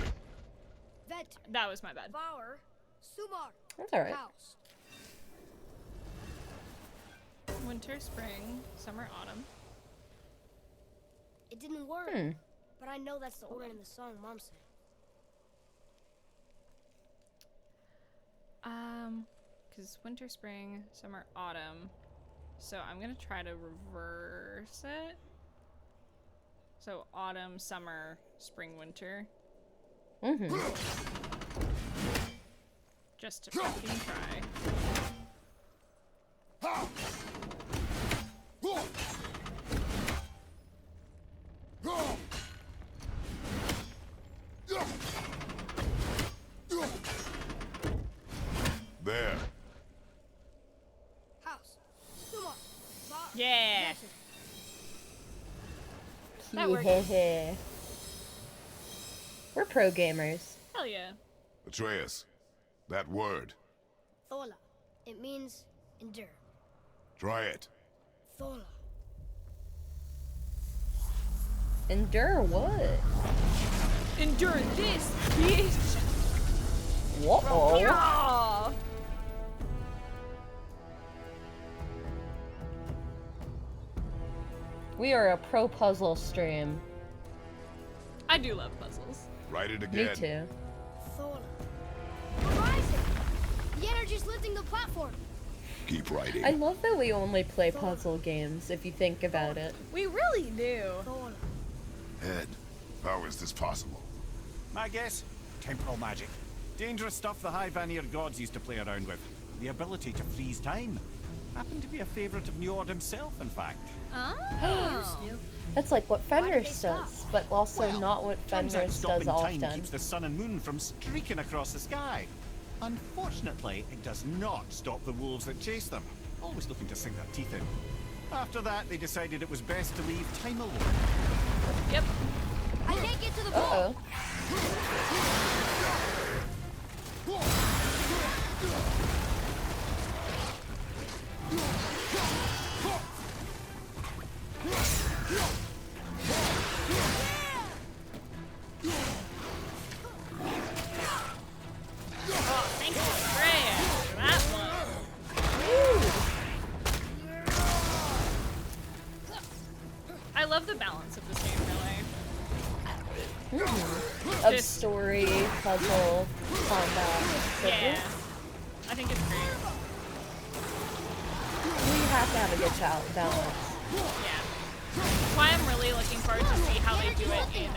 Speaker 4: Vetter,
Speaker 1: that was my bad.
Speaker 4: Var, Sumar,
Speaker 2: That's alright.
Speaker 4: House.
Speaker 1: Winter, spring, summer, autumn.
Speaker 4: It didn't work, but I know that's the order in the song Mom sang.
Speaker 1: Because winter, spring, summer, autumn. So I'm gonna try to reverse it. So autumn, summer, spring, winter.
Speaker 2: Mm-hmm.
Speaker 1: Just to fucking try.
Speaker 9: There.
Speaker 4: House, Sumar, Var,
Speaker 1: Yeah.
Speaker 4: Vetter.
Speaker 1: That worked.
Speaker 2: Yeah. We're pro gamers.
Speaker 1: Hell yeah.
Speaker 9: Atreus. That word.
Speaker 4: Thola. It means endure.
Speaker 9: Try it.
Speaker 4: Thola.
Speaker 2: Endure what?
Speaker 1: Endure this, bitch!
Speaker 2: Whoa.
Speaker 1: Yeah.
Speaker 2: We are a pro puzzle stream.
Speaker 1: I do love puzzles.
Speaker 9: Write it
Speaker 2: Me
Speaker 9: again.
Speaker 2: too.
Speaker 4: Thola. We're rising! The energy's lifting the platform.
Speaker 9: Keep writing.
Speaker 2: I love that we only play puzzle games, if you think about it.
Speaker 1: We really do.
Speaker 4: Thola.
Speaker 9: Head. How is this possible?
Speaker 5: My guess? Temporal magic. Dangerous stuff the High Vanir gods used to play around with. The ability to freeze time. Happened to be a favourite of Njord himself, in fact.
Speaker 1: Oh.
Speaker 2: That's like what
Speaker 4: Why did they
Speaker 2: Fenris
Speaker 4: stop?
Speaker 2: does, but also not what
Speaker 5: Turns out
Speaker 2: Fenris
Speaker 5: stopping
Speaker 2: does
Speaker 5: time
Speaker 2: often.
Speaker 5: keeps the sun and moon from streaking across the sky. Unfortunately, it does not stop the wolves that chase them, always looking to sink their teeth in. After that, they decided it was best to leave time alone.
Speaker 1: Yep.
Speaker 3: I can't get to the ball.
Speaker 2: Uh-oh.
Speaker 1: Oh, thank you, Freya, for that one. I love the balance of this game, really.
Speaker 2: Of
Speaker 1: Just-
Speaker 2: story, puzzle, combat.
Speaker 1: Yeah. I think it's great.
Speaker 2: We have to have a good balance.
Speaker 1: Yeah. That's why I'm really looking forward to see how they do it in,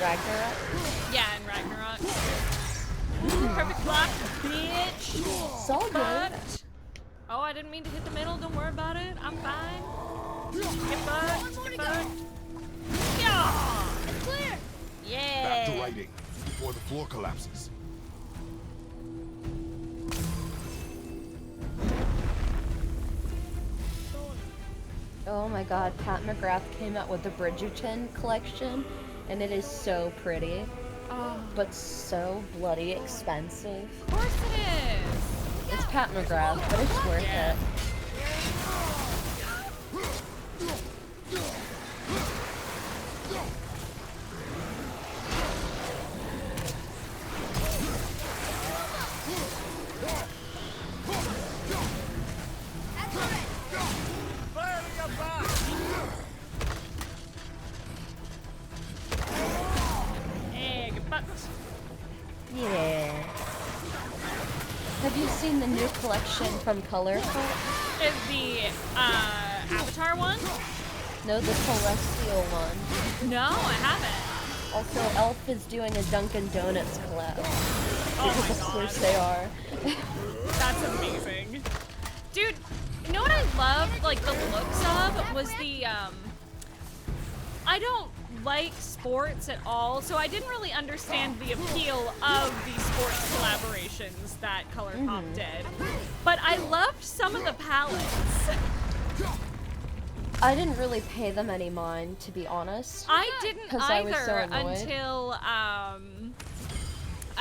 Speaker 2: Ragnarok?
Speaker 1: yeah, in Ragnarok. Perfect block, bitch!
Speaker 2: It's all good.
Speaker 1: But, oh, I didn't mean to hit the middle. Don't worry about it. I'm fine. Get bugged. Get bugged. Yeah!
Speaker 3: It's clear.
Speaker 9: Back to
Speaker 1: Yeah!
Speaker 9: writing before the floor collapses.
Speaker 2: Oh my god, Pat McGrath came out with the Bridgerton collection, and it is so pretty,
Speaker 1: Oh,
Speaker 2: but so bloody expensive.
Speaker 1: of course it is.
Speaker 2: It's Pat McGrath, but it's worth
Speaker 1: Yeah.
Speaker 2: it.
Speaker 1: Hey, get bucked.
Speaker 2: Yeah. Have you seen the new collection from Colorful?
Speaker 1: Is the Avatar one?
Speaker 2: No, the Celestial one.
Speaker 1: No, I haven't.
Speaker 2: Also, Elf is doing a Dunkin' Donuts collab.
Speaker 1: Oh my
Speaker 2: Of
Speaker 1: god.
Speaker 2: course they are.
Speaker 1: That's amazing. Dude, you know what I loved, like, the looks of was the, I don't like sports at all, so I didn't really understand the appeal of the sports collaborations that ColourPop did. But I loved some of the palettes.
Speaker 2: I didn't really pay them any mind, to be honest.
Speaker 1: I didn't
Speaker 2: 'Cause I was so
Speaker 1: either
Speaker 2: annoyed.
Speaker 1: until, I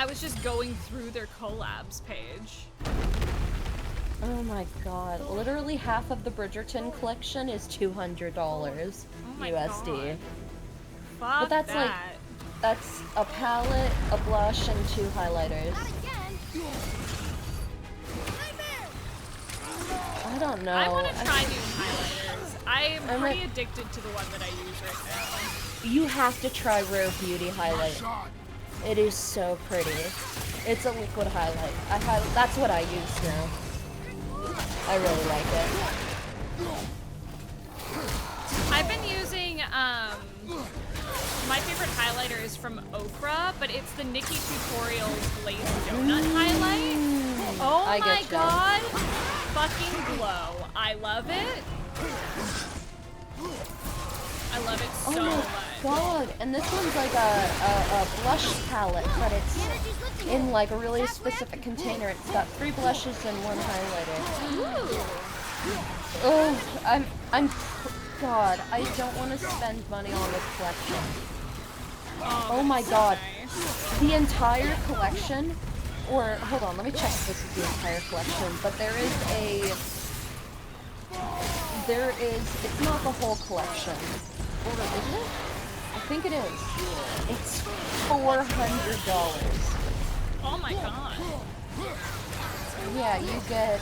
Speaker 1: was just going through their collabs page.
Speaker 2: Oh my god. Literally half of the Bridgerton collection is $200
Speaker 1: Oh my
Speaker 2: USD.
Speaker 1: God. Fuck
Speaker 2: But that's
Speaker 1: that.
Speaker 2: like, that's a palette, a blush, and 2 highlighters. I don't know.
Speaker 1: I want to try new highlighters. I'm
Speaker 2: I'm
Speaker 1: pretty
Speaker 2: like-
Speaker 1: addicted to the one that I use right now.
Speaker 2: You have to try Rare Beauty highlight. It is so pretty. It's a liquid highlight. That's what I use now. I really like it.
Speaker 1: I've been using, my favorite highlighter is from Okra, but it's the Nikki Tutorials Glazed Donut highlight. Oh
Speaker 2: I
Speaker 1: my
Speaker 2: getcha.
Speaker 1: god. Fucking glow. I love it. I love it so
Speaker 2: Oh
Speaker 1: much.
Speaker 2: my god! And this one's like a blush palette, but it's in like a really specific container. It's got 3 blushes and 1 highlighter. Oh, God, I don't want to spend money on this collection. Oh my god. The entire collection, or hold on, let me check if this is the entire collection, but it's not the whole collection. Or is it? I think it is. It's $400.
Speaker 1: Oh my god.
Speaker 2: Yeah, you get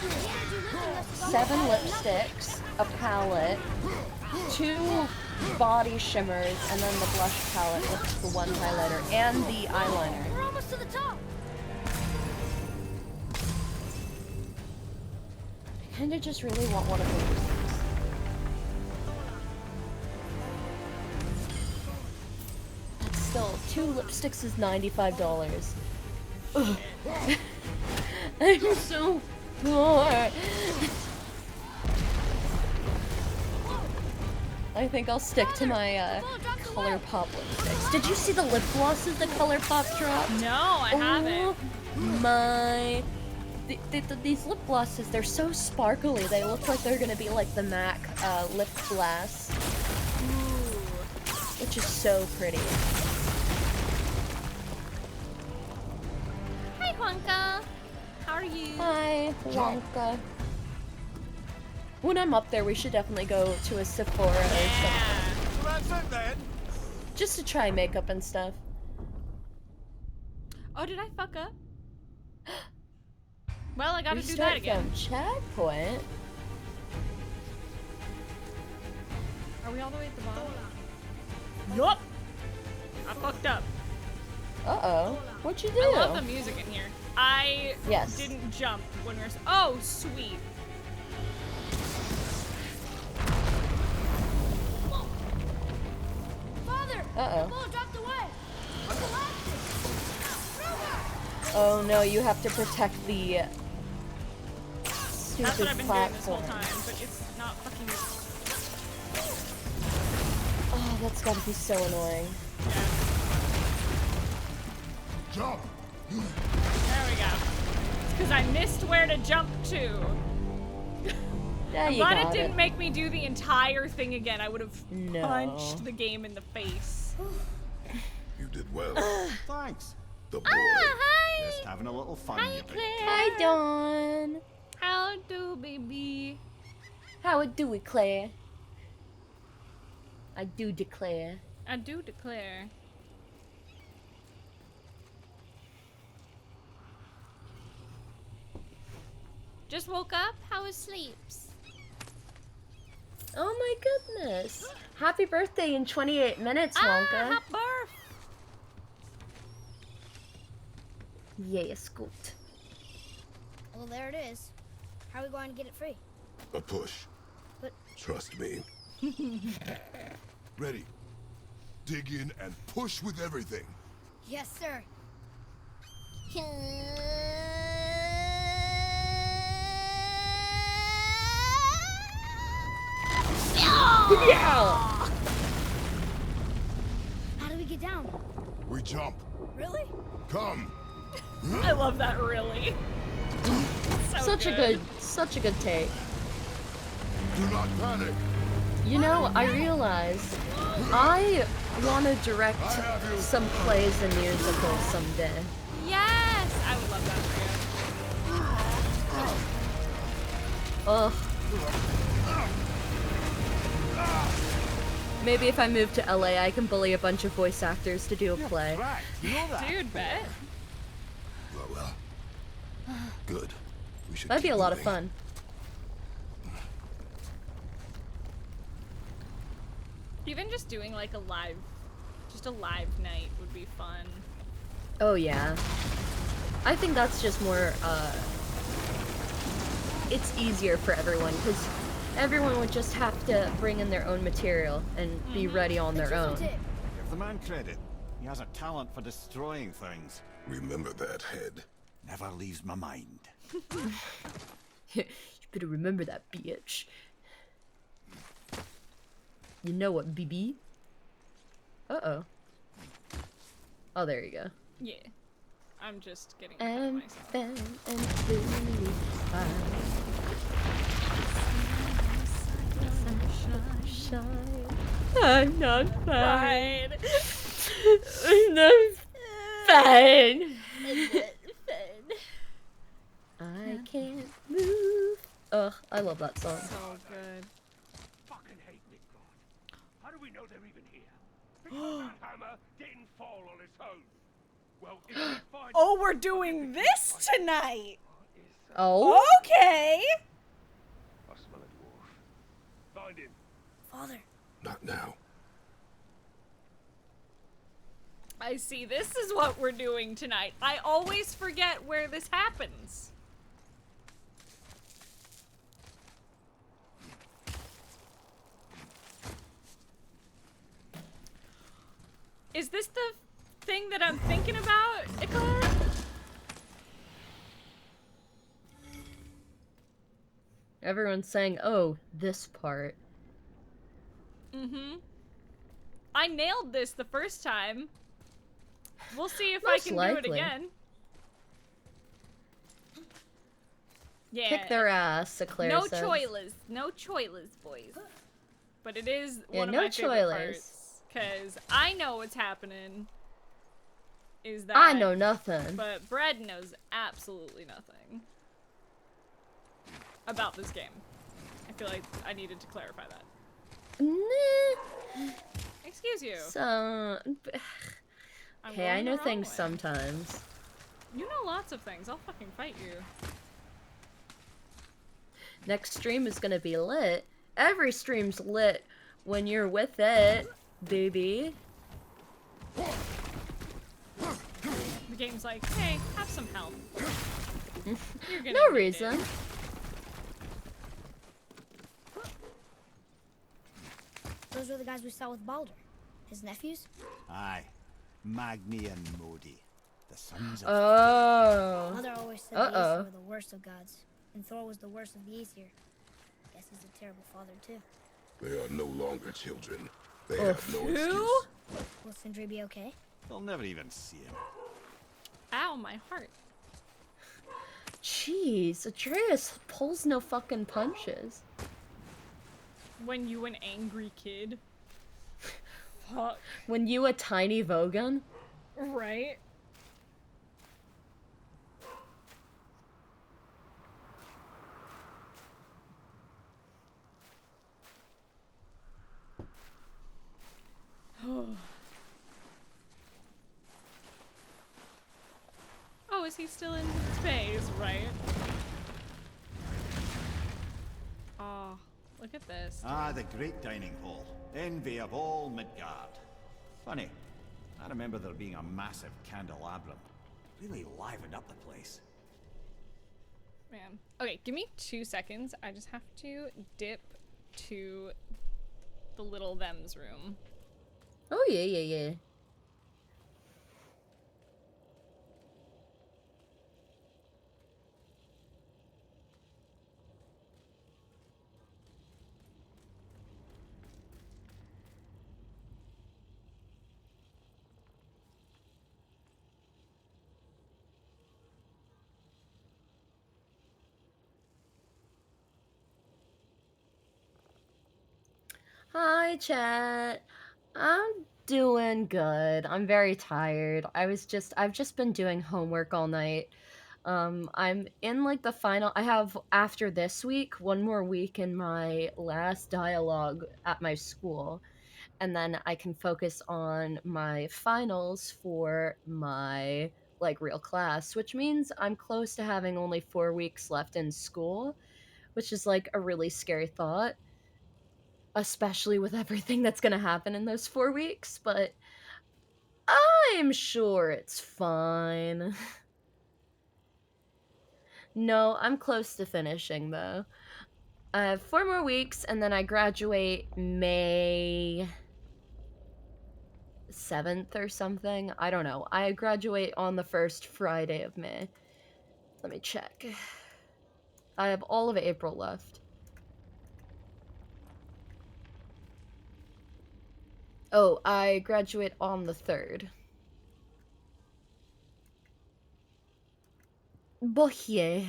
Speaker 2: 7 lipsticks, a palette, 2 body shimmers, and then the blush palette with the 1 highlighter, and the eyeliner.
Speaker 3: We're almost to the top.
Speaker 2: I kinda just really want one of those. That's still, 2 lipsticks is $95. I'm so bored. I think I'll stick to my ColourPop lipsticks. Did you see the lip glosses that ColourPop dropped?
Speaker 1: No, I haven't.
Speaker 2: My... These lip glosses, they're so sparkly. They look like they're gonna be like the MAC lip glass.
Speaker 1: Ooh.
Speaker 2: Which is so pretty.
Speaker 3: Hi, Wonka. How are you?
Speaker 2: Hi, Wonka. When I'm up there, we should definitely go to a Sephora or something.
Speaker 6: Well, that's it then.
Speaker 2: Just to try makeup and stuff.
Speaker 1: Oh, did I fuck up? Well, I gotta do
Speaker 2: Restart
Speaker 1: that again.
Speaker 2: from checkpoint.
Speaker 1: Are we all the way at the bottom? Yup! I fucked up.
Speaker 2: Uh-oh. What'd you do?
Speaker 1: I love the music in here. I
Speaker 2: Yes.
Speaker 1: didn't jump when we were... Oh, sweet.
Speaker 3: Father!
Speaker 2: Uh-oh.
Speaker 3: The ball dropped away!
Speaker 2: Oh no, you have to protect the stupid
Speaker 1: That's what I've been doing this whole
Speaker 2: platform.
Speaker 1: time, but it's not fucking...
Speaker 2: Oh, that's gotta be so annoying.
Speaker 9: Jump!
Speaker 1: There we go. Because I missed where to jump to.
Speaker 2: Yeah,
Speaker 1: I'm
Speaker 2: you
Speaker 1: glad
Speaker 2: got
Speaker 1: it didn't make me do the entire thing again. I would have
Speaker 2: No.
Speaker 1: punched the game in the face.
Speaker 9: You did well.
Speaker 5: Thanks.
Speaker 9: The boy.
Speaker 3: Hi!
Speaker 5: Just having a little fun.
Speaker 3: Hi,
Speaker 5: you think.
Speaker 3: Claire!
Speaker 2: Hi, Dawn.
Speaker 1: How do, baby?
Speaker 2: How it do it, Claire? I do declare.
Speaker 1: I do declare.
Speaker 3: Just woke up? How was sleeps?
Speaker 2: Oh my goodness. Happy birthday in 28 minutes, Wonka.
Speaker 1: Happy birth!
Speaker 2: Yes, good.
Speaker 4: Well, there it is. How are we going to get it free?
Speaker 9: A push.
Speaker 4: But-
Speaker 9: Trust me. Ready. Dig in and push with everything.
Speaker 4: Yes, sir.
Speaker 2: Yeah!
Speaker 4: How do we get down?
Speaker 9: We jump.
Speaker 4: Really?
Speaker 9: Come.
Speaker 1: I love that, really. So
Speaker 2: Such a good take.
Speaker 9: Do not panic.
Speaker 2: You know, I realize I want to direct some plays and musicals someday.
Speaker 1: Yes! I would love that for you.
Speaker 2: Ugh. Maybe if I move to LA, I can bully a bunch of voice actors to do a play.
Speaker 5: Right, you know that.
Speaker 1: Dude, bet.
Speaker 9: Well. Good. We should
Speaker 2: That'd be
Speaker 9: keep
Speaker 2: a lot of
Speaker 9: moving.
Speaker 2: fun.
Speaker 1: Even just doing like a live night would be fun.
Speaker 2: Oh yeah. I think that's just more, it's easier for everyone, because everyone would just have to bring in their own material and be ready on their own.
Speaker 5: Give the man credit. He has a talent for destroying things.
Speaker 9: Remember that head.
Speaker 5: Never leaves my mind.
Speaker 2: You better remember that, bitch. You know what, BB? Uh-oh. Oh, there you go.
Speaker 1: Yeah. I'm just getting ahead of myself.
Speaker 2: I'm not fine.
Speaker 1: Right.
Speaker 2: I'm not fine. I can't move. Ugh, I love that song.
Speaker 1: So good.
Speaker 6: Fucking hate Big God. How do we know they're even here? Big Hammer didn't fall on its own. Well, if we find
Speaker 11: Oh, we're doing this tonight.
Speaker 2: Oh?
Speaker 11: Okay.
Speaker 6: I smell a dwarf. Find him.
Speaker 4: Father.
Speaker 9: Not now.
Speaker 1: I see. This is what we're doing tonight. I always forget where this happens. Is this the thing that I'm thinking about, Icar?
Speaker 2: Everyone's saying, oh, this part.
Speaker 1: Mm-hmm. I nailed this the first time. We'll see if
Speaker 2: Most
Speaker 1: I can
Speaker 2: likely.
Speaker 1: do it again. Yeah.
Speaker 2: Kick their ass, Eclair
Speaker 1: No
Speaker 2: says.
Speaker 1: choilers. No choilers, boys. But it is
Speaker 2: Yeah,
Speaker 1: one of
Speaker 2: no
Speaker 1: my favorite
Speaker 2: choilers.
Speaker 1: parts. Because I know what's happening. Is that...
Speaker 2: I know nothing.
Speaker 1: But Brad knows absolutely nothing about this game. I feel like I needed to clarify that.
Speaker 2: Nah.
Speaker 1: Excuse you.
Speaker 2: So... Okay, I know things sometimes.
Speaker 1: You know lots of things. I'll fucking fight you.
Speaker 2: Next stream is gonna be lit. Every stream's lit when you're with it, baby.
Speaker 1: The game's like, hey, have some health. You're gonna
Speaker 2: No
Speaker 1: need
Speaker 2: reason.
Speaker 1: it.
Speaker 4: Those were the guys we saw with Baldur. His nephews?
Speaker 5: Aye. Magni and Modi. The sons of...
Speaker 2: Oh.
Speaker 4: Mother always said the Aesir were the worst of gods, and Thor was the worst of the Aesir. Guess he's a terrible father too.
Speaker 9: They are no longer children. They have no excuse.
Speaker 4: Will Sindri be okay?
Speaker 5: They'll never even see him.
Speaker 1: Ow, my heart.
Speaker 2: Jeez, Atreus pulls no fucking punches.
Speaker 1: When you an angry kid. Fuck.
Speaker 2: When you a tiny Vogan.
Speaker 1: Right? Oh, is he still in space? Right. Oh, look at this.
Speaker 5: Ah, the great dining hall. Envy of all Midgard. Funny. I remember there being a massive candelabrum. Really livened up the place.
Speaker 1: Man. Okay, give me 2 seconds. I just have to dip to the little them's room.
Speaker 2: Oh, yeah. Hi, chat. I'm doing good. I'm very tired. I've just been doing homework all night. I'm in like the final. I have, after this week, one more week in my last dialogue at my school, and then I can focus on my finals for my like real class, which means I'm close to having only 4 weeks left in school, which is like a really scary thought, especially with everything that's gonna happen in those 4 weeks, but I'm sure it's fine. No, I'm close to finishing, though. I have 4 more weeks, and then I graduate May 7th or something. I don't know. I graduate on the first Friday of May. Let me check. I have all of April left. Oh, I graduate on the 3rd. But yeah.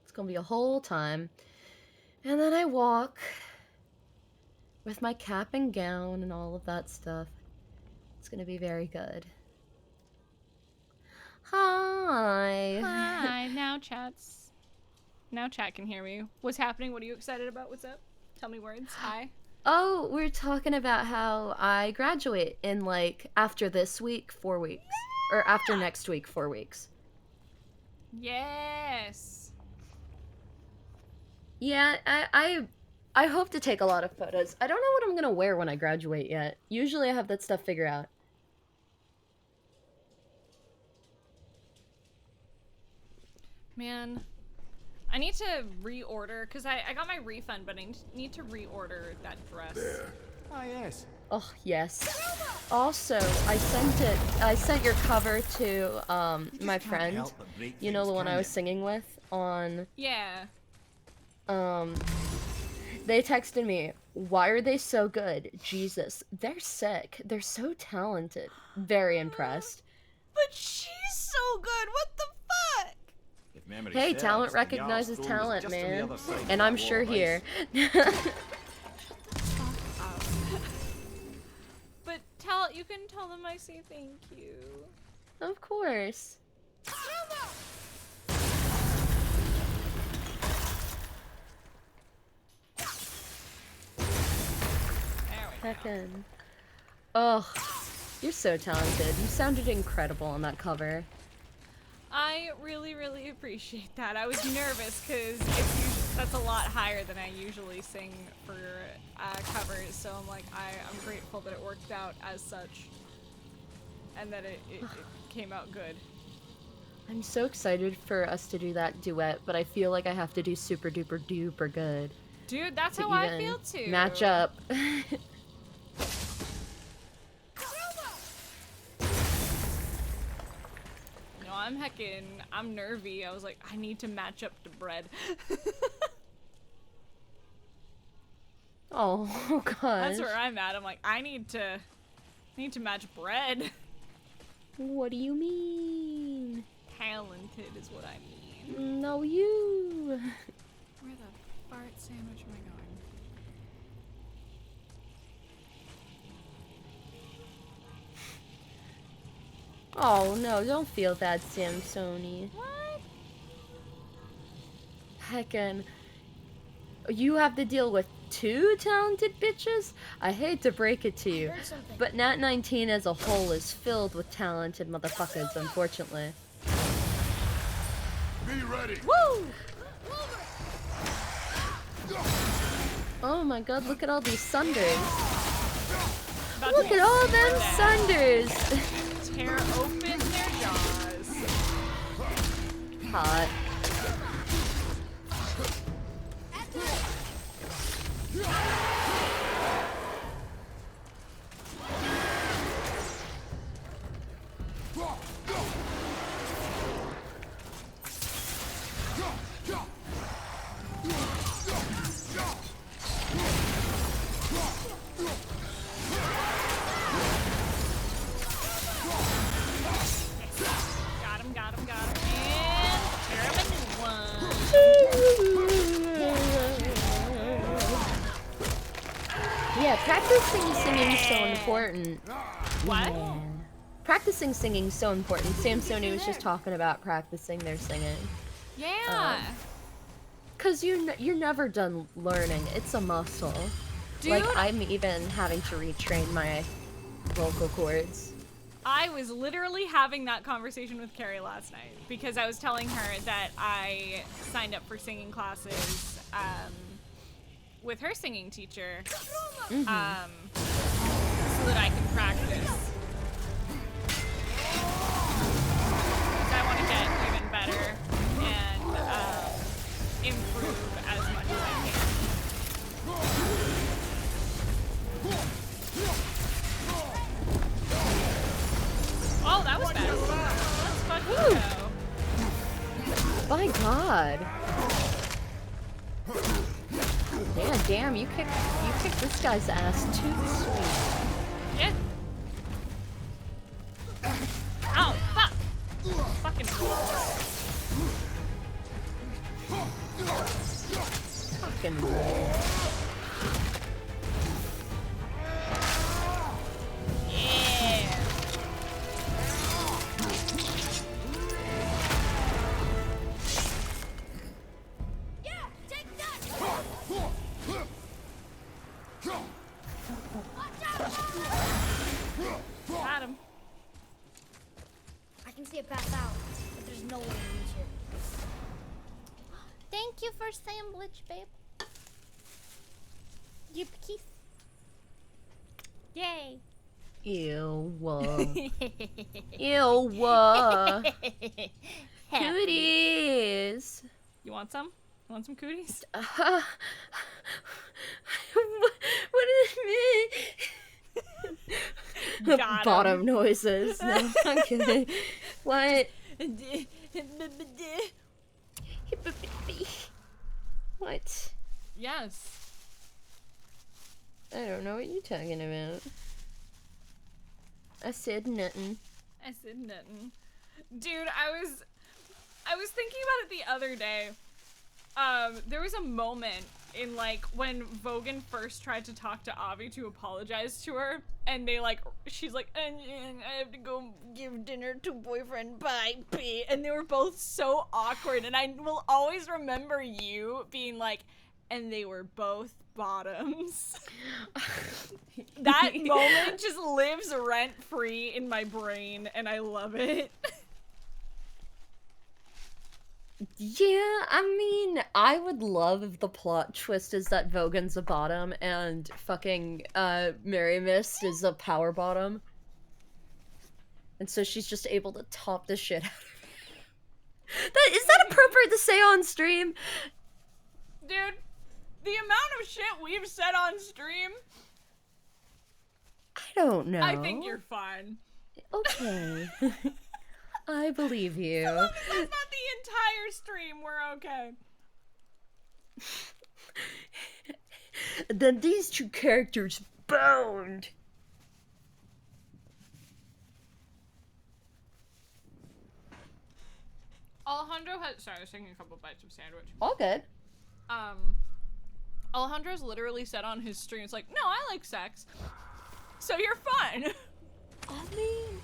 Speaker 2: It's gonna be a whole time. And then I walk with my cap and gown and all of that stuff. It's gonna be very good. Hi.
Speaker 1: Hi, now chat can hear me. What's happening? What are you excited about? What's up? Tell me words. Hi.
Speaker 2: Oh, we're talking about how I graduate in, like, after this week, 4 weeks. Or after next week, 4 weeks.
Speaker 1: Yes.
Speaker 2: Yeah, I hope to take a lot of photos. I don't know what I'm gonna wear when I graduate yet. Usually I have that stuff figured out.
Speaker 1: Man, I need to reorder, because I got my refund, but I need to reorder that dress.
Speaker 9: There.
Speaker 5: Ah, yes.
Speaker 2: Oh, yes. Also, I sent your cover to, my friend. You know, the one I was singing with on...
Speaker 1: Yeah.
Speaker 2: They texted me, why are they so good? Jesus, they're sick. They're so talented. Very impressed.
Speaker 1: But she's so good. What the fuck?
Speaker 5: If memory
Speaker 2: Hey,
Speaker 5: serves,
Speaker 2: talent
Speaker 5: the
Speaker 2: recognizes
Speaker 5: Jarl's throne was
Speaker 2: talent,
Speaker 5: just on the
Speaker 2: man.
Speaker 5: other side of
Speaker 2: And
Speaker 5: that
Speaker 2: I'm
Speaker 5: wall
Speaker 2: sure
Speaker 5: of
Speaker 2: here.
Speaker 1: But you can tell them I say thank you.
Speaker 2: Of course. Heckin'. Oh, you're so talented. You sounded incredible on that cover.
Speaker 1: I really, really appreciate that. I was nervous because that's a lot higher than I usually sing for covers, so I'm like, I'm grateful that it worked out as such, and that it came out good.
Speaker 2: I'm so excited for us to do that duet, but I feel like I have to do super duper duper good.
Speaker 1: Dude, that's
Speaker 2: to
Speaker 1: how I
Speaker 2: even
Speaker 1: feel too.
Speaker 2: Match up.
Speaker 1: I'm nervy. I was like, I need to match up to bread.
Speaker 2: Oh gosh.
Speaker 1: That's where I'm at. I'm like, I need to match bread.
Speaker 2: What do you mean?
Speaker 1: Talented is what I mean.
Speaker 2: No, you.
Speaker 1: Where the fart sandwich am I going?
Speaker 2: Oh no, don't feel bad, Samsoni.
Speaker 1: What?
Speaker 2: Heckin'. You have to deal with 2 talented bitches? I hate to break it to you, but Nat19 as a whole is filled with talented motherfuckers, unfortunately.
Speaker 9: Be ready.
Speaker 2: Woo! Oh my god, look at all these sunders. Look at all them sunders!
Speaker 1: Tear open their jaws.
Speaker 2: Hot.
Speaker 1: Got him. And tear him a new one.
Speaker 2: Yeah, practicing singing so important.
Speaker 1: What?
Speaker 2: Yeah. Practicing singing so important. Samsoni was just talking about practicing their singing.
Speaker 1: Yeah.
Speaker 2: Cause you're never done learning. It's a muscle.
Speaker 1: Dude.
Speaker 2: Like I'm even having to retrain my vocal cords.
Speaker 1: I was literally having that conversation with Carrie last night because I was telling her that I signed up for singing classes with her singing teacher so that I can practice. Because I want to get even better and improve as much as I can. Oh, that was bad. Let's fucking go.
Speaker 2: My god. Yeah, damn, you kicked this guy's ass too sweet.
Speaker 1: Yeah. Ow, fuck. Fucking
Speaker 2: Fucking
Speaker 1: yeah. Got him.
Speaker 4: I can see it pass out, but there's no way to reach it.
Speaker 3: Thank you for sandwich, babe. Yip kiss. Yay.
Speaker 2: Ew. Ew. Cooties.
Speaker 1: You want some? You want some cooties?
Speaker 2: What does it mean?
Speaker 1: Got
Speaker 2: Bottom
Speaker 1: him.
Speaker 2: noises. No, I'm kidding. What? What?
Speaker 1: Yes.
Speaker 2: I don't know what you're talking about. I said nothing.
Speaker 1: I said nothing. Dude, I was thinking about it the other day. There was a moment in, like, when Vogan first tried to talk to Avi to apologize to her, and they, like, she's like, I have to go give dinner to boyfriend, bye, B. And they were both so awkward, and I will always remember you being like, and they were both bottoms. That moment just lives rent-free in my brain, and I love it.
Speaker 2: Yeah, I mean, I would love if the plot twist is that Vogan's a bottom and fucking Mary Mist is a power bottom. And so she's just able to top the shit out of it. Is that appropriate to say on stream?
Speaker 1: Dude, the amount of shit we've said on stream,
Speaker 2: I don't know.
Speaker 1: I think you're fine.
Speaker 2: Okay. I believe you.
Speaker 1: As long as that's not the entire stream, we're okay.
Speaker 2: Then these two characters boned.
Speaker 1: Alejandro has, sorry, I was taking a couple bites of sandwich.
Speaker 2: All good.
Speaker 1: Alejandro's literally said on his stream, it's like, no, I like sex. So you're fine.
Speaker 2: I mean,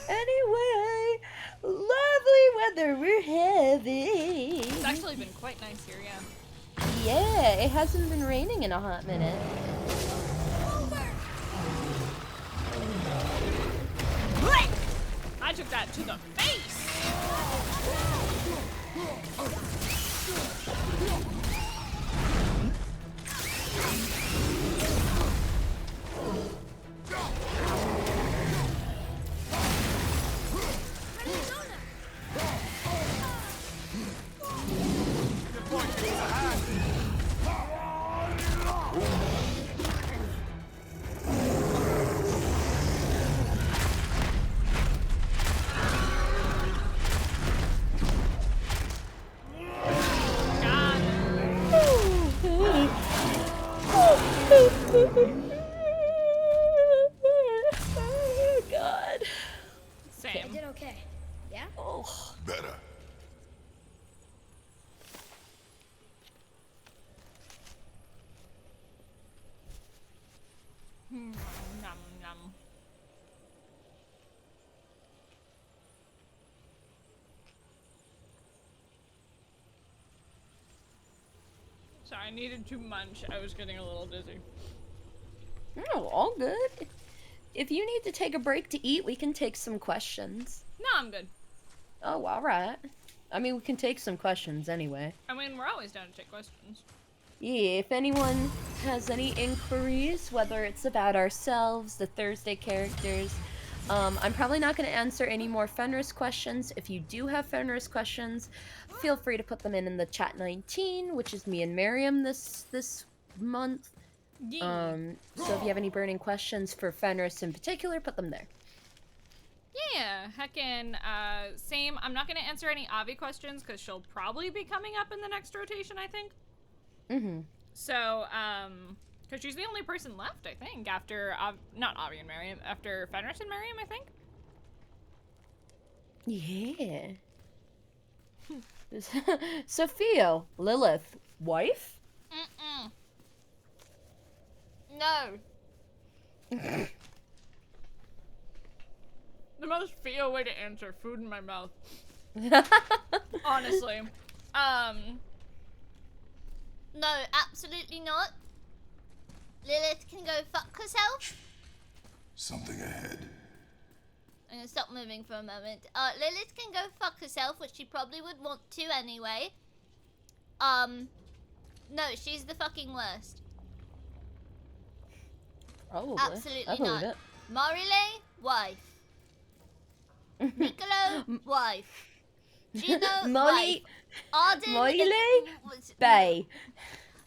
Speaker 2: anyway, lovely weather we're having.
Speaker 1: It's actually been quite nice here, yeah.
Speaker 2: Yeah, it hasn't been raining in a hot minute.
Speaker 1: I took that to the face!
Speaker 2: Oh, God.
Speaker 1: Same.
Speaker 4: I did okay. Yeah?
Speaker 2: Oh.
Speaker 9: Better.
Speaker 1: Nom, nom. Sorry, I needed to munch. I was getting a little dizzy.
Speaker 2: No, all good. If you need to take a break to eat, we can take some questions.
Speaker 1: No, I'm good.
Speaker 2: Oh, alright. I mean, we can take some questions anyway.
Speaker 1: I mean, we're always down to take questions.
Speaker 2: Yeah, if anyone has any inquiries, whether it's about ourselves, the Thursday characters, I'm probably not going to answer any more Fenris questions. If you do have Fenris questions, feel free to put them in the chat 19, which is me and Miriam this month.
Speaker 1: Yeah.
Speaker 2: So if you have any burning questions for Fenris in particular, put them there.
Speaker 1: Yeah, heckin', same. I'm not gonna answer any Avi questions because she'll probably be coming up in the next rotation, I think.
Speaker 2: Mm-hmm.
Speaker 1: So, because she's the only person left, I think, after, not Avi and Miriam, after Fenris and Miriam, I think.
Speaker 2: Yeah. Sophia, Lilith, wife?
Speaker 3: Mm-mm. No.
Speaker 1: The most Theo way to answer, food in my mouth. Honestly.
Speaker 3: No, absolutely not. Lilith can go fuck herself.
Speaker 9: Something ahead.
Speaker 3: I'm gonna stop moving for a moment. Lilith can go fuck herself, which she probably would want to anyway. No, she's the fucking worst.
Speaker 2: Probably.
Speaker 3: Absolutely
Speaker 2: I believe
Speaker 3: not.
Speaker 2: it.
Speaker 3: Marile, wife. Niccolo, wife. Gino,
Speaker 2: Molly,
Speaker 3: wife. Arden,
Speaker 2: Moile, Bay.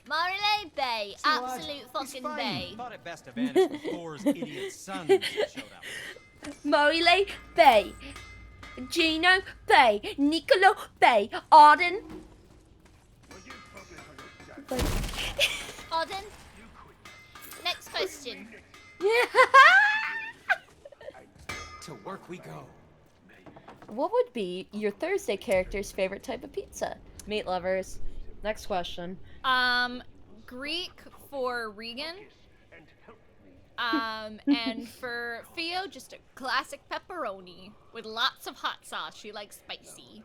Speaker 3: Marley Bay, absolute fucking bay.
Speaker 10: Thought it best to vanish when Thor's idiot son showed up.
Speaker 2: Moile Bay, Gino Bay, Niccolo Bay, Arden.
Speaker 3: Arden. Next question.
Speaker 10: To work we go.
Speaker 2: What would be your Thursday character's favorite type of pizza? Meat lovers. Next question.
Speaker 1: Greek for Regan. And for Theo, just a classic pepperoni with lots of hot sauce. She likes spicy.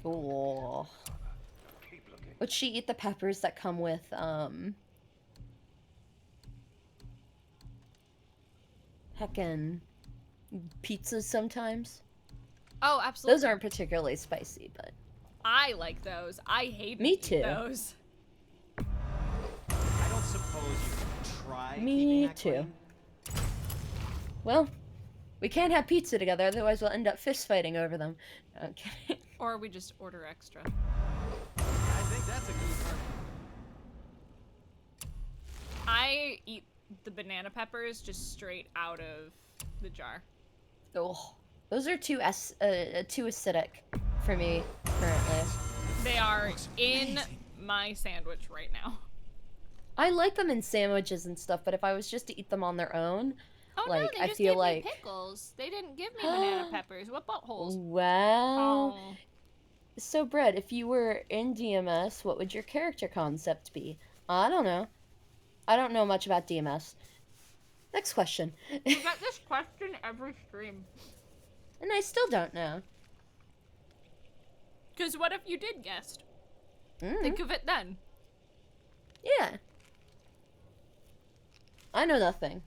Speaker 2: Oh. Would she eat the peppers that come with, heckin' pizzas sometimes?
Speaker 1: Oh, absolutely.
Speaker 2: Those aren't particularly spicy, but...
Speaker 1: I like those. I hate
Speaker 2: Me too.
Speaker 1: those.
Speaker 10: I don't suppose you could try
Speaker 2: Me
Speaker 10: keeping that
Speaker 2: too.
Speaker 10: clean?
Speaker 2: Well, we can't have pizza together, otherwise we'll end up fist fighting over them. Okay.
Speaker 1: Or we just order extra.
Speaker 10: I think that's a good part.
Speaker 1: I eat the banana peppers just straight out of the jar.
Speaker 2: Oh, those are too acidic for me currently.
Speaker 1: They are in my sandwich right now.
Speaker 2: I like them in sandwiches and stuff, but if I was just to eat them on their own,
Speaker 1: Oh
Speaker 2: like
Speaker 1: no, they
Speaker 2: I
Speaker 1: just
Speaker 2: feel
Speaker 1: gave
Speaker 2: like
Speaker 1: me pickles. They didn't give me banana peppers. What buttholes?
Speaker 2: wow.
Speaker 1: Oh.
Speaker 2: So, Brett, if you were in DMS, what would your character concept be? I don't know. I don't know much about DMS. Next question.
Speaker 1: We get this question every stream.
Speaker 2: And I still don't know.
Speaker 1: Because what if you did guess?
Speaker 2: Mm.
Speaker 1: Think of it then.
Speaker 2: Yeah. I know nothing.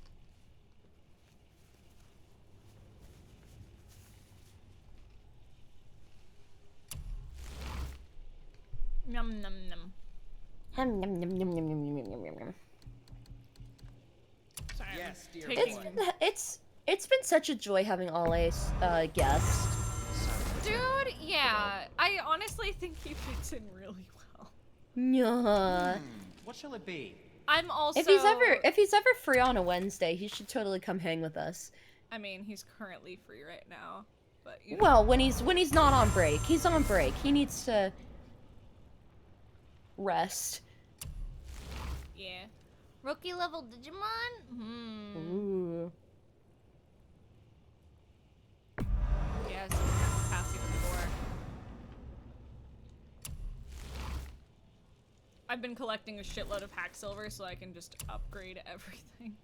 Speaker 1: Num num num.
Speaker 2: Yum, yum, yum, yum, yum, yum, yum, yum, yum.
Speaker 1: Sorry,
Speaker 10: Yes, dear
Speaker 1: taking...
Speaker 2: It's been such a joy having Ale guest.
Speaker 1: Dude, yeah. I honestly think he fits in really well.
Speaker 2: Yeah.
Speaker 10: What shall it be?
Speaker 1: I'm also...
Speaker 2: If he's ever free on a Wednesday, he should totally come hang with us.
Speaker 1: I mean, he's currently free right now, but you know.
Speaker 2: Well, when he's not on break, he's on break. He needs to rest.
Speaker 1: Yeah.
Speaker 3: Rookie level Digimon?
Speaker 2: Ooh.
Speaker 1: Yeah, so capacity before. I've been collecting a shitload of hack silver so I can just upgrade everything.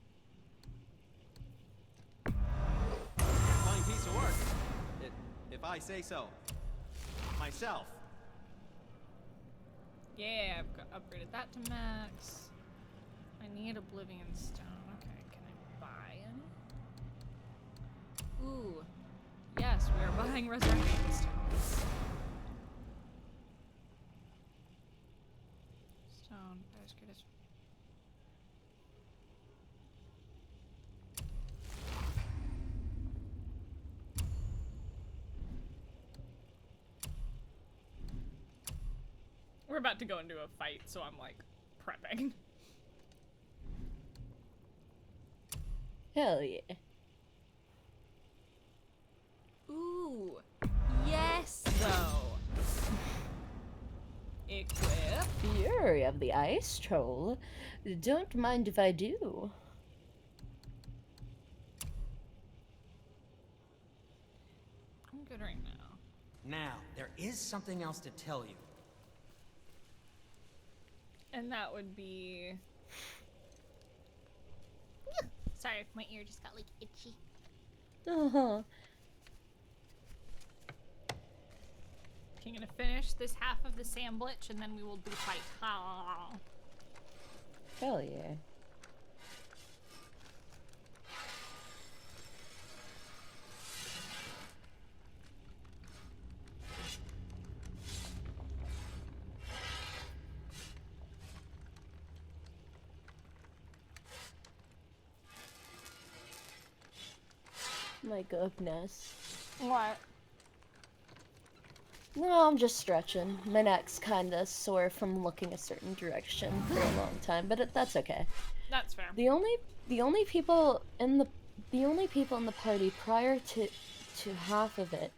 Speaker 10: Fine piece of work. If I say so. Myself.
Speaker 1: Yeah, I've upgraded that to max. I need Oblivion Stone. Okay, can I buy any? Ooh. Yes, we are buying Resurrection Stones. Stone, basket is... We're about to go into a fight, so I'm like prepping.
Speaker 2: Hell yeah.
Speaker 1: Ooh. Yes, though. Equip.
Speaker 2: Fury of the Ice Troll. Don't mind if I do.
Speaker 1: I'm good right now.
Speaker 10: Now, there is something else to tell you.
Speaker 1: And that would be...
Speaker 3: Sorry, my ear just got like itchy.
Speaker 2: Uh-huh.
Speaker 1: Okay, I'm gonna finish this half of the sandwich and then we will do fight. Ah.
Speaker 2: Hell yeah. My goodness.
Speaker 1: What?
Speaker 2: No, I'm just stretching. My neck's kinda sore from looking a certain direction for a long time, but that's okay.
Speaker 1: That's fair.
Speaker 2: The only people in the party prior to half of it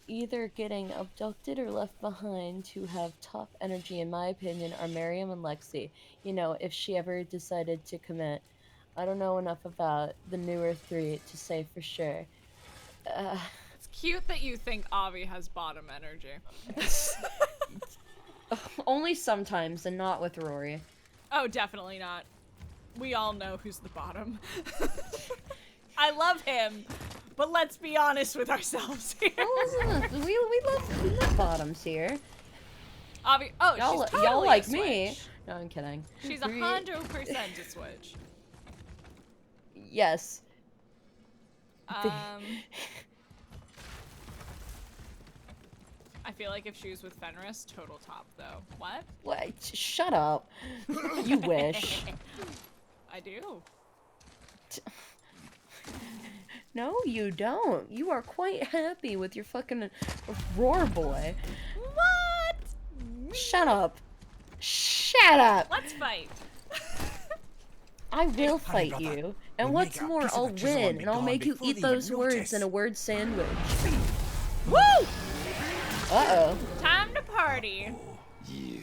Speaker 2: either getting abducted or left behind to have top energy, in my opinion, are Miriam and Lexi. You know, if she ever decided to commit. I don't know enough about the newer three to say for sure.
Speaker 1: It's cute that you think Avi has bottom energy.
Speaker 2: Only sometimes, and not with Rory.
Speaker 1: Oh, definitely not. We all know who's the bottom. I love him, but let's be honest with ourselves here.
Speaker 2: we love bottoms here.
Speaker 1: Avi, oh,
Speaker 2: y'all,
Speaker 1: she's totally
Speaker 2: y'all like
Speaker 1: a switch.
Speaker 2: me. No, I'm kidding.
Speaker 1: She's 100% a switch.
Speaker 2: Yes.
Speaker 1: I feel like if she was with Fenris, total top though. What?
Speaker 2: What? Shut up. You wish.
Speaker 1: I do.
Speaker 2: No, you don't. You are quite happy with your fucking roar boy.
Speaker 1: What?
Speaker 2: Shut up. Shut up.
Speaker 1: Let's fight.
Speaker 2: I will fight you. And what's more, I'll win, and I'll make you eat those words in a word sandwich.
Speaker 1: Woo!
Speaker 2: Uh-oh.
Speaker 1: Time to party.
Speaker 9: Yeah.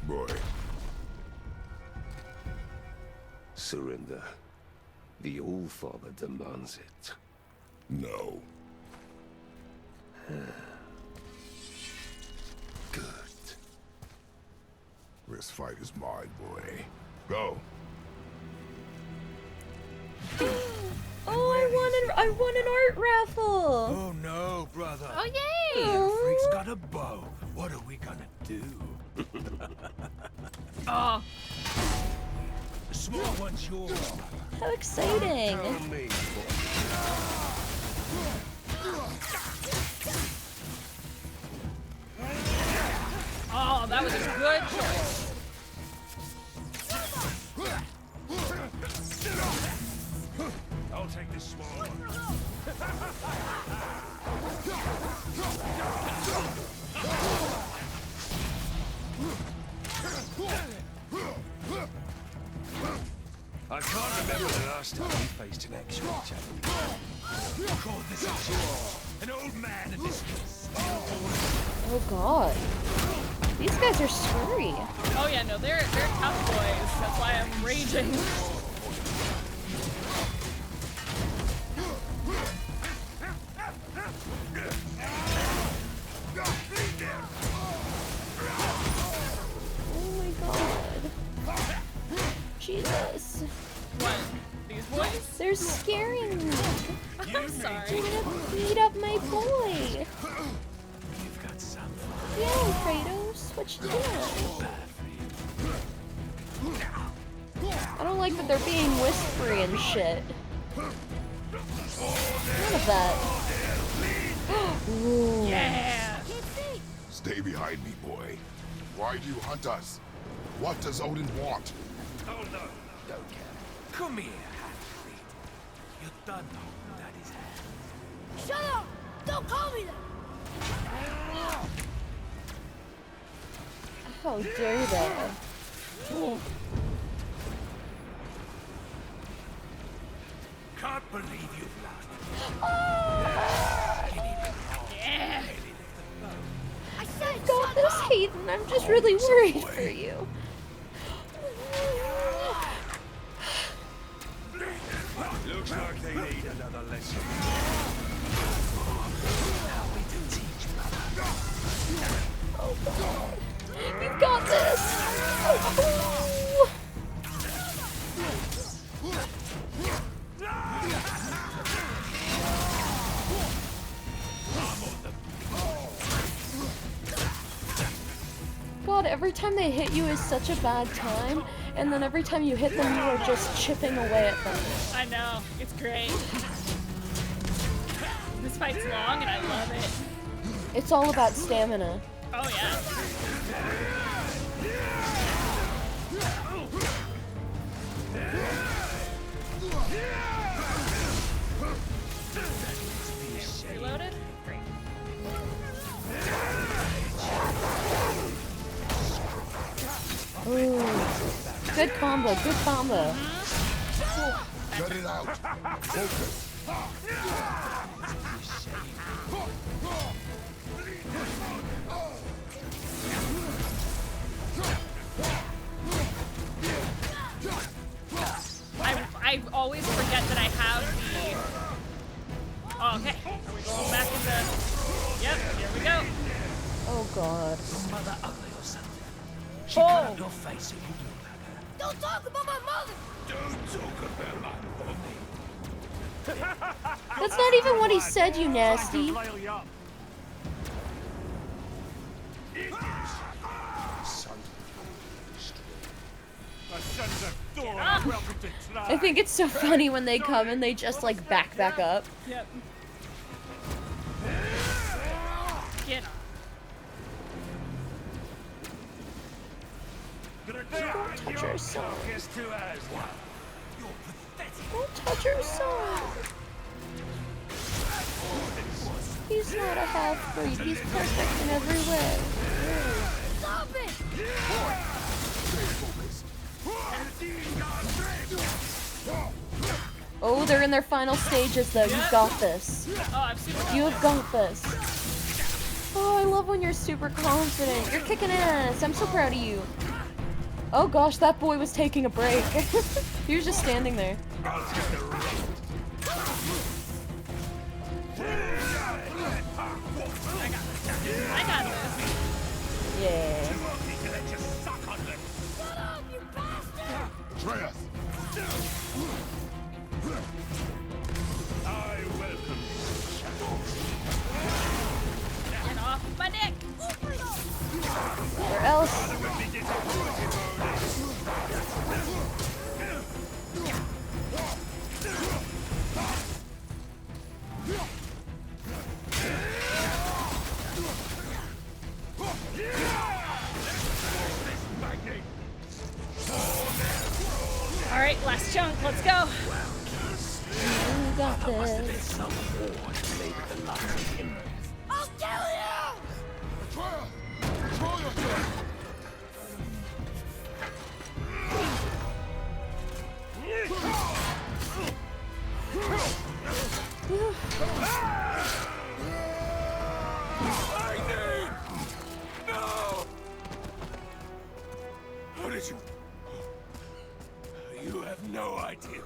Speaker 9: Boy. Surrender. The All-Father demands it. No. Good. This fight is mine, boy. Go.
Speaker 2: Oh, I won an art raffle.
Speaker 6: Oh no, brother.
Speaker 3: Oh yay!
Speaker 6: The freak's got a bow. What are we gonna do?
Speaker 1: Oh.
Speaker 6: The small one's yours.
Speaker 2: How exciting.
Speaker 6: Tell me.
Speaker 1: Oh, that was a good choice.
Speaker 6: I'll take this small one. I can't remember the last time we faced an actual challenge. God, this is yours. An old man in this case.
Speaker 2: Oh god. These guys are scary.
Speaker 1: Oh yeah, no, they're tough boys. That's why I'm raging.
Speaker 2: Oh my god. Jesus.
Speaker 1: What? These boys?
Speaker 2: They're scaring me.
Speaker 1: I'm sorry.
Speaker 2: You're gonna beat up my boy.
Speaker 6: You've got some.
Speaker 2: Yeah, Kratos. What you doing? I don't like that they're being whispery and shit. None of that. Ooh.
Speaker 1: Yeah.
Speaker 9: Stay behind me, boy. Why do you hunt us? What does Odin want?
Speaker 6: Oh no, don't care. Come here, half-breed. You're done holding Daddy's hand.
Speaker 4: Shut up! Don't call me that!
Speaker 2: How dare they?
Speaker 6: Can't believe you've lost.
Speaker 1: Yeah.
Speaker 4: I said
Speaker 2: Got this, Hayden. I'm just really worried for you.
Speaker 6: Looks like they need another lesson. How we to teach, brother.
Speaker 2: Oh god. You've got this. Oh. God, every time they hit you is such a bad time, and then every time you hit them, you are just chipping away at them.
Speaker 1: I know. It's great. This fight's long and I love it.
Speaker 2: It's all about stamina.
Speaker 1: Oh yeah. Reloaded?
Speaker 2: Good combo, good combo.
Speaker 9: Get it out. Focus.
Speaker 1: I always forget that I have the... Oh, okay. Are we going back in the... Yep, here we go.
Speaker 2: Oh god.
Speaker 6: Mother ugly or something. She
Speaker 1: Oh.
Speaker 6: cut up your face if you do that.
Speaker 3: Don't talk about my mother!
Speaker 6: Don't talk about my mommy.
Speaker 2: That's not even what he said, you nasty. I think it's so funny when they come and they just like back up.
Speaker 1: Yep. Get up.
Speaker 2: Don't touch her son. Don't touch her son. He's not a half-breed. He's perfect in every way.
Speaker 3: Stop it!
Speaker 2: Oh, they're in their final stages though. You've got this.
Speaker 1: Oh, I'm super...
Speaker 2: You have got this. Oh, I love when you're super confident. You're kicking ass. I'm so proud of you. Oh gosh, that boy was taking a break. He was just standing there.
Speaker 1: I got this.
Speaker 2: Yeah.
Speaker 3: Shut up, you bastard!
Speaker 9: Atreus.
Speaker 6: I welcome
Speaker 1: Get off my dick.
Speaker 2: Where else?
Speaker 1: All right, last chunk. Let's go.
Speaker 2: You got this.
Speaker 3: I'll kill you!
Speaker 9: Atreus. Control yourself.
Speaker 6: No! How did you... You have no idea.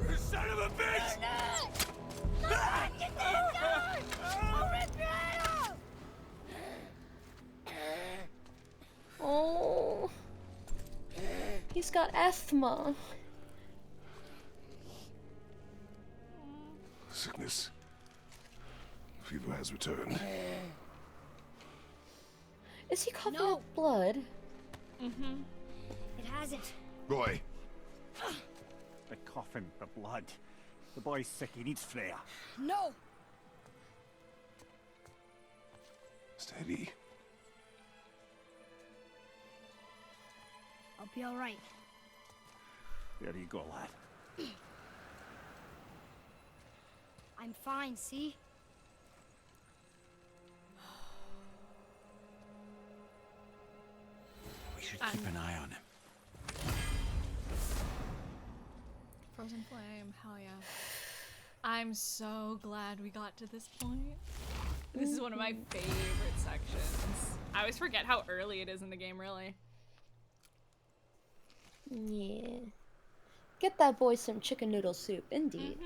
Speaker 6: You son of a bitch!
Speaker 2: Oh. He's got asthma.
Speaker 9: Sickness. Fever has returned.
Speaker 2: Is he coughing up blood?
Speaker 4: Mm-hmm. It hasn't.
Speaker 9: Roy.
Speaker 5: The coughing, the blood. The boy's sick, he needs Freya.
Speaker 4: No!
Speaker 9: Steady.
Speaker 4: I'll be alright.
Speaker 5: There you go, lad.
Speaker 4: I'm fine, see?
Speaker 5: We should keep an eye on him.
Speaker 1: Frozen Flame, hell yeah. I'm so glad we got to this point. This is one of my favorite sections. I always forget how early it is in the game, really.
Speaker 2: Yeah. Get that boy some chicken noodle soup, indeed.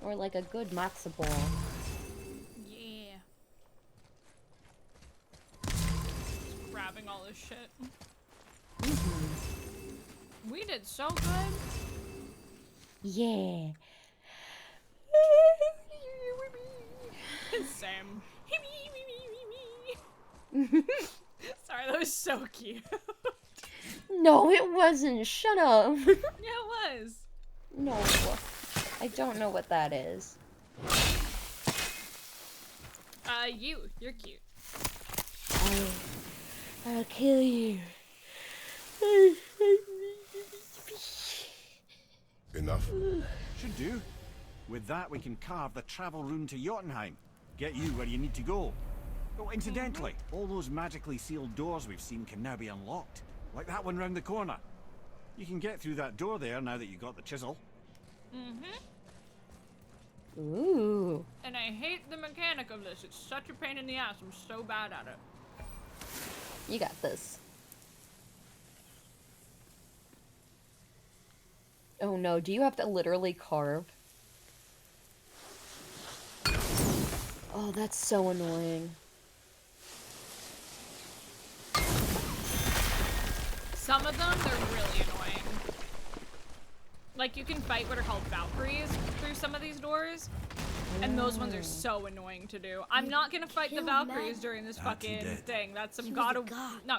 Speaker 2: Or like a good matzo ball.
Speaker 1: Yeah. Grabbing all this shit. We did so good.
Speaker 2: Yeah.
Speaker 1: Same. Sorry, that was so cute.
Speaker 2: No, it wasn't. Shut up.
Speaker 1: Yeah, it was.
Speaker 2: No. I don't know what that is.
Speaker 1: You're cute.
Speaker 2: I'll kill you.
Speaker 9: Enough.
Speaker 5: Should do. With that, we can carve the travel rune to Jotunheim. Get you where you need to go. Oh, incidentally, all those magically sealed doors we've seen can now be unlocked. Like that one round the corner. You can get through that door there now that you got the chisel.
Speaker 2: Ooh.
Speaker 1: And I hate the mechanic of this. It's such a pain in the ass. I'm so bad at it.
Speaker 2: You got this. Oh no, do you have to literally carve? Oh, that's so annoying.
Speaker 1: Some of them, they're really annoying. Like, you can fight what are called Valkyries through some of these doors, and those ones are so annoying to do. I'm not gonna fight the Valkyries during this fucking thing. That's some not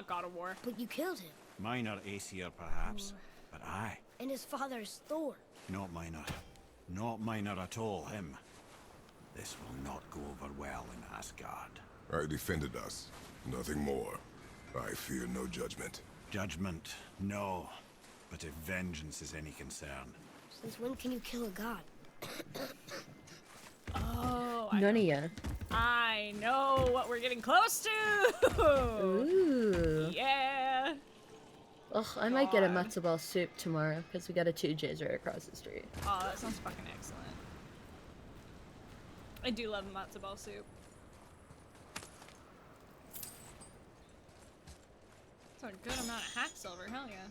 Speaker 1: God of War.
Speaker 4: But you killed him.
Speaker 5: Minor Aesir, perhaps, but I.
Speaker 4: And his father's Thor.
Speaker 5: Not minor. Not minor at all, him. This will not go over well in Asgard.
Speaker 9: I defended us. Nothing more. I fear no judgment.
Speaker 5: Judgment, no. But if vengeance is any concern.
Speaker 4: Since when can you kill a god?
Speaker 1: Oh,
Speaker 2: None of ya.
Speaker 1: I know what we're getting close to.
Speaker 2: Ooh.
Speaker 1: Yeah.
Speaker 2: Ugh, I might get a matzo ball soup tomorrow because we got a 2J's right across the street.
Speaker 1: Oh, that sounds fucking excellent. I do love matzo ball soup. That's a good amount of hack silver, hell yeah.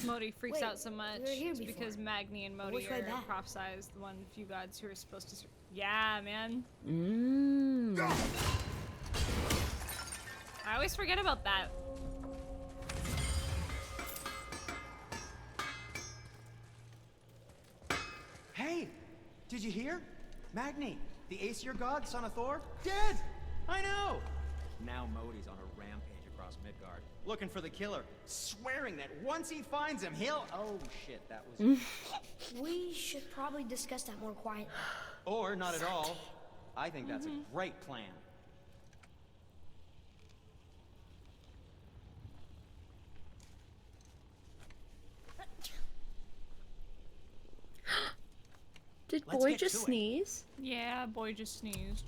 Speaker 1: Modi freaks out so much because Magni and Modi are prophesized the one few gods who are supposed to. Yeah, man. I always forget about that.
Speaker 10: Hey, did you hear? Magni, the Aesir god, son of Thor, dead! I know! Now Modi's on a rampage across Midgard, looking for the killer, swearing that once he finds him, he'll... Oh shit, that was...
Speaker 4: We should probably discuss that more quietly.
Speaker 10: Or not at all. I think that's a great plan.
Speaker 2: Did boy just sneeze?
Speaker 1: Yeah, boy just sneezed.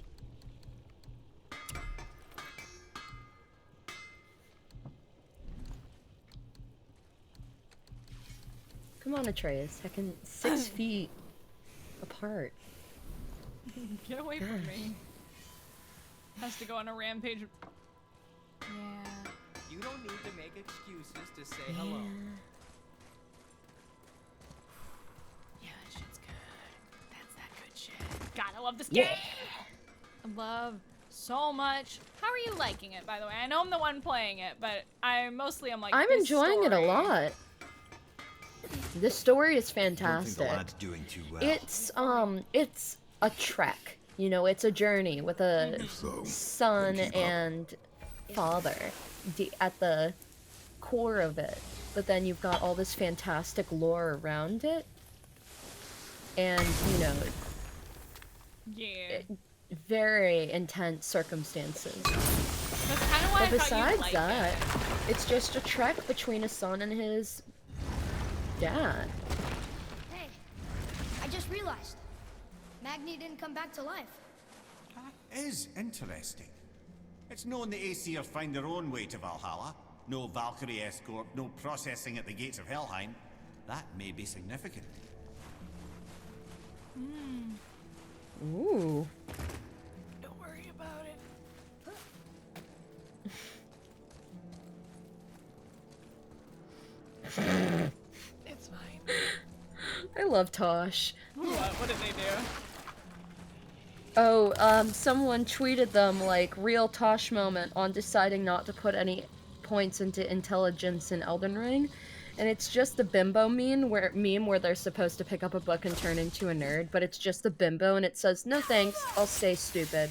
Speaker 2: Come on, Atreus. Heckin' 6 feet apart.
Speaker 1: Get away from me. Has to go on a rampage. Yeah.
Speaker 10: You don't need to make excuses to say hello.
Speaker 1: Yeah, that shit's good. That's that good shit. God, I love this game. I love so much. How are you liking it, by the way? I know I'm the one playing it, but I'm like.
Speaker 2: I'm enjoying it a lot. The story is fantastic.
Speaker 5: I don't think the lad's doing too well.
Speaker 2: It's a trek. You know, it's a journey with a son and father at the core of it. But then you've got all this fantastic lore around it. And, you know, very intense circumstances.
Speaker 1: That's kind of why
Speaker 2: but besides that, it's just a trek between a son and his dad.
Speaker 4: Hey, I just realized. Magni didn't come back to life.
Speaker 5: That is interesting. It's known the Aesir find their own way to Valhalla. No Valkyrie escort, no processing at the gates of Helheim. That may be significant.
Speaker 2: Ooh.
Speaker 1: Don't worry about it. It's fine.
Speaker 2: I love Tosh.
Speaker 1: What did they do?
Speaker 2: Oh, someone tweeted them, like, real Tosh moment on deciding not to put any points into intelligence in Elden Ring. And it's just the bimbo meme where they're supposed to pick up a book and turn into a nerd, but it's just the bimbo and it says, no thanks, I'll stay stupid.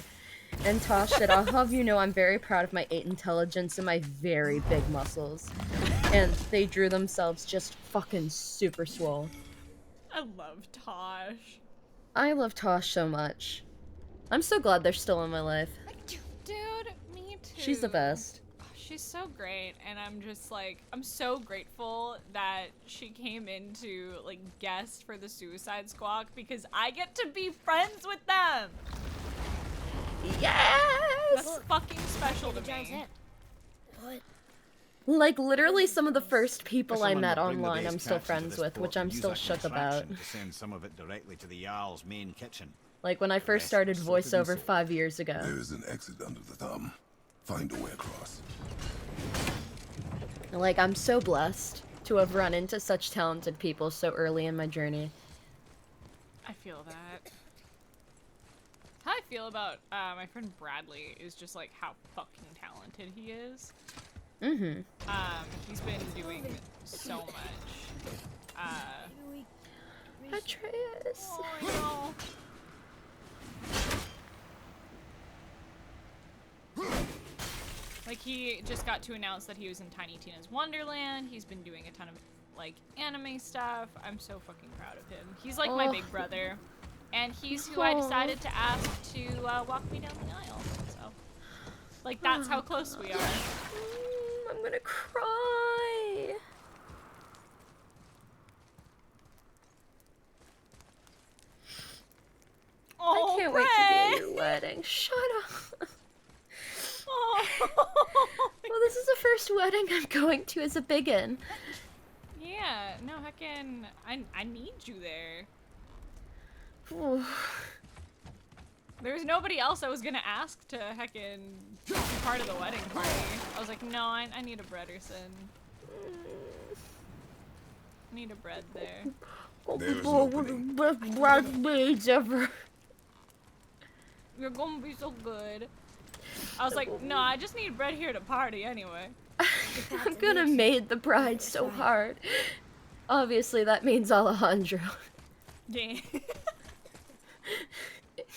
Speaker 2: And Tosh said, I'll have you know I'm very proud of my 8 intelligence and my very big muscles. And they drew themselves just fucking super swole.
Speaker 1: I love Tosh.
Speaker 2: I love Tosh so much. I'm so glad they're still in my life.
Speaker 1: Dude, me too.
Speaker 2: She's the best.
Speaker 1: She's so great, and I'm just like, I'm so grateful that she came in to like guest for the Suicide Squad because I get to be friends with them.
Speaker 2: Yes!
Speaker 1: That's fucking special to
Speaker 4: Giant's
Speaker 1: me.
Speaker 4: head. What?
Speaker 2: Like, literally some of the first people I
Speaker 5: Someone
Speaker 2: met
Speaker 5: will bring the
Speaker 2: online
Speaker 5: day's
Speaker 2: I'm still
Speaker 5: catch into
Speaker 2: friends
Speaker 5: this
Speaker 2: with,
Speaker 5: port
Speaker 2: which
Speaker 5: and
Speaker 2: I'm
Speaker 5: use
Speaker 2: still
Speaker 5: that
Speaker 2: shook about.
Speaker 5: contraption to send some of it directly to the Jarl's main kitchen.
Speaker 2: Like, when I first started
Speaker 5: sorted and
Speaker 2: voiceover
Speaker 5: sold.
Speaker 2: 5 years ago.
Speaker 9: There is an exit under the thumb. Find a way across.
Speaker 2: Like, I'm so blessed to have run into such talented people so early in my journey.
Speaker 1: I feel that. How I feel about my friend Bradley is just like how fucking talented he is.
Speaker 2: Mm-hmm.
Speaker 1: He's been doing so much.
Speaker 2: Atreus.
Speaker 1: Oh, I know. Like, he just got to announce that he was in Tiny Tina's Wonderland. He's been doing a ton of, like, anime stuff. I'm so fucking proud of him. He's like my big brother. And he's who I decided to ask to walk me down the aisle. So, like, that's how close we are.
Speaker 2: I'm gonna cry.
Speaker 1: Oh,
Speaker 2: I can't wait to be at your wedding. Shut up.
Speaker 1: Oh.
Speaker 2: Well, this is the first wedding I'm going to as a biggin.
Speaker 1: Yeah, no, heckin', I need you there.
Speaker 2: Ooh.
Speaker 1: There's nobody else I was gonna ask to heckin' be part of the wedding party. I was like, no, I need a Brederson. I need a bread there.
Speaker 9: There's
Speaker 2: Oh, one of the best bridesmaids ever.
Speaker 1: You're gonna be so good. I was like, no, I just need bread here to party anyway.
Speaker 2: I'm gonna maid the bride so hard. Obviously, that means Alejandro.
Speaker 1: Yeah.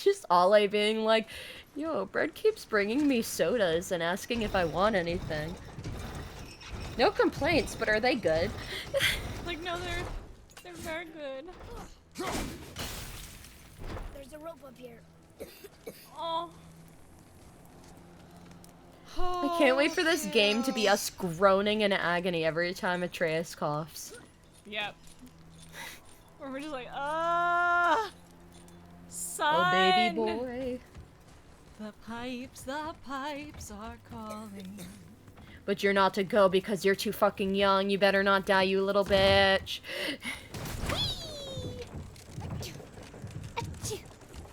Speaker 2: Just Ale being like, yo, Bread keeps bringing me sodas and asking if I want anything. No complaints, but are they good?
Speaker 1: Like, no, they're very good.
Speaker 4: There's a rope up here.
Speaker 1: Oh.
Speaker 2: I can't wait for this game to be us groaning in agony every time Atreus coughs.
Speaker 1: Yep. Or we're just like, ah, son.
Speaker 2: Oh, baby boy.
Speaker 1: The pipes are calling.
Speaker 2: But you're not to go because you're too fucking young. You better not die, you little bitch.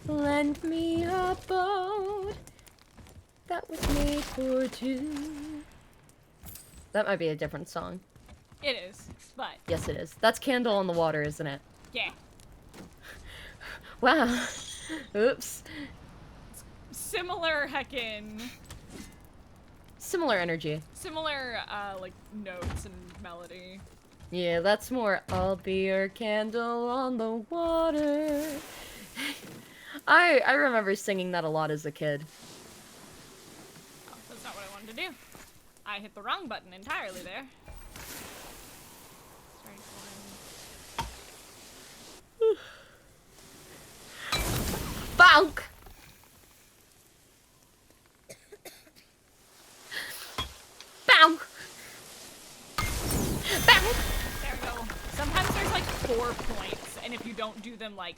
Speaker 2: Lend me a boat that was made for two. That might be a different song.
Speaker 1: It is, but
Speaker 2: Yes, it is. That's Candle on the Water, isn't it?
Speaker 1: yeah.
Speaker 2: Wow. Oops.
Speaker 1: Similar heckin'.
Speaker 2: Similar energy.
Speaker 1: Similar, like, notes and melody.
Speaker 2: Yeah, that's more I'll be your candle on the water. I remember singing that a lot as a kid.
Speaker 1: Oh, that's not what I wanted to do. I hit the wrong button entirely there.
Speaker 2: Bonk! Bonk! Bonk!
Speaker 1: There we go. Sometimes there's like 4 points, and if you don't do them like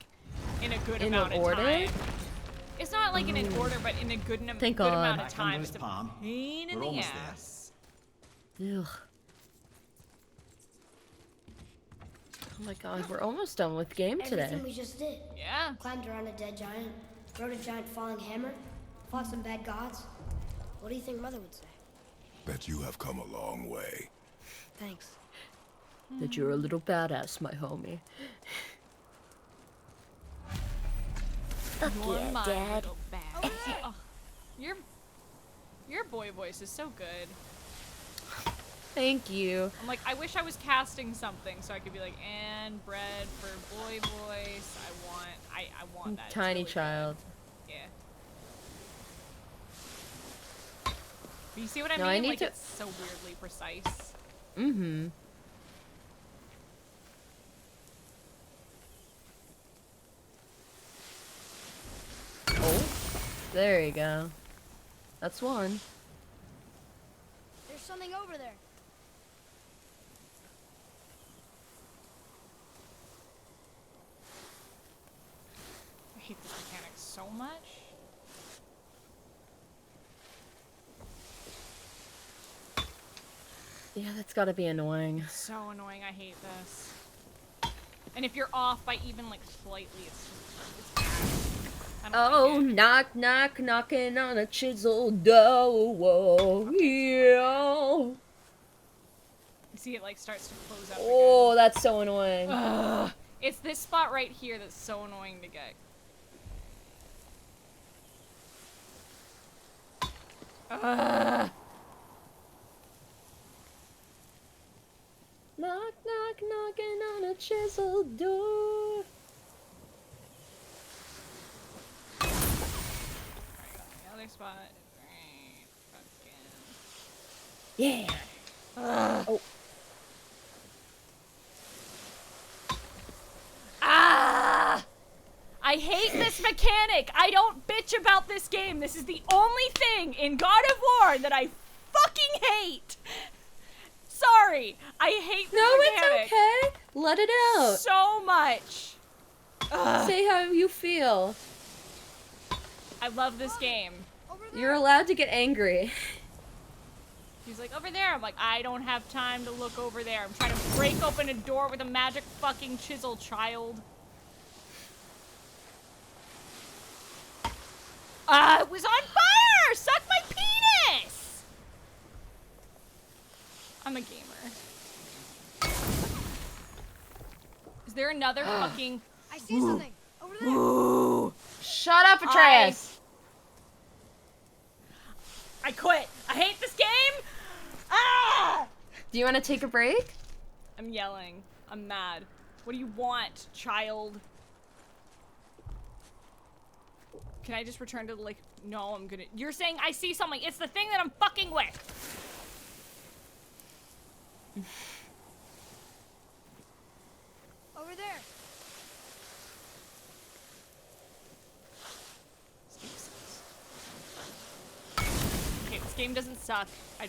Speaker 1: in a good amount of time, it's not like in an order, but in a good, amount of time, it's a pain in the ass.
Speaker 2: Ugh. Oh my god, we're almost done with game today.
Speaker 4: Everything we just did.
Speaker 1: Yeah.
Speaker 4: Climbed around a dead giant, rode a giant falling hammer, fought some bad gods. What do you think Mother would say?
Speaker 9: Bet you have come a long way.
Speaker 4: Thanks.
Speaker 2: That you're a little badass, my homie.
Speaker 1: You're my little bad. Oh, your boy voice is so good.
Speaker 2: Thank you.
Speaker 1: I'm like, I wish I was casting something so I could be like, and bread for boy voice. I want that.
Speaker 2: Tiny
Speaker 1: really
Speaker 2: child.
Speaker 1: Good. Yeah. But you see what I
Speaker 2: No,
Speaker 1: mean?
Speaker 2: I need
Speaker 1: Like,
Speaker 2: to-
Speaker 1: it's so weirdly precise.
Speaker 2: Mm-hmm. Oh, there you go. That's one.
Speaker 4: There's something over there.
Speaker 1: I hate this mechanic so much.
Speaker 2: Yeah, that's gotta be annoying.
Speaker 1: So annoying. I hate this. And if you're off by even like slightly, it's bad. I don't like it.
Speaker 2: Knock, knock, knocking on a chisel door. Whoa, yeah.
Speaker 1: You see, it like starts to close up.
Speaker 2: Oh,
Speaker 1: again.
Speaker 2: that's so annoying.
Speaker 1: Ugh. It's this spot right here that's so annoying to get. Ugh.
Speaker 2: Knock, knock, knocking on a chisel door.
Speaker 1: The other spot. Right.
Speaker 2: Yeah. Oh.
Speaker 1: Ah! I hate this mechanic. I don't bitch about this game. This is the only thing in God of War that I fucking hate. Sorry. I hate this mechanic.
Speaker 2: It's okay. Let it out.
Speaker 1: So much. Ugh.
Speaker 2: Say how you feel.
Speaker 1: I love this game.
Speaker 2: You're allowed to get angry.
Speaker 1: He's like, over there. I'm like, I don't have time to look over there. I'm trying to break open a door with a magic fucking chisel, child. It was on fire! Suck my penis! I'm a gamer. Is there another fucking...
Speaker 4: I see something. Over there.
Speaker 1: Ooh.
Speaker 2: Shut up, Atreus.
Speaker 1: I quit. I hate this game. Ah!
Speaker 2: Do you want to take a break?
Speaker 1: I'm yelling. I'm mad. What do you want, child? Can I just return to the lake? No, I'm gonna... You're saying I see something. It's the thing that I'm fucking with.
Speaker 4: Over there.
Speaker 1: Okay, this game doesn't suck. I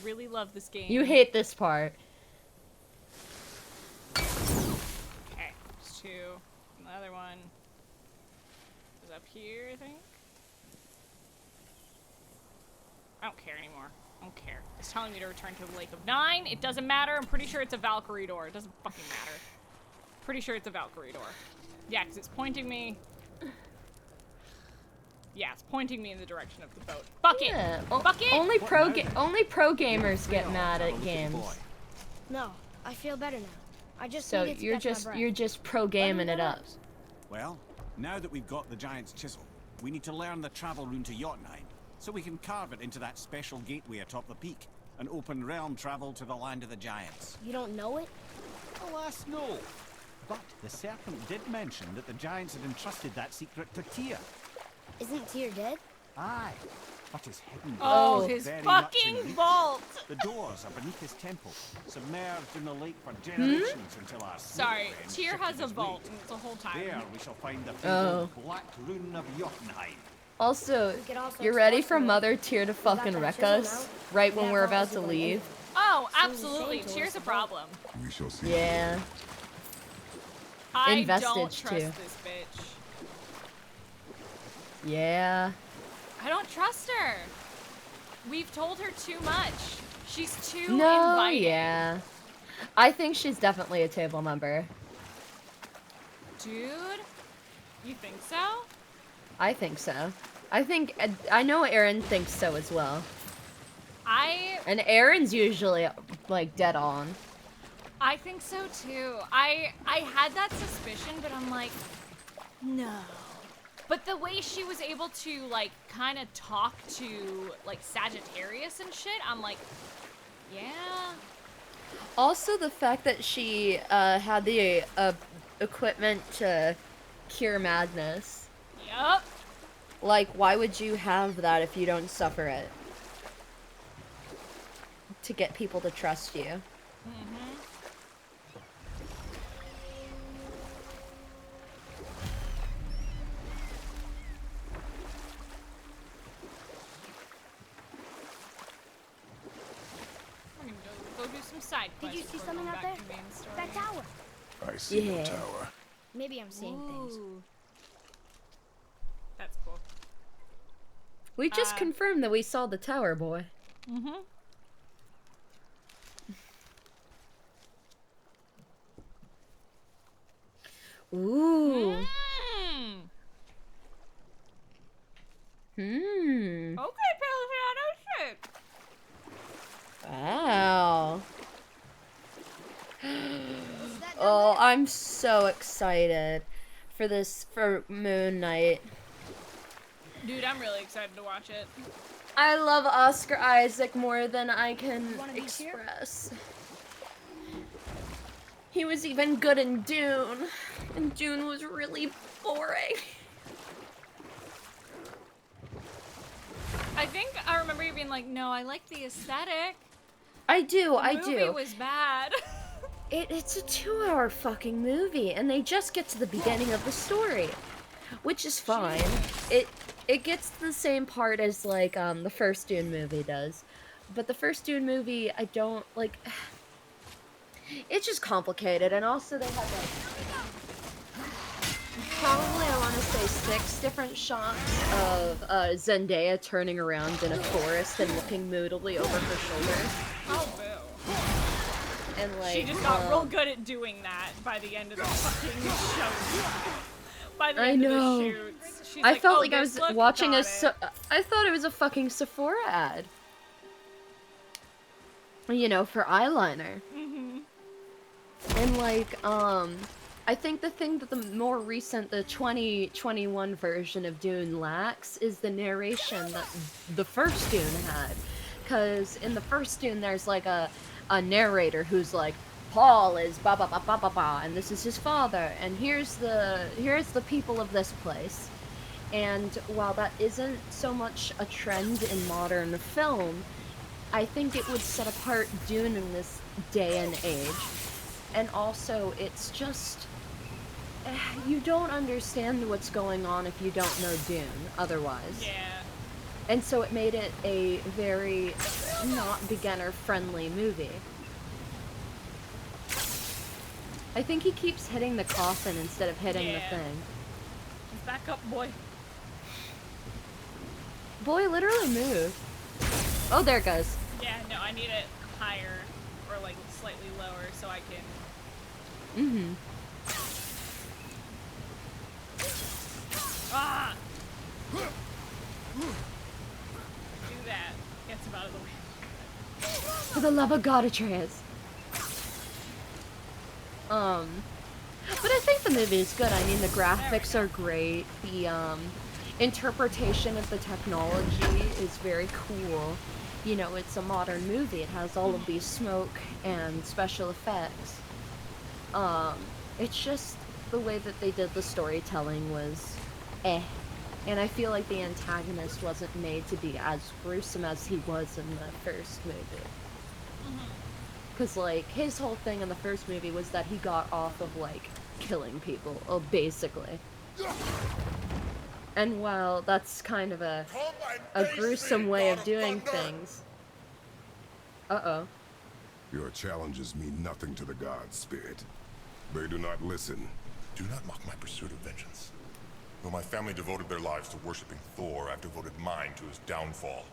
Speaker 1: really love this game.
Speaker 2: You hate this part.
Speaker 1: Okay, there's two. And the other one is up here, I think. I don't care anymore. I don't care. It's telling me to return to the Lake of Nine. It doesn't matter. I'm pretty sure it's a Valkyrie door. It doesn't fucking matter. Pretty sure it's a Valkyrie door. Yeah, because it's pointing me. Yeah, it's pointing me in the direction of the boat. Bucket!
Speaker 2: Yeah.
Speaker 1: Bucket!
Speaker 2: Only pro gamers get mad at games.
Speaker 4: No, I feel better now. I just
Speaker 2: So
Speaker 4: needed to
Speaker 2: you're
Speaker 4: catch my
Speaker 2: just
Speaker 4: breath.
Speaker 2: pro gaming it up.
Speaker 5: Well, now that we've got the giant's chisel, we need to learn the travel rune to Jotunheim, so we can carve it into that special gateway atop the peak, and open realm travel to the land of the giants.
Speaker 4: You don't know it?
Speaker 5: Alas, no. But the serpent did mention that the giants had entrusted that secret to Tyr.
Speaker 4: Isn't Tyr dead?
Speaker 5: Aye, but his hidden
Speaker 1: Oh,
Speaker 5: is
Speaker 1: his
Speaker 5: very much in
Speaker 1: fucking
Speaker 5: reach.
Speaker 1: vault!
Speaker 5: The doors are beneath his temple, submerged in the lake for generations until our
Speaker 1: Sorry,
Speaker 5: snake friend
Speaker 1: Tyr
Speaker 5: shifted
Speaker 1: has a
Speaker 5: his
Speaker 1: vault,
Speaker 5: weight.
Speaker 1: and it's the whole time.
Speaker 5: There we shall find the fabled black rune of Jotunheim.
Speaker 2: Also,
Speaker 4: We could also
Speaker 2: you're ready
Speaker 4: explore
Speaker 2: for
Speaker 4: some
Speaker 2: Mother Tyr to fucking
Speaker 4: that
Speaker 2: wreck
Speaker 4: chisel
Speaker 2: us
Speaker 4: now.
Speaker 2: right when
Speaker 4: Yeah,
Speaker 2: we're
Speaker 4: well,
Speaker 2: about
Speaker 4: is
Speaker 2: to
Speaker 4: it gonna
Speaker 2: leave.
Speaker 1: Oh,
Speaker 4: Seems
Speaker 1: absolutely.
Speaker 4: insane to
Speaker 1: Tyr's
Speaker 4: us
Speaker 1: a
Speaker 4: to
Speaker 1: problem.
Speaker 9: We shall see.
Speaker 2: Yeah.
Speaker 1: I
Speaker 2: In
Speaker 1: don't
Speaker 2: Vestige,
Speaker 1: trust
Speaker 2: too.
Speaker 1: this bitch.
Speaker 2: Yeah.
Speaker 1: I don't trust her. We've told her too much. She's too
Speaker 2: No,
Speaker 1: inviting.
Speaker 2: yeah. I think she's definitely a table member.
Speaker 1: Dude, you think so?
Speaker 2: I think so. I know Aaron thinks so as well. And Aaron's usually, like, dead on.
Speaker 1: I think so too. I had that suspicion, but I'm like, no. But the way she was able to, like, kind of talk to, like, Sagittarius and shit, I'm like, yeah.
Speaker 2: Also, the fact that she had the equipment to cure madness.
Speaker 1: Yup.
Speaker 2: Like, why would you have that if you don't suffer it? To get people to trust you.
Speaker 1: Mm-hmm. We're gonna go do some side
Speaker 4: Did you
Speaker 1: quests
Speaker 4: see
Speaker 1: before
Speaker 4: something
Speaker 1: going
Speaker 4: out
Speaker 1: back
Speaker 4: there?
Speaker 1: to main story.
Speaker 4: That tower.
Speaker 9: I see
Speaker 2: Yeah.
Speaker 9: the tower.
Speaker 4: Maybe I'm seeing things.
Speaker 1: Ooh. That's cool.
Speaker 2: We just confirmed that we saw the tower, boy.
Speaker 1: Mm-hmm.
Speaker 2: Ooh.
Speaker 1: Okay, Pelosiano, shit.
Speaker 2: Wow. Oh, I'm so excited for this, for Moon Knight.
Speaker 1: Dude, I'm really excited to watch it.
Speaker 2: I love Oscar Isaac more than I can express. He was even good in Dune, and Dune was really boring.
Speaker 1: I think I remember you being like, no, I like the aesthetic.
Speaker 2: I do,
Speaker 1: The movie was bad.
Speaker 2: It's a 2-hour fucking movie, and they just get to the beginning of the story, which is fine. It gets to the same part as, like, the first Dune movie does. But the first Dune movie, I don't, like... It's just complicated, and also they have, like... Probably, I want to say 6 different shots of Zendaya turning around in a forest and looking moodily over her shoulders.
Speaker 1: Oh, boo.
Speaker 2: And, like,
Speaker 1: she just got real good at doing that by the end of the fucking show. By the end of the shoots. She's
Speaker 2: I
Speaker 1: like,
Speaker 2: felt
Speaker 1: oh,
Speaker 2: like I was
Speaker 1: look,
Speaker 2: watching
Speaker 1: got
Speaker 2: I thought it was a fucking Sephora ad. You know, for eyeliner. And, like, I think the thing that the more recent, the 2021 version of Dune lacks is the narration that the first Dune had. Because in the first Dune, there's, like, a narrator who's like, Paul is ba ba ba ba ba ba, and this is his father, and here's the people of this place. And while that isn't so much a trend in modern film, I think it would set apart Dune in this day and age. And also, it's just, you don't understand what's going on if you don't know Dune otherwise.
Speaker 1: Yeah.
Speaker 2: And so it made it a very not beginner-friendly movie. I think he keeps hitting the coffin instead of hitting the thing.
Speaker 1: He's back up, boy.
Speaker 2: Boy literally moved. Oh, there it goes.
Speaker 1: Yeah, no, I need it higher or like slightly lower so I can. Ah! Do that. Gets him out of the way.
Speaker 2: For the love of God, Atreus. But I think the movie is good. I mean, the graphics are great. The, interpretation of the technology is very cool. You know, it's a modern movie. It has all of these smoke and special effects. It's just the way that they did the storytelling was eh. And I feel like the antagonist wasn't made to be as gruesome as he was in the first movie. Because, like, his whole thing in the first movie was that he got off of, like, killing people, basically. And while that's kind of a gruesome way of doing things... Uh-oh.
Speaker 9: Your challenges mean nothing to the gods, Spirit. They do not listen.
Speaker 7: Do not mock my pursuit of vengeance. Though my family devoted their lives to worshipping Thor, I've devoted mine to his downfall.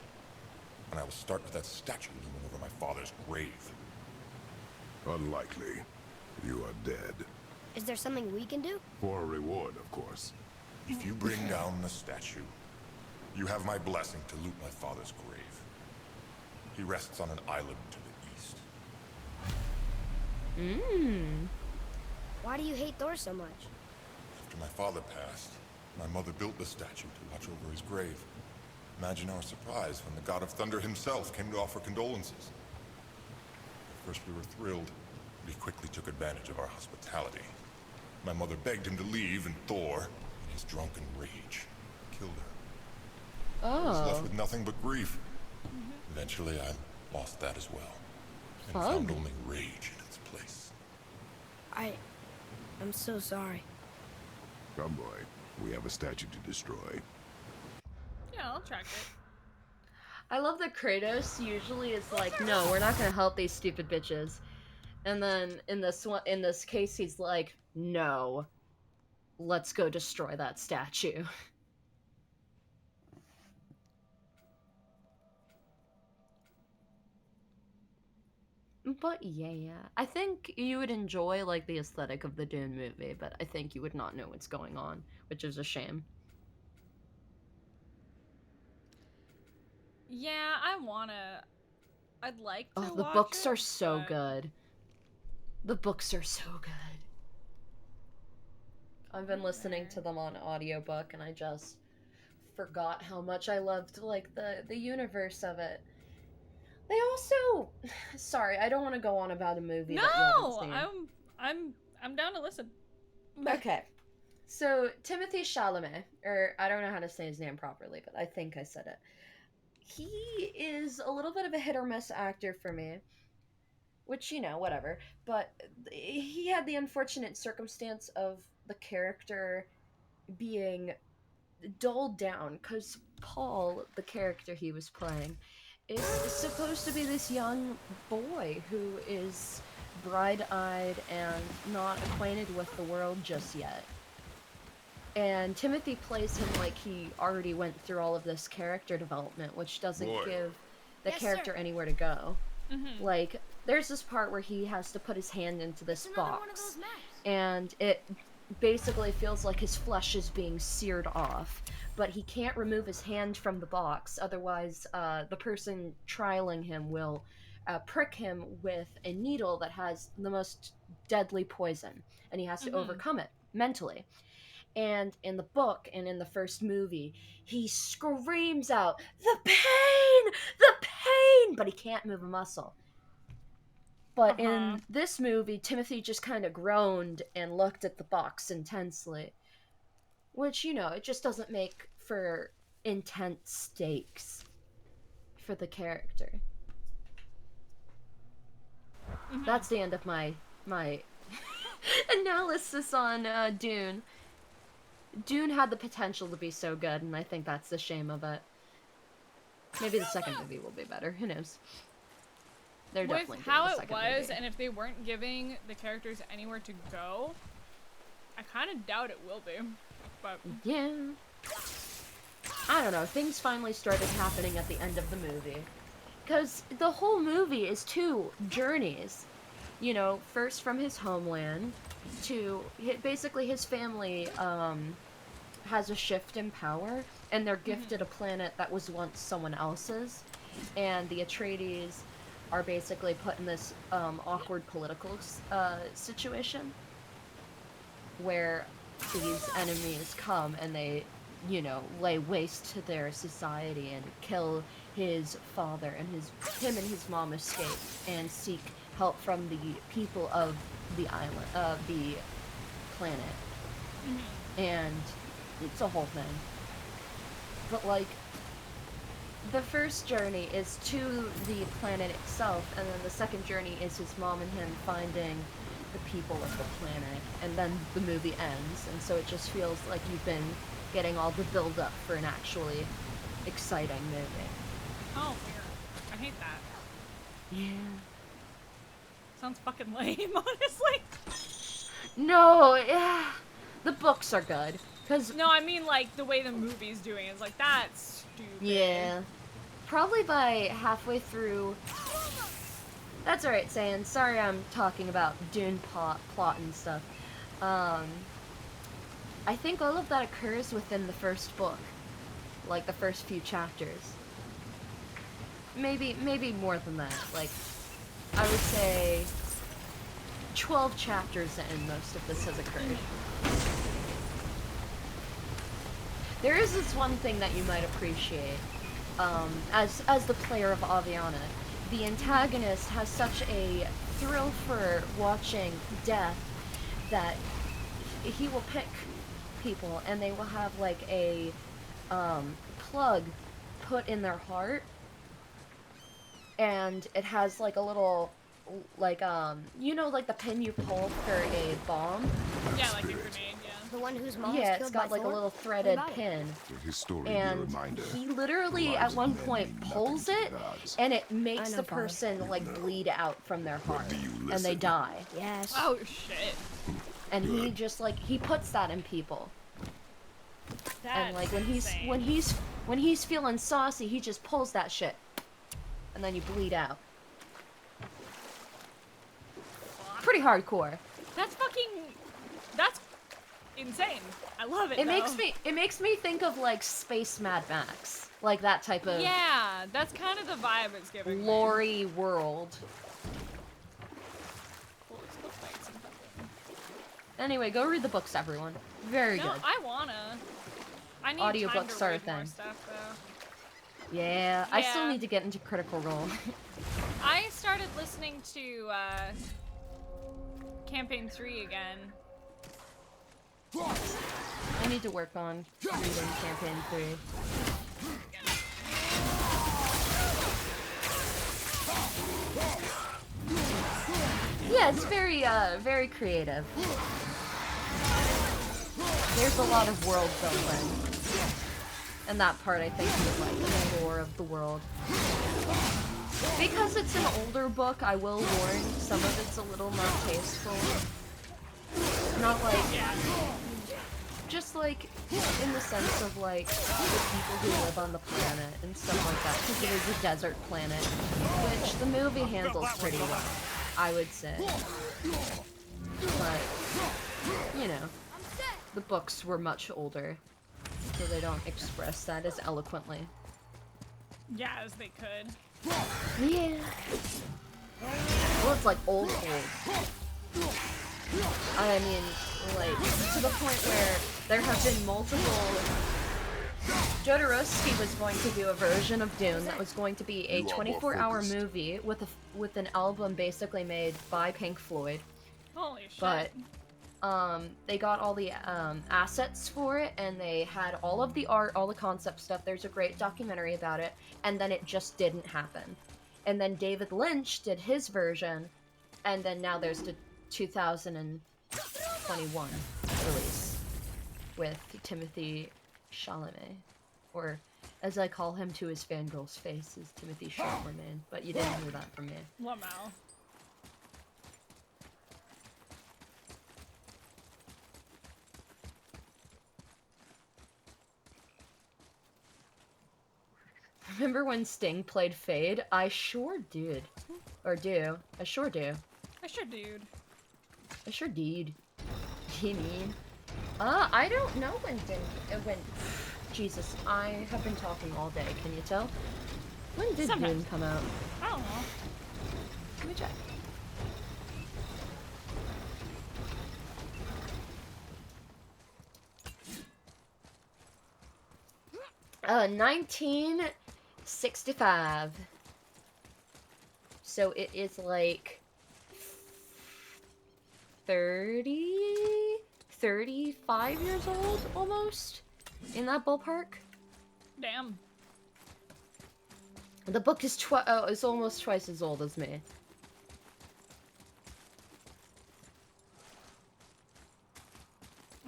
Speaker 7: And I will start with that statue looming over my father's grave.
Speaker 9: Unlikely. You are dead.
Speaker 4: Is there something we can do?
Speaker 9: For a reward, of course.
Speaker 7: If you bring down the statue, you have my blessing to loot my father's grave. He rests on an island to the east.
Speaker 4: Why do you hate Thor so much?
Speaker 7: After my father passed, my mother built the statue to watch over his grave. Imagine our surprise when the god of thunder himself came to offer condolences. First we were thrilled, but he quickly took advantage of our hospitality. My mother begged him to leave, and Thor, in his drunken rage, killed her. I was left with nothing but grief. Eventually I lost that as well, and found only rage in its place.
Speaker 4: I'm so sorry.
Speaker 9: Come, boy. We have a statue to destroy.
Speaker 1: Yeah, I'll track it.
Speaker 2: I love that Kratos usually is like, no, we're not gonna help these stupid bitches. And then in this case, he's like, no, let's go destroy that statue. But yeah, I think you would enjoy like the aesthetic of the Dune movie, but I think you would not know what's going on, which is a shame.
Speaker 1: Yeah, I'd like to
Speaker 2: Oh, the
Speaker 1: watch
Speaker 2: books
Speaker 1: it,
Speaker 2: are so
Speaker 1: but-
Speaker 2: good. The books are so good. I've been listening to them on audiobook and I just forgot how much I loved like the universe of it. They also sorry, I don't want to go on about a movie that you haven't
Speaker 1: No,
Speaker 2: seen.
Speaker 1: I'm down to listen.
Speaker 2: Okay. So Timothy Chalamet, or I don't know how to say his name properly, but I think I said it. He is a little bit of a hit or miss actor for me. Which, you know, whatever. But he had the unfortunate circumstance of the character being dulled down because Paul, the character he was playing, is supposed to be this young boy who is bright-eyed and not acquainted with the world just yet. And Timothy plays him like he already went through all of this character development, which doesn't give the character anywhere to go. Like, there's this part where he has to put his hand into this box, and it basically feels like his flesh is being seared off, but he can't remove his hand from the box, otherwise the person trialing him will prick him with a needle that has the most deadly poison, and he has to overcome it mentally. And in the book and in the first movie, he screams out, "The pain! The pain!" But he can't move a muscle. But in this movie, Timothy just kind of groaned and looked at the box intensely. Which, you know, it just doesn't make for intense stakes for the character. That's the end of my analysis on Dune. Dune had the potential to be so good, and I think that's the shame of it. Maybe the second movie will be better. Who knows? They're definitely
Speaker 1: With
Speaker 2: doing
Speaker 1: how
Speaker 2: the
Speaker 1: it
Speaker 2: second
Speaker 1: was,
Speaker 2: movie.
Speaker 1: and if they weren't giving the characters anywhere to go, I kind of doubt it will be. But
Speaker 2: yeah, I don't know. Things finally started happening at the end of the movie, because the whole movie is two journeys. You know, first from his homeland to basically his family has a shift in power, and they're gifted a planet that was once someone else's, and the Atreides are basically put in this awkward political situation where these enemies come and they, you know, lay waste to their society and kill his father, and him and his mom escape and seek help from the people of the island, the planet. And it's a whole thing. But like, the first journey is to the planet itself, and then the second journey is his mom and him finding the people of the planet, and then the movie ends, and so it just feels like you've been getting all the build-up for an actually exciting movie.
Speaker 1: oh, weird. I hate that.
Speaker 2: Yeah.
Speaker 1: Sounds fucking lame, honestly.
Speaker 2: No, yeah. The books are good, cause
Speaker 1: No, I mean like the way the movie's doing is like that's stupid.
Speaker 2: yeah. Probably by halfway through. That's alright, Saiyan. Sorry I'm talking about Dune plot and stuff. I think all of that occurs within the first book. Like, the first few chapters. Maybe more than that. Like, I would say 12 chapters in, most of this has occurred. There is this one thing that you might appreciate, as the player of Aviana. The antagonist has such a thrill for watching death that he will pick people and they will have like a plug put in their heart, and it has like a little like you know, like the pin you pull for a bomb.
Speaker 1: Yeah, like a grenade. Yeah.
Speaker 4: The one whose mom
Speaker 2: Yeah,
Speaker 4: was
Speaker 2: it's
Speaker 4: killed
Speaker 2: got
Speaker 4: by
Speaker 2: like a
Speaker 4: Thor?
Speaker 2: little
Speaker 4: What
Speaker 2: threaded
Speaker 4: about it?
Speaker 2: pin.
Speaker 9: Let his story be a
Speaker 2: And
Speaker 9: reminder.
Speaker 2: he literally
Speaker 9: The
Speaker 2: at
Speaker 9: lives of
Speaker 2: one
Speaker 9: men
Speaker 2: point
Speaker 9: mean nothing
Speaker 2: pulls
Speaker 9: to
Speaker 2: it,
Speaker 9: the gods.
Speaker 2: and it makes
Speaker 4: I know,
Speaker 2: the
Speaker 4: Father.
Speaker 2: person like bleed out from their heart,
Speaker 9: do you
Speaker 2: and they
Speaker 9: listen?
Speaker 2: die.
Speaker 4: Yes.
Speaker 1: Oh shit.
Speaker 2: And he just like he puts that in people.
Speaker 1: That's
Speaker 2: And like
Speaker 1: insane.
Speaker 2: when he's feeling saucy, he just pulls that shit, and then you bleed out. pretty hardcore.
Speaker 1: That's insane. I love it.
Speaker 2: It makes me think of like Space Mad Max, like that type of
Speaker 1: Yeah, that's kind of the vibe it's giving.
Speaker 2: lore-y world.
Speaker 1: Cool, let's go fight some fucking-
Speaker 2: Anyway, go read the books, everyone. Very
Speaker 1: No,
Speaker 2: good.
Speaker 1: I wanna. I need
Speaker 2: Audiobooks
Speaker 1: time to
Speaker 2: are a
Speaker 1: read more
Speaker 2: thing.
Speaker 1: stuff though.
Speaker 2: Yeah, I still
Speaker 1: Yeah.
Speaker 2: need to get into Critical Role.
Speaker 1: I started listening to Campaign 3 again.
Speaker 2: I need to work on reading Campaign 3. Yeah, it's very creative. There's a lot of world building. And that part, I think, is like the lore of the world. Because it's an older book, I will warn, some of it's a little not tasteful. Not like... Just like, in the sense of like, the people who live on the planet and stuff like that, because it is a desert planet, which the movie handles pretty well, I would say. But, you know, the books were much older, so they don't express that as eloquently.
Speaker 1: Yeah, as they could.
Speaker 2: Yeah. Well, it's like old. I mean, like, to the point where there have been multiple... Jodorowsky was going to do a version of Dune that was going to be a 24-hour movie with an album basically made by Pink Floyd.
Speaker 1: Holy shit.
Speaker 2: But, they got all the, assets for it, and they had all of the art, all the concept stuff. There's a great documentary about it, and then it just didn't happen. And then David Lynch did his version, and then now there's the 2021 release with Timothy Chalamet, or as I call him to his fangirl's face, is Timothy Chalamet, but you didn't hear that from me.
Speaker 1: Lamau.
Speaker 2: Remember when Sting played Fade? I sure did. Or do. I sure do.
Speaker 1: I sure did.
Speaker 2: I sure did. You mean? I don't know when Jesus, I have been talking all day, can you tell? When did Dune come out?
Speaker 1: I don't know.
Speaker 2: Let me check. Uh, 1965. So it is like 35 years old, almost, in that ballpark.
Speaker 1: Damn.
Speaker 2: The book is it's almost twice as old as me.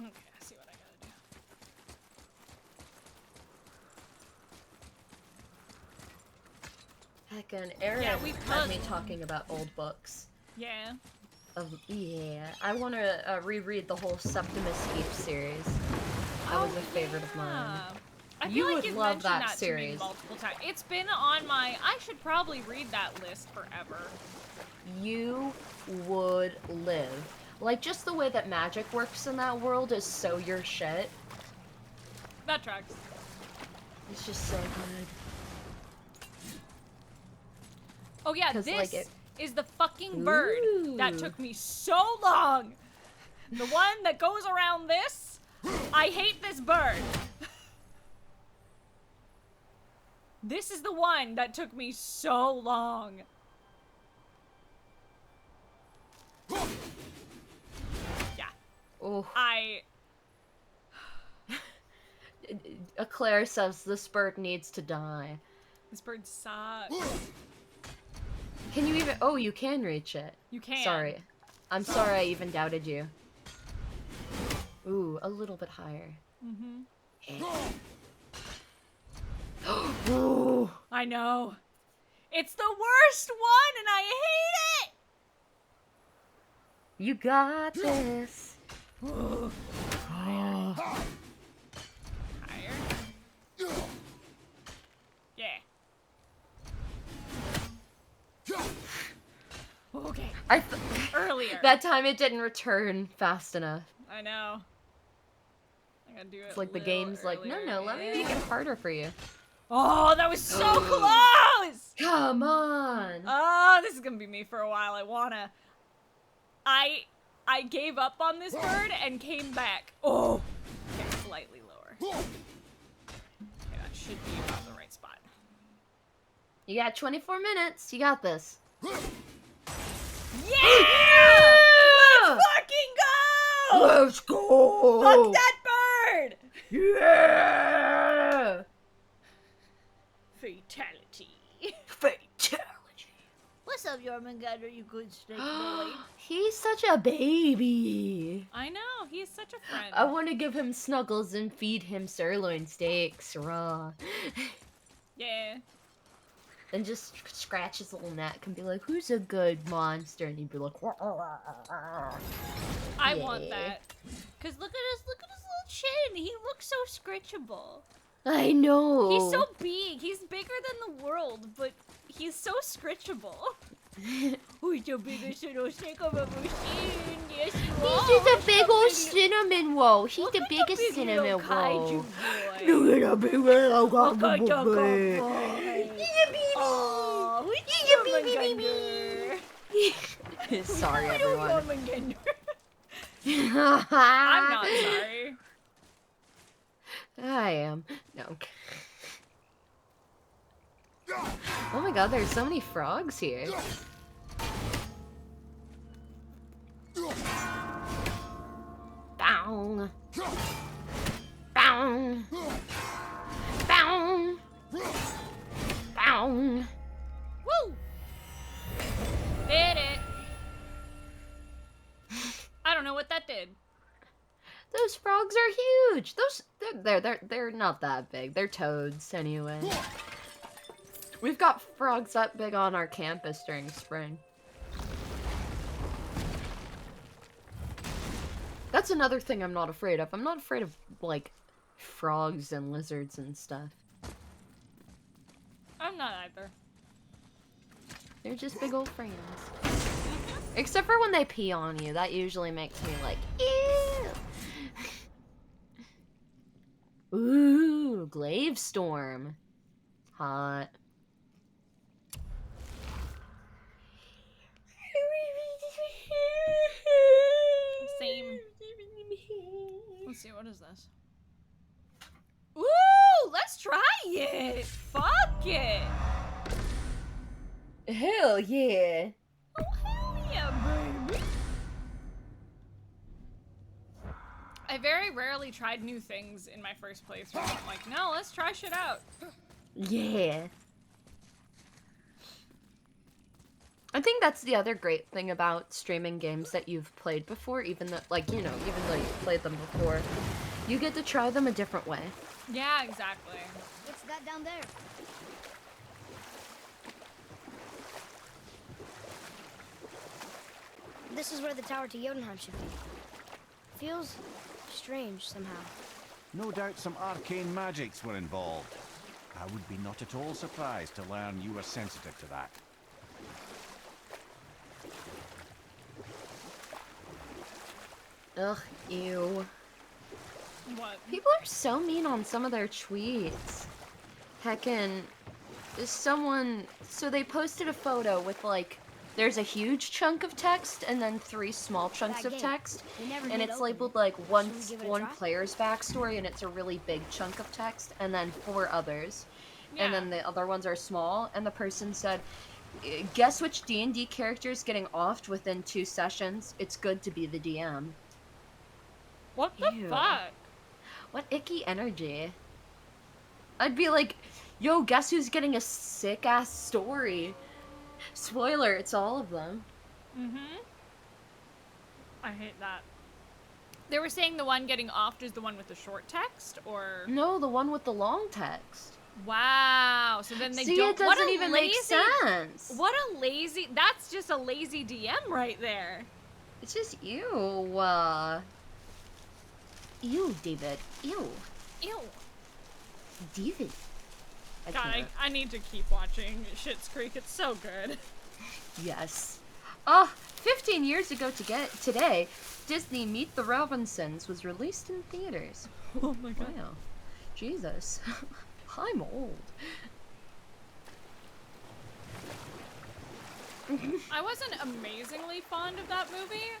Speaker 1: Okay, I see what I gotta do.
Speaker 2: Heckin' Aaron
Speaker 1: Yeah, we
Speaker 2: had me
Speaker 1: could.
Speaker 2: talking about old books.
Speaker 1: Yeah.
Speaker 2: Yeah, I want to reread the whole Septimus Heap series. That was a favorite of mine.
Speaker 1: I feel
Speaker 2: You
Speaker 1: like
Speaker 2: would
Speaker 1: you've
Speaker 2: love
Speaker 1: mentioned
Speaker 2: that
Speaker 1: to me
Speaker 2: series.
Speaker 1: multiple times. It's been on my... I should probably read that list forever.
Speaker 2: You would live. Like, just the way that magic works in that world is so your shit.
Speaker 1: That tracks.
Speaker 2: It's just so good.
Speaker 1: Oh yeah,
Speaker 2: 'Cause,
Speaker 1: this
Speaker 2: like,
Speaker 1: is the fucking bird that took me so long. The one that goes around this. I hate this bird. This is the one that took me so long. Yeah.
Speaker 2: Oh. Claire says this bird needs to die.
Speaker 1: This bird sucks.
Speaker 2: Can you even... Oh, you can reach it.
Speaker 1: You can.
Speaker 2: Sorry. I'm sorry I even doubted you. Ooh, a little bit higher.
Speaker 1: Mm-hmm.
Speaker 2: Ooh.
Speaker 1: I know. It's the worst one, and I hate it!
Speaker 2: You got this.
Speaker 1: Higher. Yeah. Okay.
Speaker 2: I
Speaker 1: Early earlier.
Speaker 2: That time it didn't return fast enough.
Speaker 1: I know. I gotta do it.
Speaker 2: It's like the game's like, no, let me make it harder for you.
Speaker 1: Oh, that was so close!
Speaker 2: Come on!
Speaker 1: Oh, this is gonna be me for a while. I gave up on this bird and came back. Oh, okay, slightly lower. Okay, that should be about the right spot.
Speaker 2: You got 24 minutes. You got this.
Speaker 1: Yeah! Let's fucking go!
Speaker 2: Let's go!
Speaker 1: Fuck that bird!
Speaker 2: Yeah!
Speaker 1: Fatality.
Speaker 2: Fatality.
Speaker 3: What's up, Jormungandr, you good snake boy?
Speaker 2: He's such a baby.
Speaker 1: I know, he's such a friend.
Speaker 2: I want to give him snuggles and feed him sirloin steaks raw.
Speaker 1: Yeah.
Speaker 2: And just scratch his little neck and be like, who's a good monster? And he'd be like,
Speaker 1: I want that. Cause look at his little chin. He looks so scritchable.
Speaker 2: I know.
Speaker 1: He's so big. He's bigger than the world, but he's so scritchable. Who's the biggest little snake I've ever seen? Yes, you are.
Speaker 2: He's just a big old cinnamon roll. He's the biggest cinnamon roll. Look at the big little boy. He's a baby.
Speaker 1: Oh,
Speaker 2: he's a baby. Sorry, everyone.
Speaker 1: I'm not sorry.
Speaker 2: I am. No. Oh my god, there's so many frogs here. Bow. Bow. Bow. Bow.
Speaker 1: Woo! Did it. I don't know what that did.
Speaker 2: Those frogs are huge. They're not that big. They're toads anyway. We've got frogs that big on our campus during spring. That's another thing I'm not afraid of. I'm not afraid of, like, frogs and lizards and stuff.
Speaker 1: I'm not either.
Speaker 2: They're just big old friends. Except for when they pee on you. That usually makes me like, ew! Ooh, Glaive Storm. Hot.
Speaker 1: Same. Let's see, what is this? Ooh, let's try it! Fuck it!
Speaker 2: Hell yeah!
Speaker 1: Oh, hell yeah, baby! I very rarely tried new things in my first playthrough. I'm like, no, let's try shit out.
Speaker 2: Yeah. I think that's the other great thing about streaming games that you've played before, even though, like, you know, even though you've played them before. You get to try them a different way.
Speaker 1: Yeah, exactly.
Speaker 4: What's that down there? This is where the tower to Jotunheim should be. Feels strange somehow.
Speaker 5: No doubt some arcane magics were involved. I would be not at all surprised to learn you were sensitive to that.
Speaker 2: Ugh, ew.
Speaker 1: What?
Speaker 2: People are so mean on some of their tweets. Heckin', someone, so they posted a photo with, like, there's a huge chunk of text and then 3 small chunks of text, and it's labeled like one player's backstory, and it's a really big chunk of text, and then 4 others, and then the other ones are small. And the person said, "Guess which D&D character is getting offed within 2 sessions? It's good to be the DM."
Speaker 1: What the fuck?
Speaker 2: What icky energy. I'd be like, yo, guess who's getting a sick-ass story? Spoiler, it's all of them.
Speaker 1: Mm-hmm. I hate that. They were saying the one getting offed is the one with the short text, or...
Speaker 2: No, the one with the long text.
Speaker 1: Wow, so then they
Speaker 2: See,
Speaker 1: don't...
Speaker 2: it doesn't even make sense.
Speaker 1: What a lazy... That's just a lazy DM right there.
Speaker 2: It's just ew. Ew, David. Ew.
Speaker 1: Ew.
Speaker 2: David.
Speaker 1: God, I need to keep watching Schitt's Creek. It's so good.
Speaker 2: Yes. 15 years ago today, Disney Meet the Robinsons was released in theaters.
Speaker 1: Oh my god.
Speaker 2: Wow. Jesus. I'm old.
Speaker 1: I wasn't amazingly fond of that movie,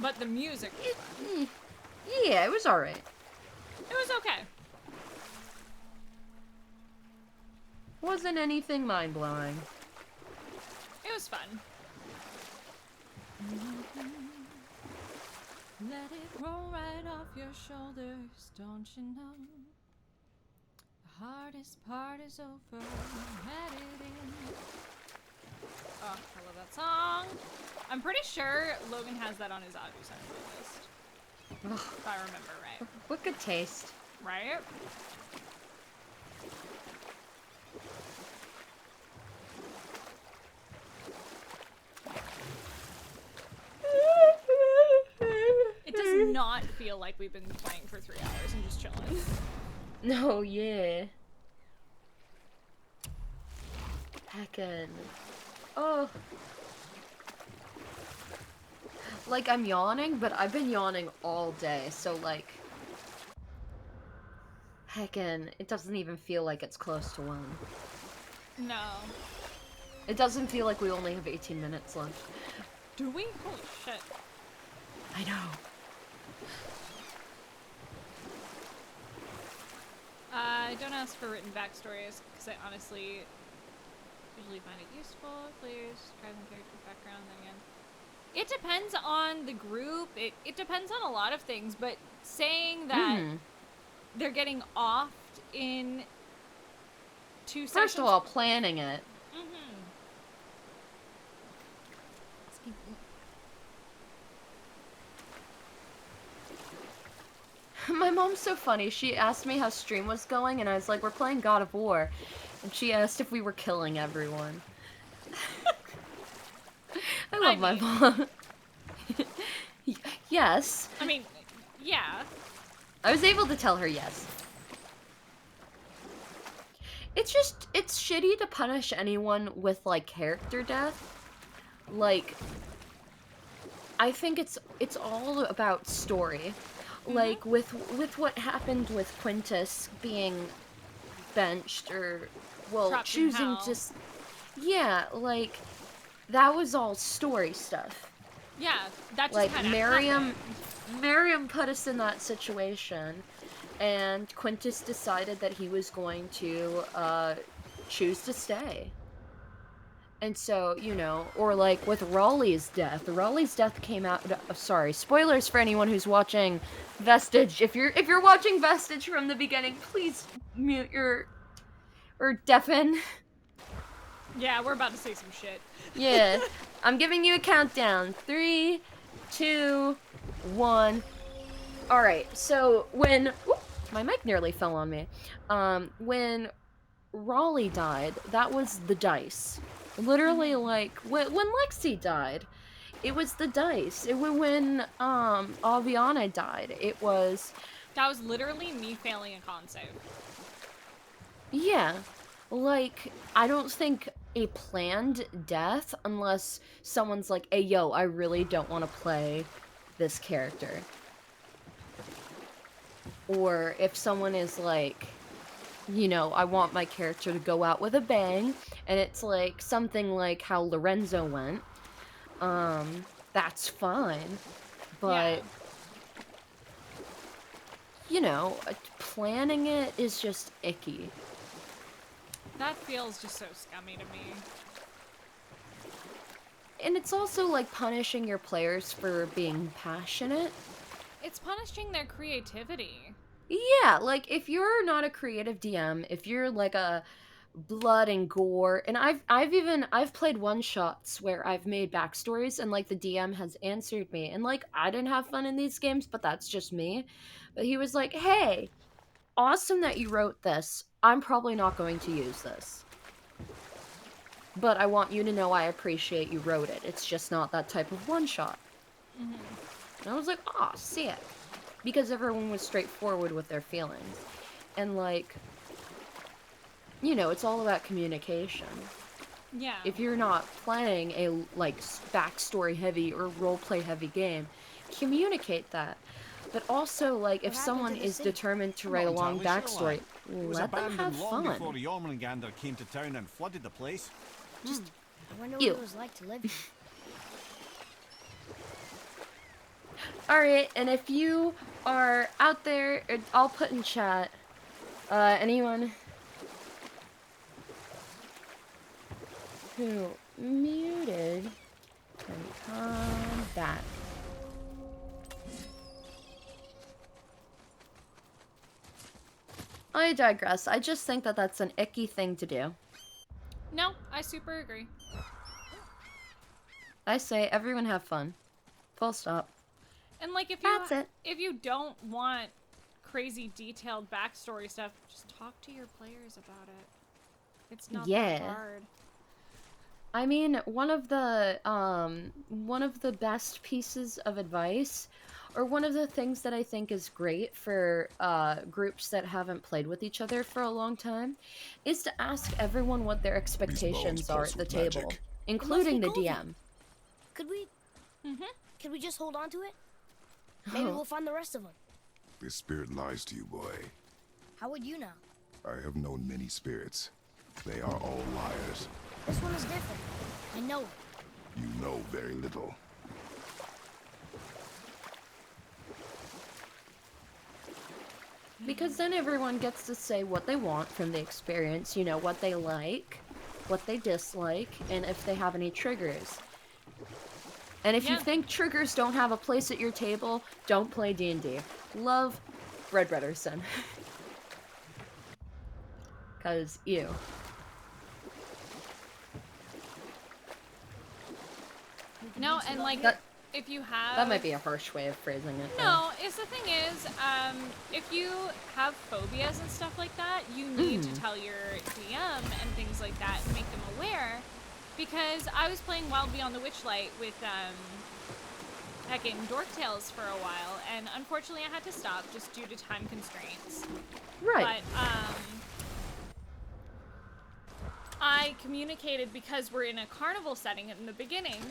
Speaker 1: but the music was fun.
Speaker 2: Yeah, it was alright.
Speaker 1: It was okay.
Speaker 2: Wasn't anything mind-blowing.
Speaker 1: It was fun. Let it roll right off your shoulders, don't you know? The hardest part is over. Had it in. Oh, I love that song. I'm pretty sure Logan has that on his audio song playlist. If I remember right.
Speaker 2: What good taste.
Speaker 1: Right? It does not feel like we've been playing for 3 hours and just chilling.
Speaker 2: No, yeah. Heckin'. Oh. Like, I'm yawning, but I've been yawning all day, so like... Heckin', it doesn't even feel like it's close to 1.
Speaker 1: No.
Speaker 2: It doesn't feel like we only have 18 minutes left.
Speaker 1: Do we? Holy shit.
Speaker 2: I know.
Speaker 1: Don't ask for written backstories, because I honestly usually find it useful. Players, describe the character's background, then again. It depends on the group, it depends on a lot of things, but saying that they're getting offed in 2 sessions...
Speaker 2: First of all, planning it. My mom's so funny. She asked me how stream was going, and I was like, we're playing God of War. And she asked if we were killing everyone. I love my mom. Yes.
Speaker 1: I mean, yeah.
Speaker 2: I was able to tell her yes. It's just, it's shitty to punish anyone with, like, character death. Like, I think it's all about story. Like, with what happened with Quintus being benched, or, well,
Speaker 1: Trapped in
Speaker 2: choosing
Speaker 1: hell.
Speaker 2: to... Yeah, like, that was all story stuff.
Speaker 1: Yeah, that just
Speaker 2: Like,
Speaker 1: kind of
Speaker 2: Miriam put us in that situation, and Quintus decided that he was going to, choose to stay. And so, you know, or like with Raleigh's death came out, sorry, spoilers for anyone who's watching Vestige. If you're watching Vestige from the beginning, please mute or deafen.
Speaker 1: Yeah, we're about to say some shit.
Speaker 2: Yeah, I'm giving you a countdown. 3, 2, 1. Alright, so when, whoop, my mic nearly fell on me. When Raleigh died, that was the dice. Literally, like, when Lexi died, it was the dice. It was when, Aviana died. It was...
Speaker 1: That was literally me failing a con save.
Speaker 2: Yeah. Like, I don't think a planned death, unless someone's like, hey, yo, I really don't want to play this character. Or if someone is like... You know, I want my character to go out with a bang, and it's like something like how Lorenzo went. That's fine, but
Speaker 1: Yeah.
Speaker 2: You know, planning it is just icky.
Speaker 1: That feels just so scummy to me.
Speaker 2: And it's also like punishing your players for being passionate.
Speaker 1: It's punishing their creativity.
Speaker 2: Yeah, like, if you're not a creative DM, if you're, like, a blood and gore, and I've played one-shots where I've made backstories, and, like, the DM has answered me, and, like, I didn't have fun in these games, but that's just me. But he was like, hey, awesome that you wrote this. I'm probably not going to use this. But I want you to know I appreciate you wrote it. It's just not that type of one-shot. And I was like, aw, sick. Because everyone was straightforward with their feelings. And, like, you know, it's all about communication.
Speaker 1: Yeah.
Speaker 2: If you're not playing a like backstory heavy or roleplay heavy game, communicate that. But also, like, if someone is determined to write a long backstory, let them have
Speaker 5: long
Speaker 2: fun.
Speaker 5: before the Jormungandr came to town and flooded the place. Just
Speaker 4: I wonder what it was like to live here.
Speaker 2: Alright, and if you are out there, I'll put in chat, anyone who muted can come back. I digress. I just think that that's an icky thing to do.
Speaker 1: No, I super agree.
Speaker 2: I say everyone have fun. Full stop.
Speaker 1: And like if you don't want crazy detailed backstory stuff, just talk to your players about it. It's not that hard.
Speaker 2: I mean, one of the best pieces of advice, or one of the things that I think is great for groups that haven't played with each other for a long time, is to ask everyone what their expectations are at the table, including the DM.
Speaker 4: Could we? Could we just hold on to it? Maybe we'll find the rest of them.
Speaker 9: This spirit lies to you, boy.
Speaker 4: How would you know?
Speaker 9: I have known many spirits. They are all liars.
Speaker 4: This one is different. I know it.
Speaker 9: You know very little.
Speaker 2: Because then everyone gets to say what they want from the experience, you know, what they like, what they dislike, and if they have any triggers. And if you think triggers don't have a place at your table, don't play D&D. Love, Red Redderson. Cause, ew.
Speaker 1: No, and like, if you have...
Speaker 2: That might be a harsh way of phrasing it.
Speaker 1: No, the thing is, if you have phobias and stuff like that, you need to tell your DM and things like that and make them aware. Because I was playing Wild Beyond the Witchlight with, heckin' Dorktales for a while, and unfortunately I had to stop just due to time constraints.
Speaker 2: Right.
Speaker 1: But, I communicated, because we're in a carnival setting in the beginning,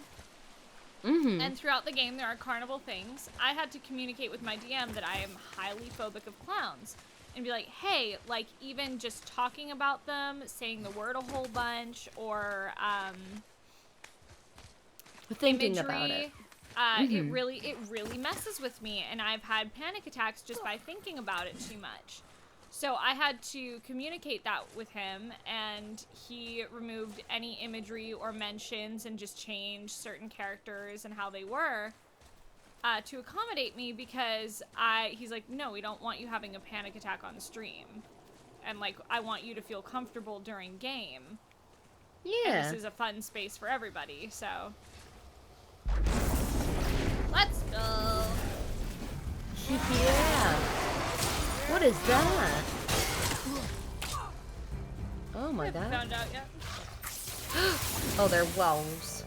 Speaker 1: and throughout the game there are carnival things, I had to communicate with my DM that I am highly phobic of clowns. And be like, hey, like, even just talking about them, saying the word a whole bunch, or,
Speaker 2: thinking
Speaker 1: imagery,
Speaker 2: about it.
Speaker 1: It really messes with me, and I've had panic attacks just by thinking about it too much. So I had to communicate that with him, and he removed any imagery or mentions and just changed certain characters and how they were to accommodate me, because he's like, no, we don't want you having a panic attack on stream. And like, I want you to feel comfortable during game.
Speaker 2: Yeah.
Speaker 1: And this is a fun space for everybody, so. Let's go.
Speaker 2: Yeah. What is that? Oh my god.
Speaker 1: Found out yet?
Speaker 2: Oh, they're wolves.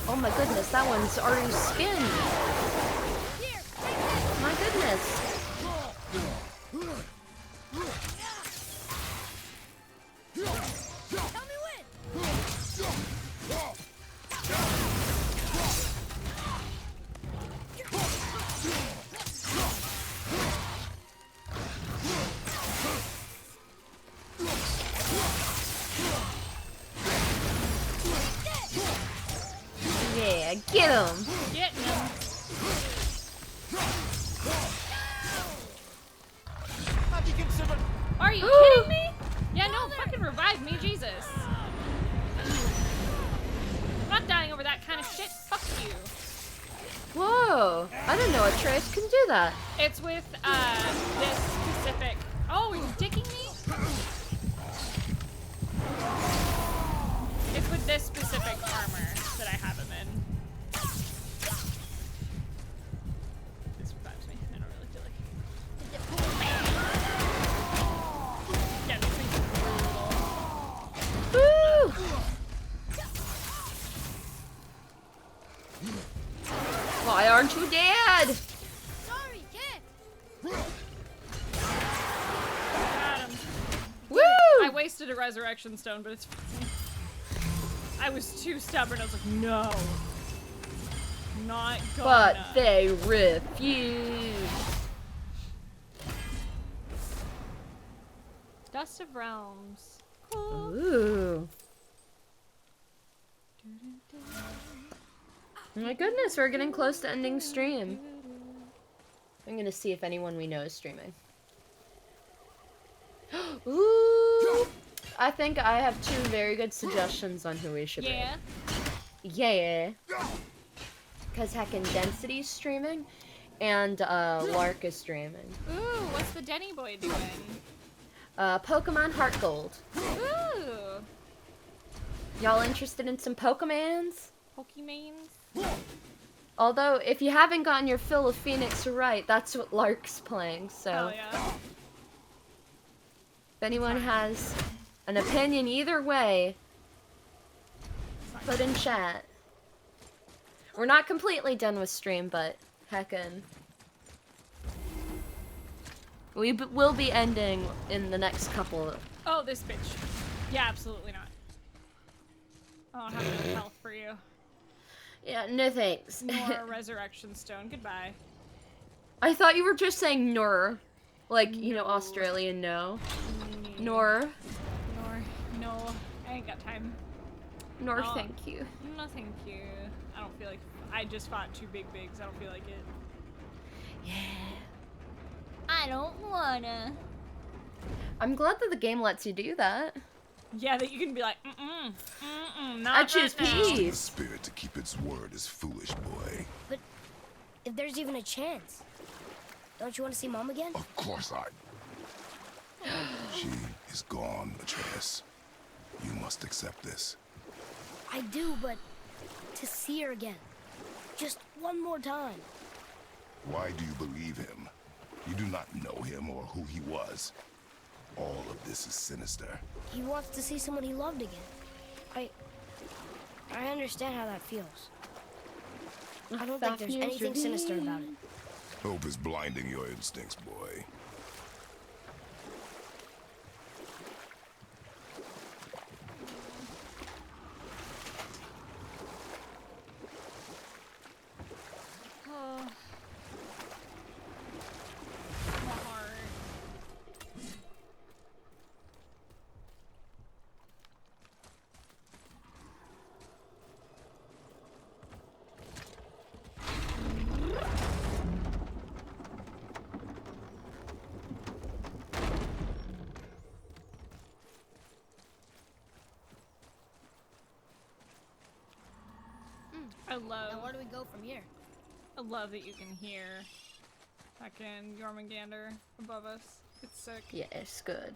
Speaker 2: Oh my goodness, that one's already skinned. My goodness.
Speaker 4: Tell me when.
Speaker 2: Yeah, get him.
Speaker 1: Get him.
Speaker 5: have you considered?
Speaker 1: Are you kidding me? Yeah, no, fucking revive me, Jesus. I'm not dying over that kind of shit. Fuck you.
Speaker 2: Whoa, I didn't know Atreus can do that.
Speaker 1: It's with, this specific... Oh, are you dicking me? It's with this specific armor that I have him in. This revives me. I don't really feel like... Yeah, this thing's brutal.
Speaker 2: Woo! Why aren't you dead?
Speaker 4: Sorry, kid.
Speaker 1: Got him.
Speaker 2: Woo!
Speaker 1: I wasted a resurrection stone, but it's fine. I was too stubborn. I was like, no. Not gonna.
Speaker 2: But they refuse.
Speaker 1: Dust of Realms. Cool.
Speaker 2: Ooh. Oh my goodness, we're getting close to ending stream. I'm gonna see if anyone we know is streaming. Ooh! I think I have 2 very good suggestions on who we should
Speaker 1: Yeah.
Speaker 2: read. Yeah. Because heckin' Density's streaming, and Lark is streaming.
Speaker 1: Ooh, what's the Denny boy doing?
Speaker 2: Pokemon Heart Gold.
Speaker 1: Ooh.
Speaker 2: Y'all interested in some Pokemans?
Speaker 1: Pokemans?
Speaker 2: Although, if you haven't gotten your fill of Phoenix Wright, that's what Lark's playing, so...
Speaker 1: Oh, yeah.
Speaker 2: If anyone has an opinion either way, put in chat. We're not completely done with stream, but heckin'. We will be ending in the next couple of...
Speaker 1: Oh, this bitch. Yeah, absolutely not. I don't have enough health for you.
Speaker 2: Yeah, no thanks.
Speaker 1: More Resurrection Stone. Goodbye.
Speaker 2: I thought you were just saying Nor. Like, you know, Australian no. Nor.
Speaker 1: No. I ain't got time.
Speaker 2: Nor, thank you.
Speaker 1: No, thank you. I don't feel like... I just fought 2 big bigs. I don't feel like it.
Speaker 2: Yeah.
Speaker 3: I don't wanna.
Speaker 2: I'm glad that the game lets you do that.
Speaker 1: Yeah, that you can be like, not
Speaker 2: I choose
Speaker 1: right now.
Speaker 2: peace.
Speaker 9: The spirit to keep its word is foolish, boy.
Speaker 4: But if there's even a chance, don't you want to see Mom again?
Speaker 9: Of course I... She is gone, Atreus. You must accept this.
Speaker 4: I do, but to see her again. Just one more time.
Speaker 9: Why do you believe him? You do not know him or who he was. All of this is sinister.
Speaker 4: He wants to see someone he loved again. I understand how that feels. I don't think there's anything sinister about it.
Speaker 9: Hope is blinding your instincts, boy.
Speaker 4: Now where do we go from here?
Speaker 1: I love that you can hear fucking Jormungandr above us. It's sick.
Speaker 2: Yeah, it's good.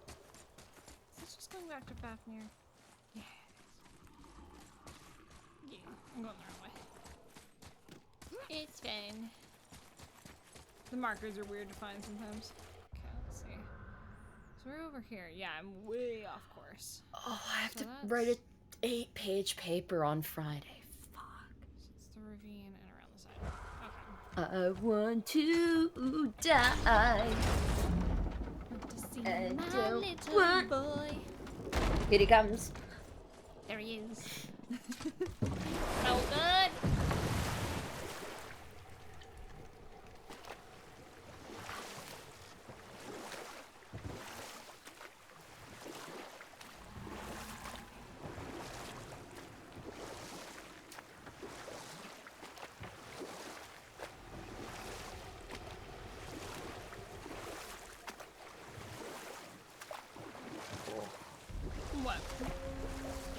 Speaker 1: Is this just going back to Fafnir? Yeah. Yeah, I'm going the wrong way. It's fine. The markers are weird to find sometimes. Okay, let's see. So we're over here. Yeah, I'm way off course.
Speaker 2: Oh, I have to write a 8-page paper on Friday. Fuck.
Speaker 1: So it's the ravine and around the side. Okay.
Speaker 2: I want to die.
Speaker 3: Want to see
Speaker 2: I
Speaker 3: my
Speaker 2: don't
Speaker 3: little
Speaker 2: want-
Speaker 3: boy.
Speaker 2: Here he comes.
Speaker 3: There he is. So good.
Speaker 1: What?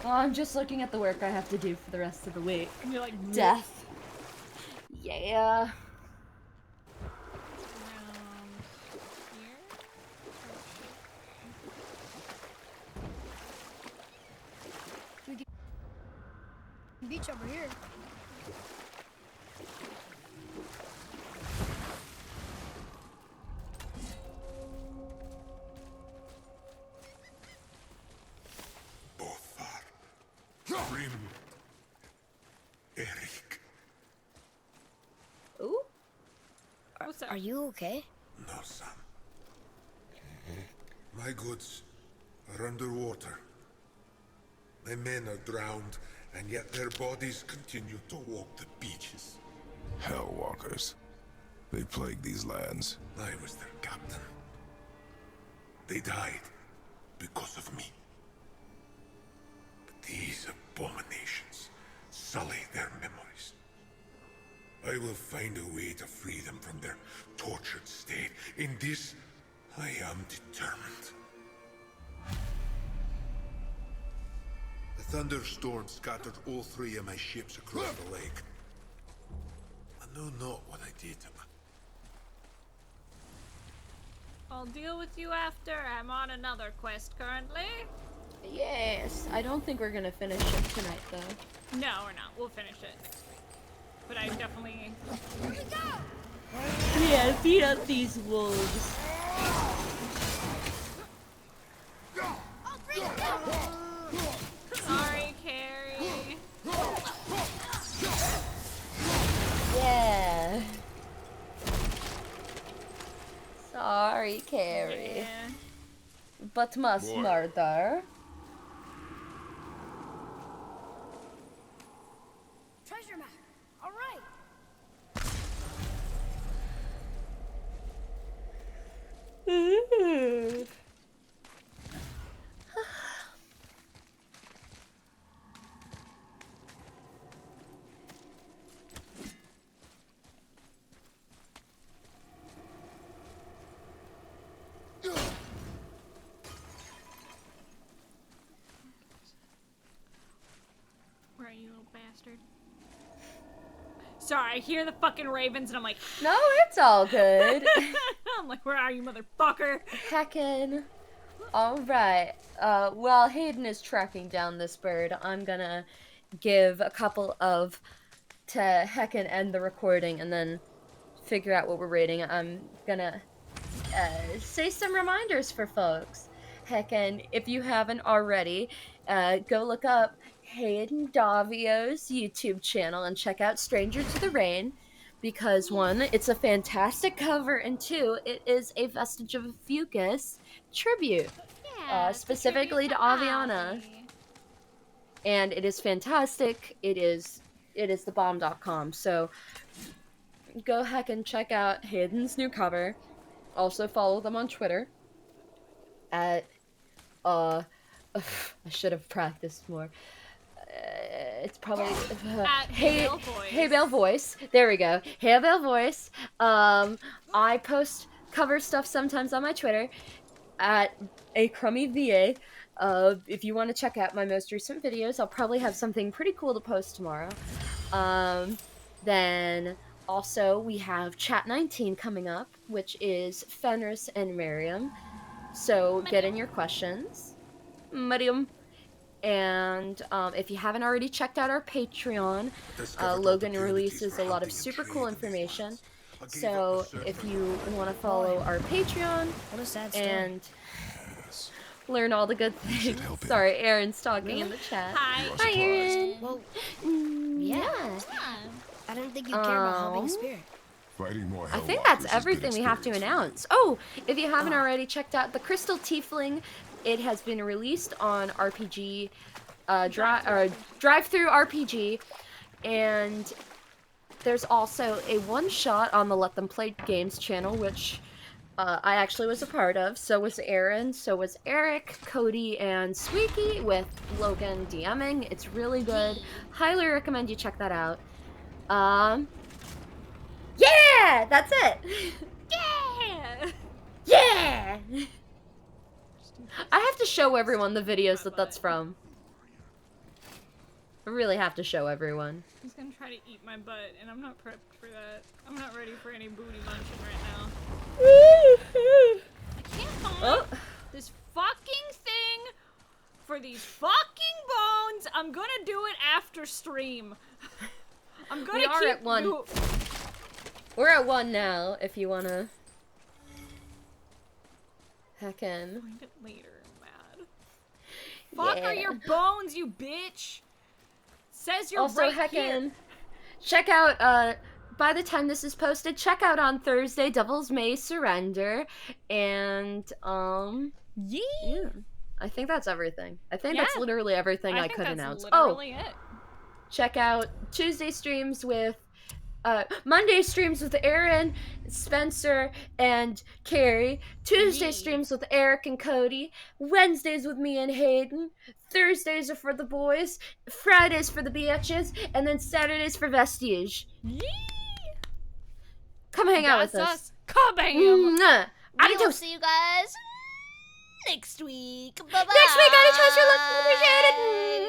Speaker 2: Oh, I'm just looking at the work I have to do for the rest of the week.
Speaker 1: And you're like,
Speaker 2: Death. Yeah.
Speaker 1: Around here?
Speaker 4: Beach over here.
Speaker 7: Grim. Eric.
Speaker 2: Ooh.
Speaker 1: What's up?
Speaker 4: Are you okay?
Speaker 7: No, son. My goods are underwater. My men are drowned, and yet their bodies continue to walk the beaches.
Speaker 9: Hellwalkers. They plague these lands.
Speaker 7: I was their captain. They died because of me. But these abominations sully their memories. I will find a way to free them from their tortured state. In this, I am determined. The thunderstorm scattered all 3 of my ships across the lake. I know not what I did.
Speaker 1: I'll deal with you after. I'm on another quest currently.
Speaker 2: Yes. I don't think we're gonna finish it tonight, though.
Speaker 1: No, we're not. We'll finish it. But I definitely...
Speaker 2: Yeah, beat up these wolves.
Speaker 1: Sorry, Carrie.
Speaker 2: Yeah. Sorry, Carrie.
Speaker 1: Yeah.
Speaker 2: But must murder.
Speaker 4: Treasure map. All right.
Speaker 1: Where are you, little bastard? Sorry, I hear the fucking ravens and I'm like...
Speaker 2: No, it's all good.
Speaker 1: I'm like, where are you, motherfucker?
Speaker 2: Heckin'. Alright. While Hayden is tracking down this bird, I'm gonna give a couple of... to heckin' end the recording and then figure out what we're rating. I'm gonna say some reminders for folks. Heckin', if you haven't already, go look up Hayden Davio's YouTube channel and check out Stranger to the Rain, because 1, it's a fantastic cover, and 2, it is a Vestige of a Fucus tribute, specifically to Aviana. And it is fantastic. It is thebomb.com. So go heck and check out Hayden's new cover. Also follow them on Twitter at I should have practiced more. It's probably Hey Bell Voice. There we go. Hey Bell Voice. I post cover stuff sometimes on my Twitter at a crummy VA. If you want to check out my most recent videos, I'll probably have something pretty cool to post tomorrow. Then also we have Chat 19 coming up, which is Fenris and Miriam. So get in your questions. Miriam. And if you haven't already checked out our Patreon, Logan releases a lot of super cool information. So if you want to follow our Patreon and learn all the good things. Sorry, Aaron's talking in the chat. Hi, Aaron.
Speaker 4: Well, yeah. I didn't think you cared about helping a spirit.
Speaker 2: I think that's everything we have to announce. Oh, if you haven't already checked out the Crystal Tiefling, it has been released on RPG, Drive-Thru RPG, and there's also a one-shot on the Let Them Play Games channel, which I actually was a part of. So was Aaron, so was Eric, Cody, and Squeaky with Logan DMing. It's really good. Highly recommend you check that out. Yeah! That's it!
Speaker 1: Yeah!
Speaker 2: Yeah! I have to show everyone the videos that's from. I really have to show everyone.
Speaker 1: He's gonna try to eat my butt, and I'm not prepped for that. I'm not ready for any booty munching right now. I can't find this fucking thing for these fucking bones. I'm gonna do it after stream. I'm gonna
Speaker 2: We are at 1. We're at 1 now, if you wanna... Heckin'.
Speaker 1: Find it later, mad. Fuck are your bones, you bitch! Says you're
Speaker 2: also,
Speaker 1: right here.
Speaker 2: Check out, by the time this is posted, check out on Thursday, Devils May Surrender, and, yeah. I think that's everything. I think that's literally everything I could announce.
Speaker 1: Literally it.
Speaker 2: Check out Tuesday streams with Monday streams with Aaron, Spencer, and Carrie. Tuesday streams with Eric and Cody. Wednesdays with me and Hayden. Thursdays are for the boys. Fridays for the bitches. And then Saturdays for Vestige.
Speaker 1: Yee!
Speaker 2: Come hang out with
Speaker 1: That's
Speaker 2: us.
Speaker 1: Kabam!
Speaker 3: We will see you guys next week. Bye-bye.
Speaker 2: Next week, I trust your luck. Appreciate it.